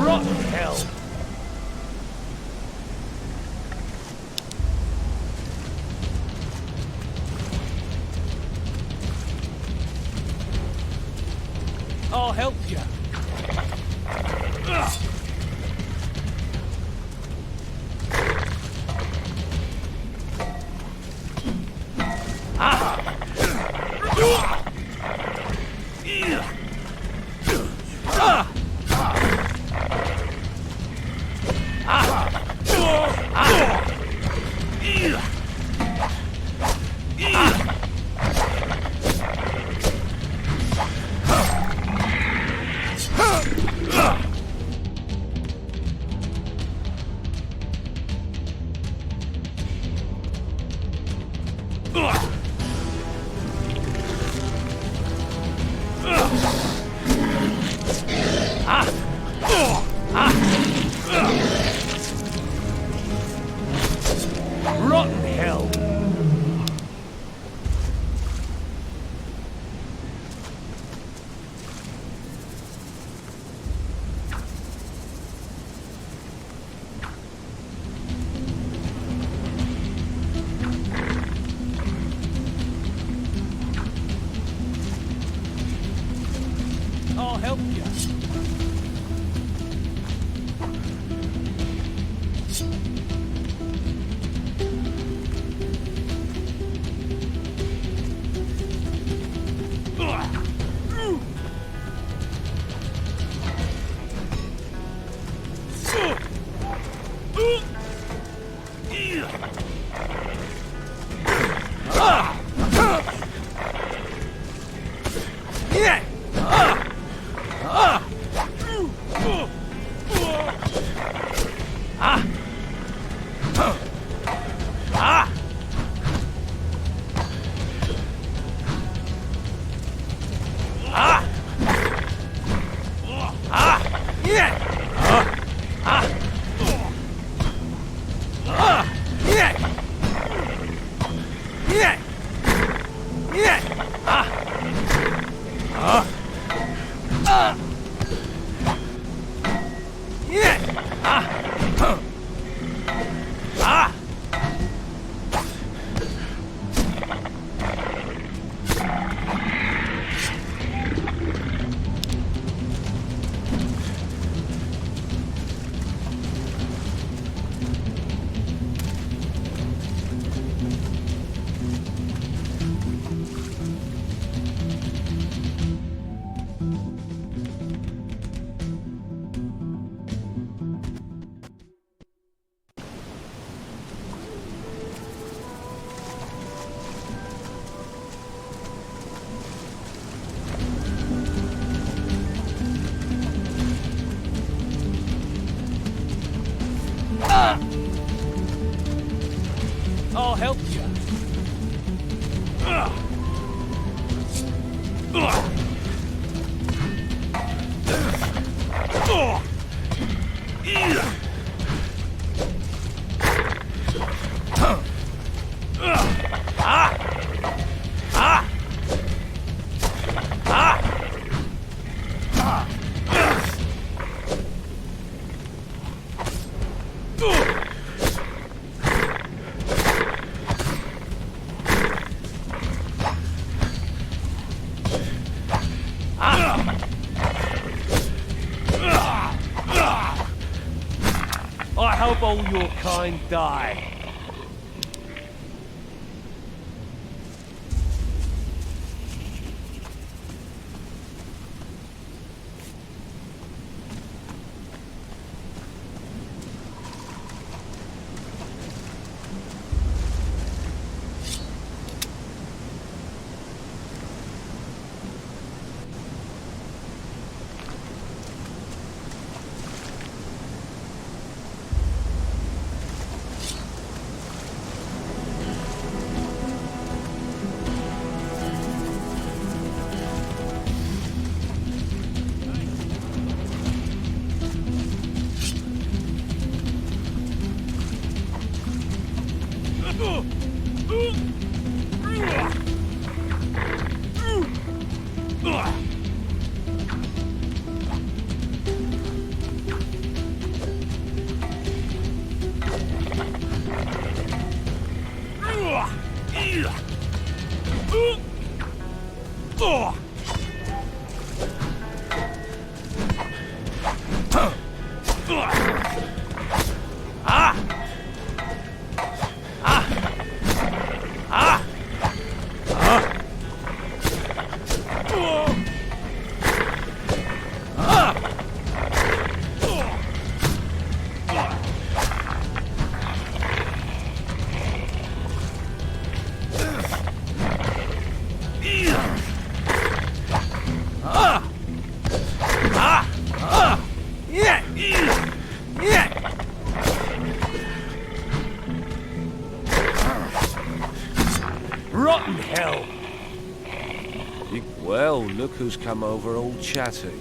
Rotten hell! I'll help you. Rotten hell! I'll help you. Yeah! I'll help you. I hope all your kind die. Rotten hell! Well, look who's come over all chatty.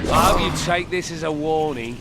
I hope you take this as a warning.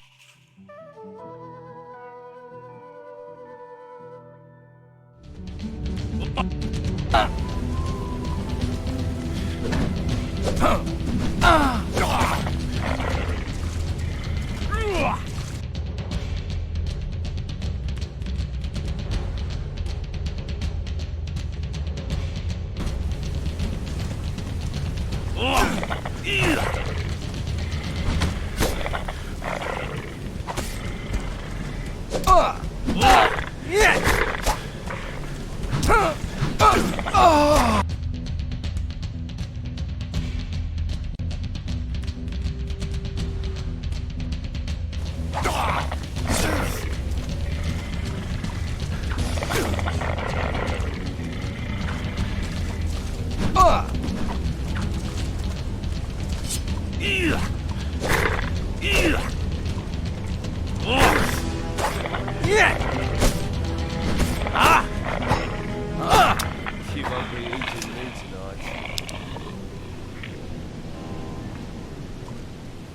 You won't be eating me tonight.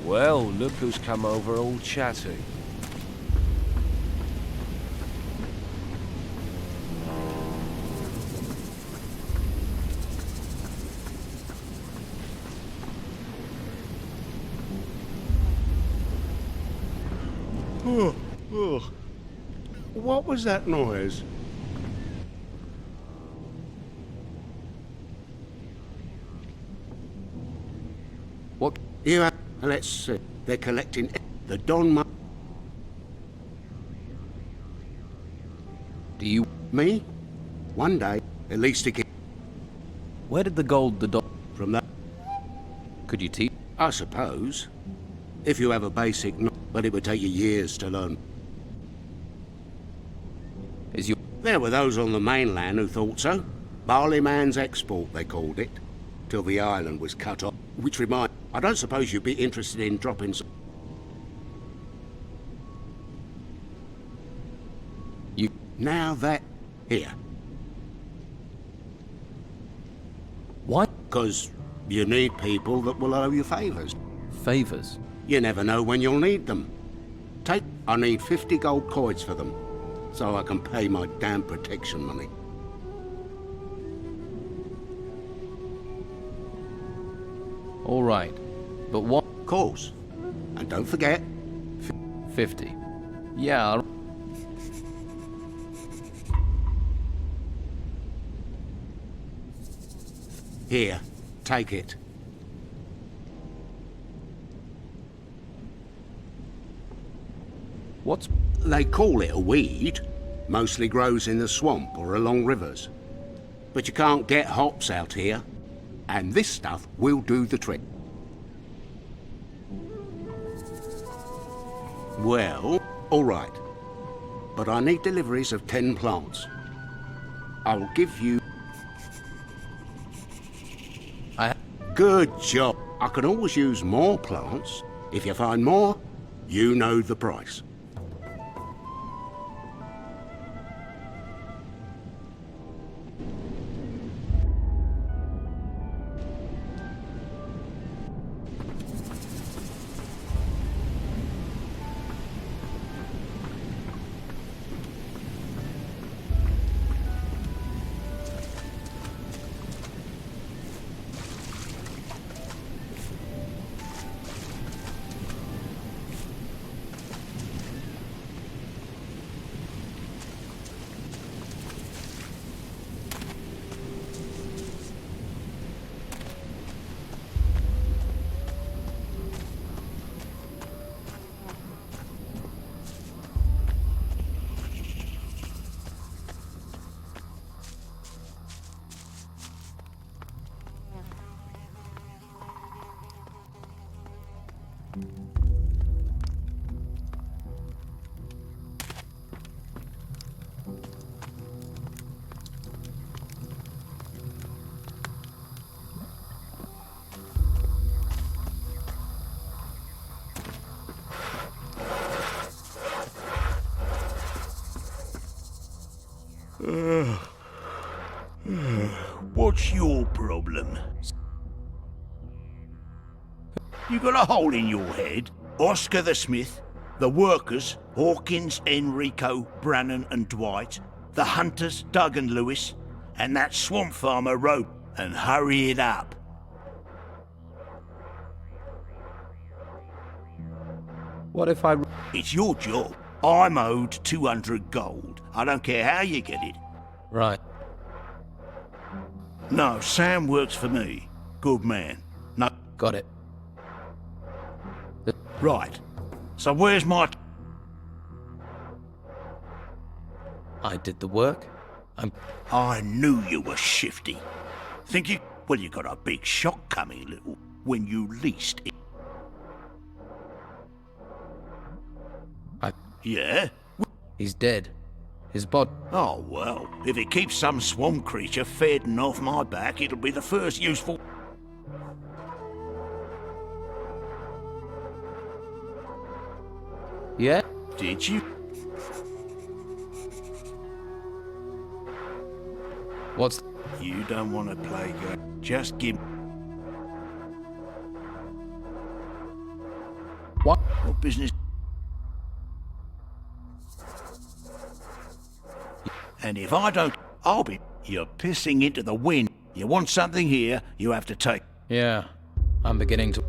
Well, look who's come over all chatty. What was that noise? What? You have... Let's see. They're collecting the Don... Do you... Me? One day, at least to get... Where did the gold the Don... From that... Could you teach? I suppose. If you have a basic... But it would take you years to learn. Is you... There were those on the mainland who thought so. Barleyman's export, they called it. Till the island was cut off. Which reminds... I don't suppose you'd be interested in dropping some... You... Now that... Here. Why? Because you need people that will owe you favours. Favours? You never know when you'll need them. Take... I need 50 gold coins for them, so I can pay my damn protection money. All right. But what? Of course. And don't forget... 50. Yeah, Here, take it. What's... They call it a weed. Mostly grows in the swamp or along rivers. But you can't get hops out here. And this stuff will do the trick. Well, all right. But I need deliveries of 10 plants. I will give you... Good job. I can always use more plants. If you find more, you know the price. What's your problem? You got a hole in your head? Oscar the Smith, the workers, Hawkins, Enrico, Brannan and Dwight, the hunters, Doug and Lewis, and that swamp farmer Rope, and hurry it up. What if I... It's your job. I'm owed 200 gold. I don't care how you get it. Right. No, Sam works for me. Good man. No. Got it. Right. So where's my... I did the work. I knew you were shifty. Think you... Well, you got a big shock coming, little, when you least... Yeah? He's dead. His body... Oh, well, if it keeps some swamp creature fading off my back, it'll be the first useful... Yeah? Did you? What's... You don't want to play go. Just give... What? What business? And if I don't, I'll be... You're pissing into the wind. You want something here, you have to take... Yeah, I'm beginning to...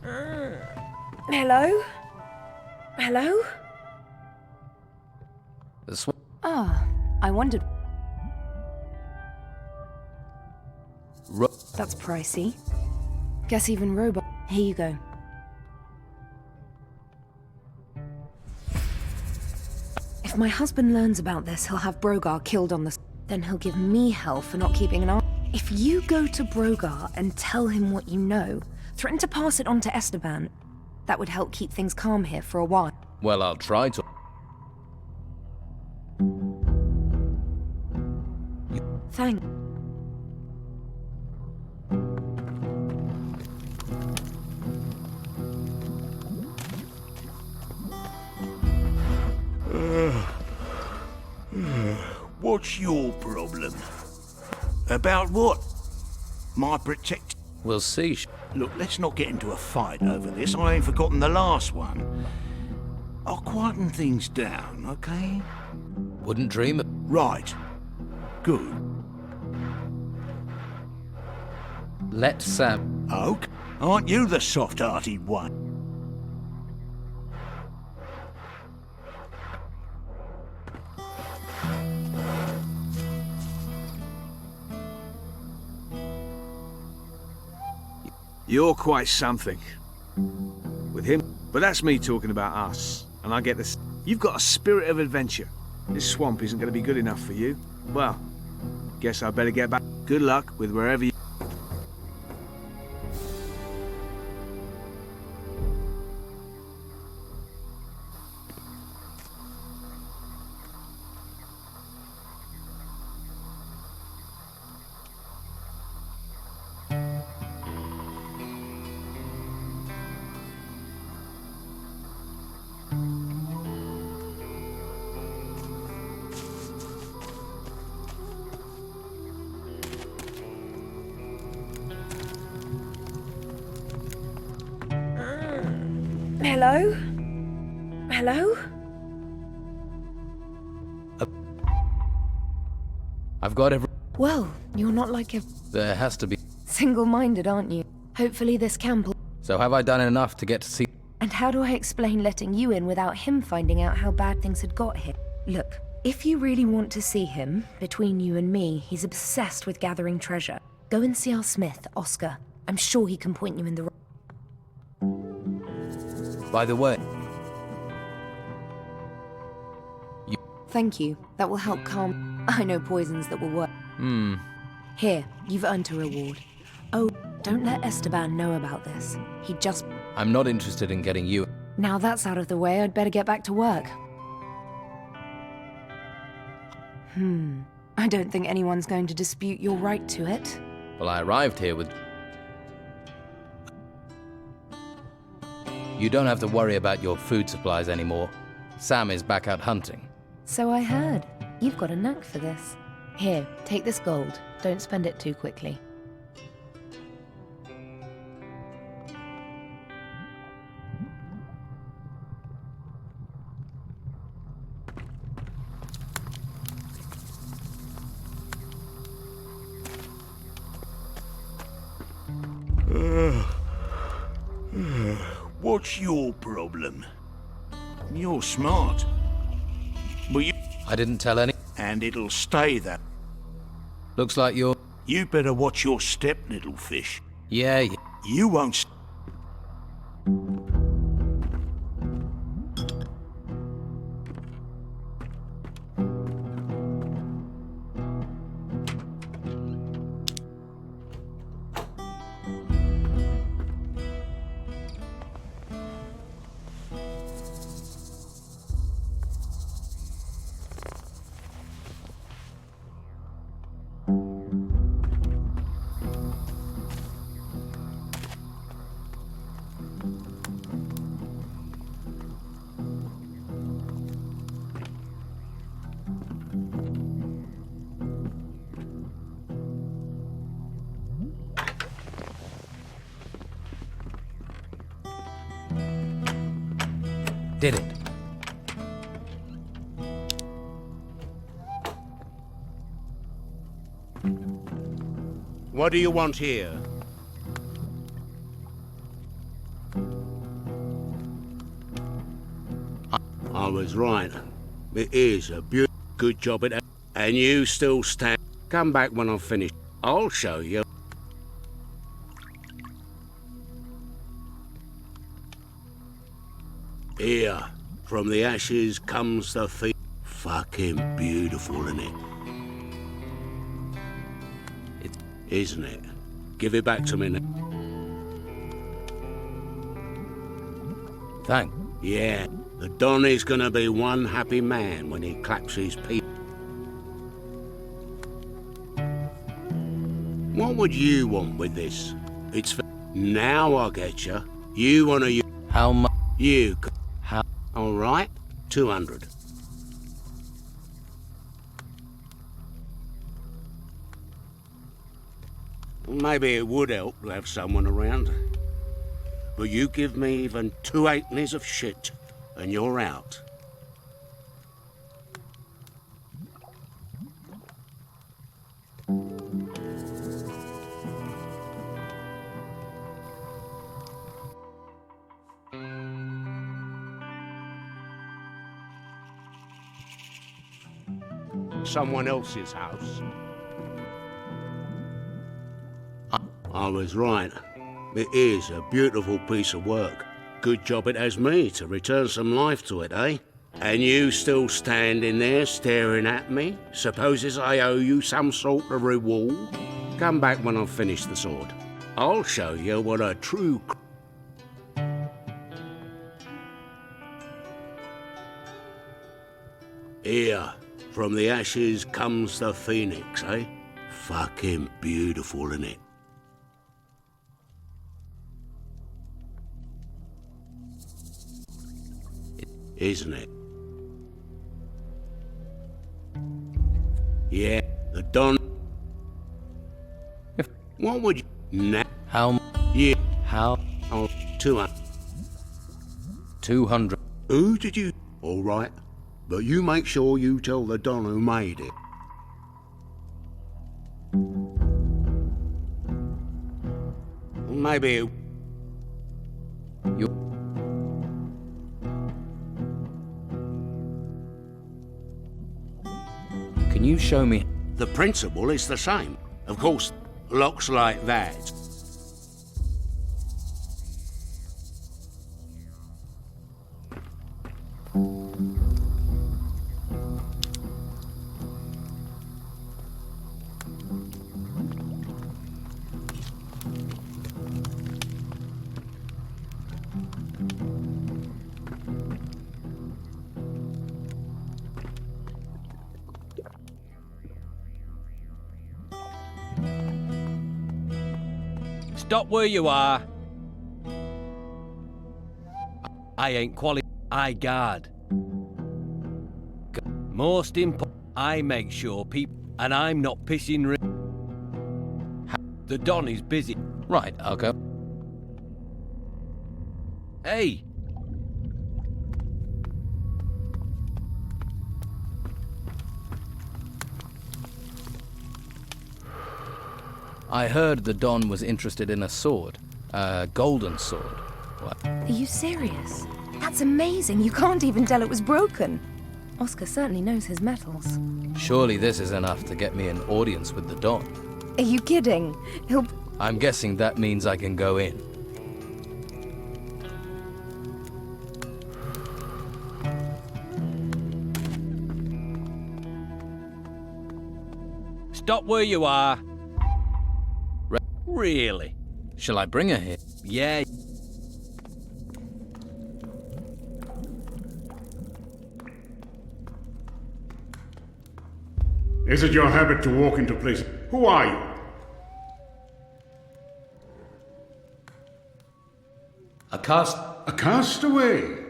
Hello? Hello? The Ah, I wondered. That's pricey. Guess even robot. Here you go. If my husband learns about this, he'll have Brogar killed on the... Then he'll give me hell for not keeping an eye. If you go to Brogar and tell him what you know, threaten to pass it on to Esteban, that would help keep things calm here for a while. Well, I'll try to. Thank. What's your problem? About what? My protect... We'll see. Look, let's not get into a fight over this. I ain't forgotten the last one. I'll quieten things down, okay? Wouldn't dream it. Right. Good. Let Sam... Oak, aren't you the soft-hearted one? You're quite something. With him. But that's me talking about us. And I get this. You've got a spirit of adventure. This swamp isn't going to be good enough for you. Well, guess I better get back. Good luck with wherever you... Hello? Hello? I've got every... Well, you're not like a... There has to be... Single-minded, aren't you? Hopefully this camp will... So have I done enough to get to see... And how do I explain letting you in without him finding out how bad things had got here? Look, if you really want to see him, between you and me, he's obsessed with gathering treasure. Go and see our smith, Oscar. I'm sure he can point you in the right... By the way... Thank you. That will help calm... I know poisons that will work. Here, you've earned a reward. Oh, don't let Esteban know about this. He just... I'm not interested in getting you... Now that's out of the way, I'd better get back to work. I don't think anyone's going to dispute your right to it. Well, I arrived here with... You don't have to worry about your food supplies anymore. Sam is back out hunting. So I heard. You've got a knack for this. Here, take this gold. Don't spend it too quickly. What's your problem? You're smart. Well, you... I didn't tell any... And it'll stay that. Looks like you're... You better watch your step, little fish. Yeah. You won't... Did it. What do you want here? was right. It is a good job at. And you still stand. Come back when I've finished. I'll show you. Here, from the ashes comes the feet. Fucking beautiful, innit? Isn't it? Give it back to me now. Thank. Yeah, the Don is gonna be one happy man when he claps his peep. What would you want with this? It's for... Now I get you. You wanna... How much? You... How? All right, 200. Maybe it would help to have someone around. But you give me even 2 halfpennies of shit, and you're out. Someone else's house. I was right. It is a beautiful piece of work. Good job it has me to return some life to it, eh? And you still standing there staring at me? Supposes I owe you some sort of reward? Come back when I've finished the sword. I'll show you what a true... Here, from the ashes comes the phoenix, eh? Fucking beautiful, innit? Isn't it? Yeah, the Don... What would you... Nah. How? Yeah. How? Oh, 200. 200. Who did you... All right, but you make sure you tell the Don who made it. Maybe it... You... Can you show me? The principle is the same. Of course, locks like that. Stop where you are. I ain't qualified. I guard. Most important, I make sure people... And I'm not pissing... The Don is busy. Right, I'll go. Hey! I heard the Don was interested in a sword. A golden sword. What? Are you serious? That's amazing. You can't even tell it was broken. Oscar certainly knows his metals. Surely this is enough to get me an audience with the Don. Are you kidding? He'll... I'm guessing that means I can go in. Stop where you are. Really? Shall I bring her here? Yeah. Is it your habit to walk into places? Who are you? A castaway?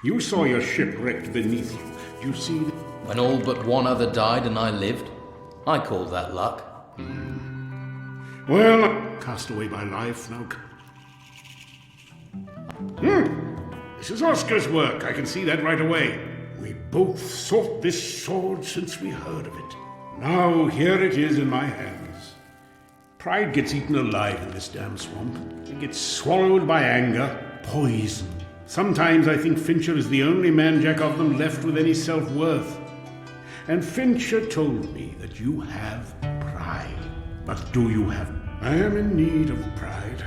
You saw your ship wrecked beneath you. You see... When all but one other died and I lived, I call that luck. Well, cast away by life now. This is Oscar's work. I can see that right away. We both sought this sword since we heard of it. Now here it is in my hands. Pride gets eaten alive in this damn swamp. It gets swallowed by anger, poison, Sometimes I think Fincher is the only man, Jack, of them left with any self-worth. And Fincher told me that you have pride. But do you have... I am in need of pride.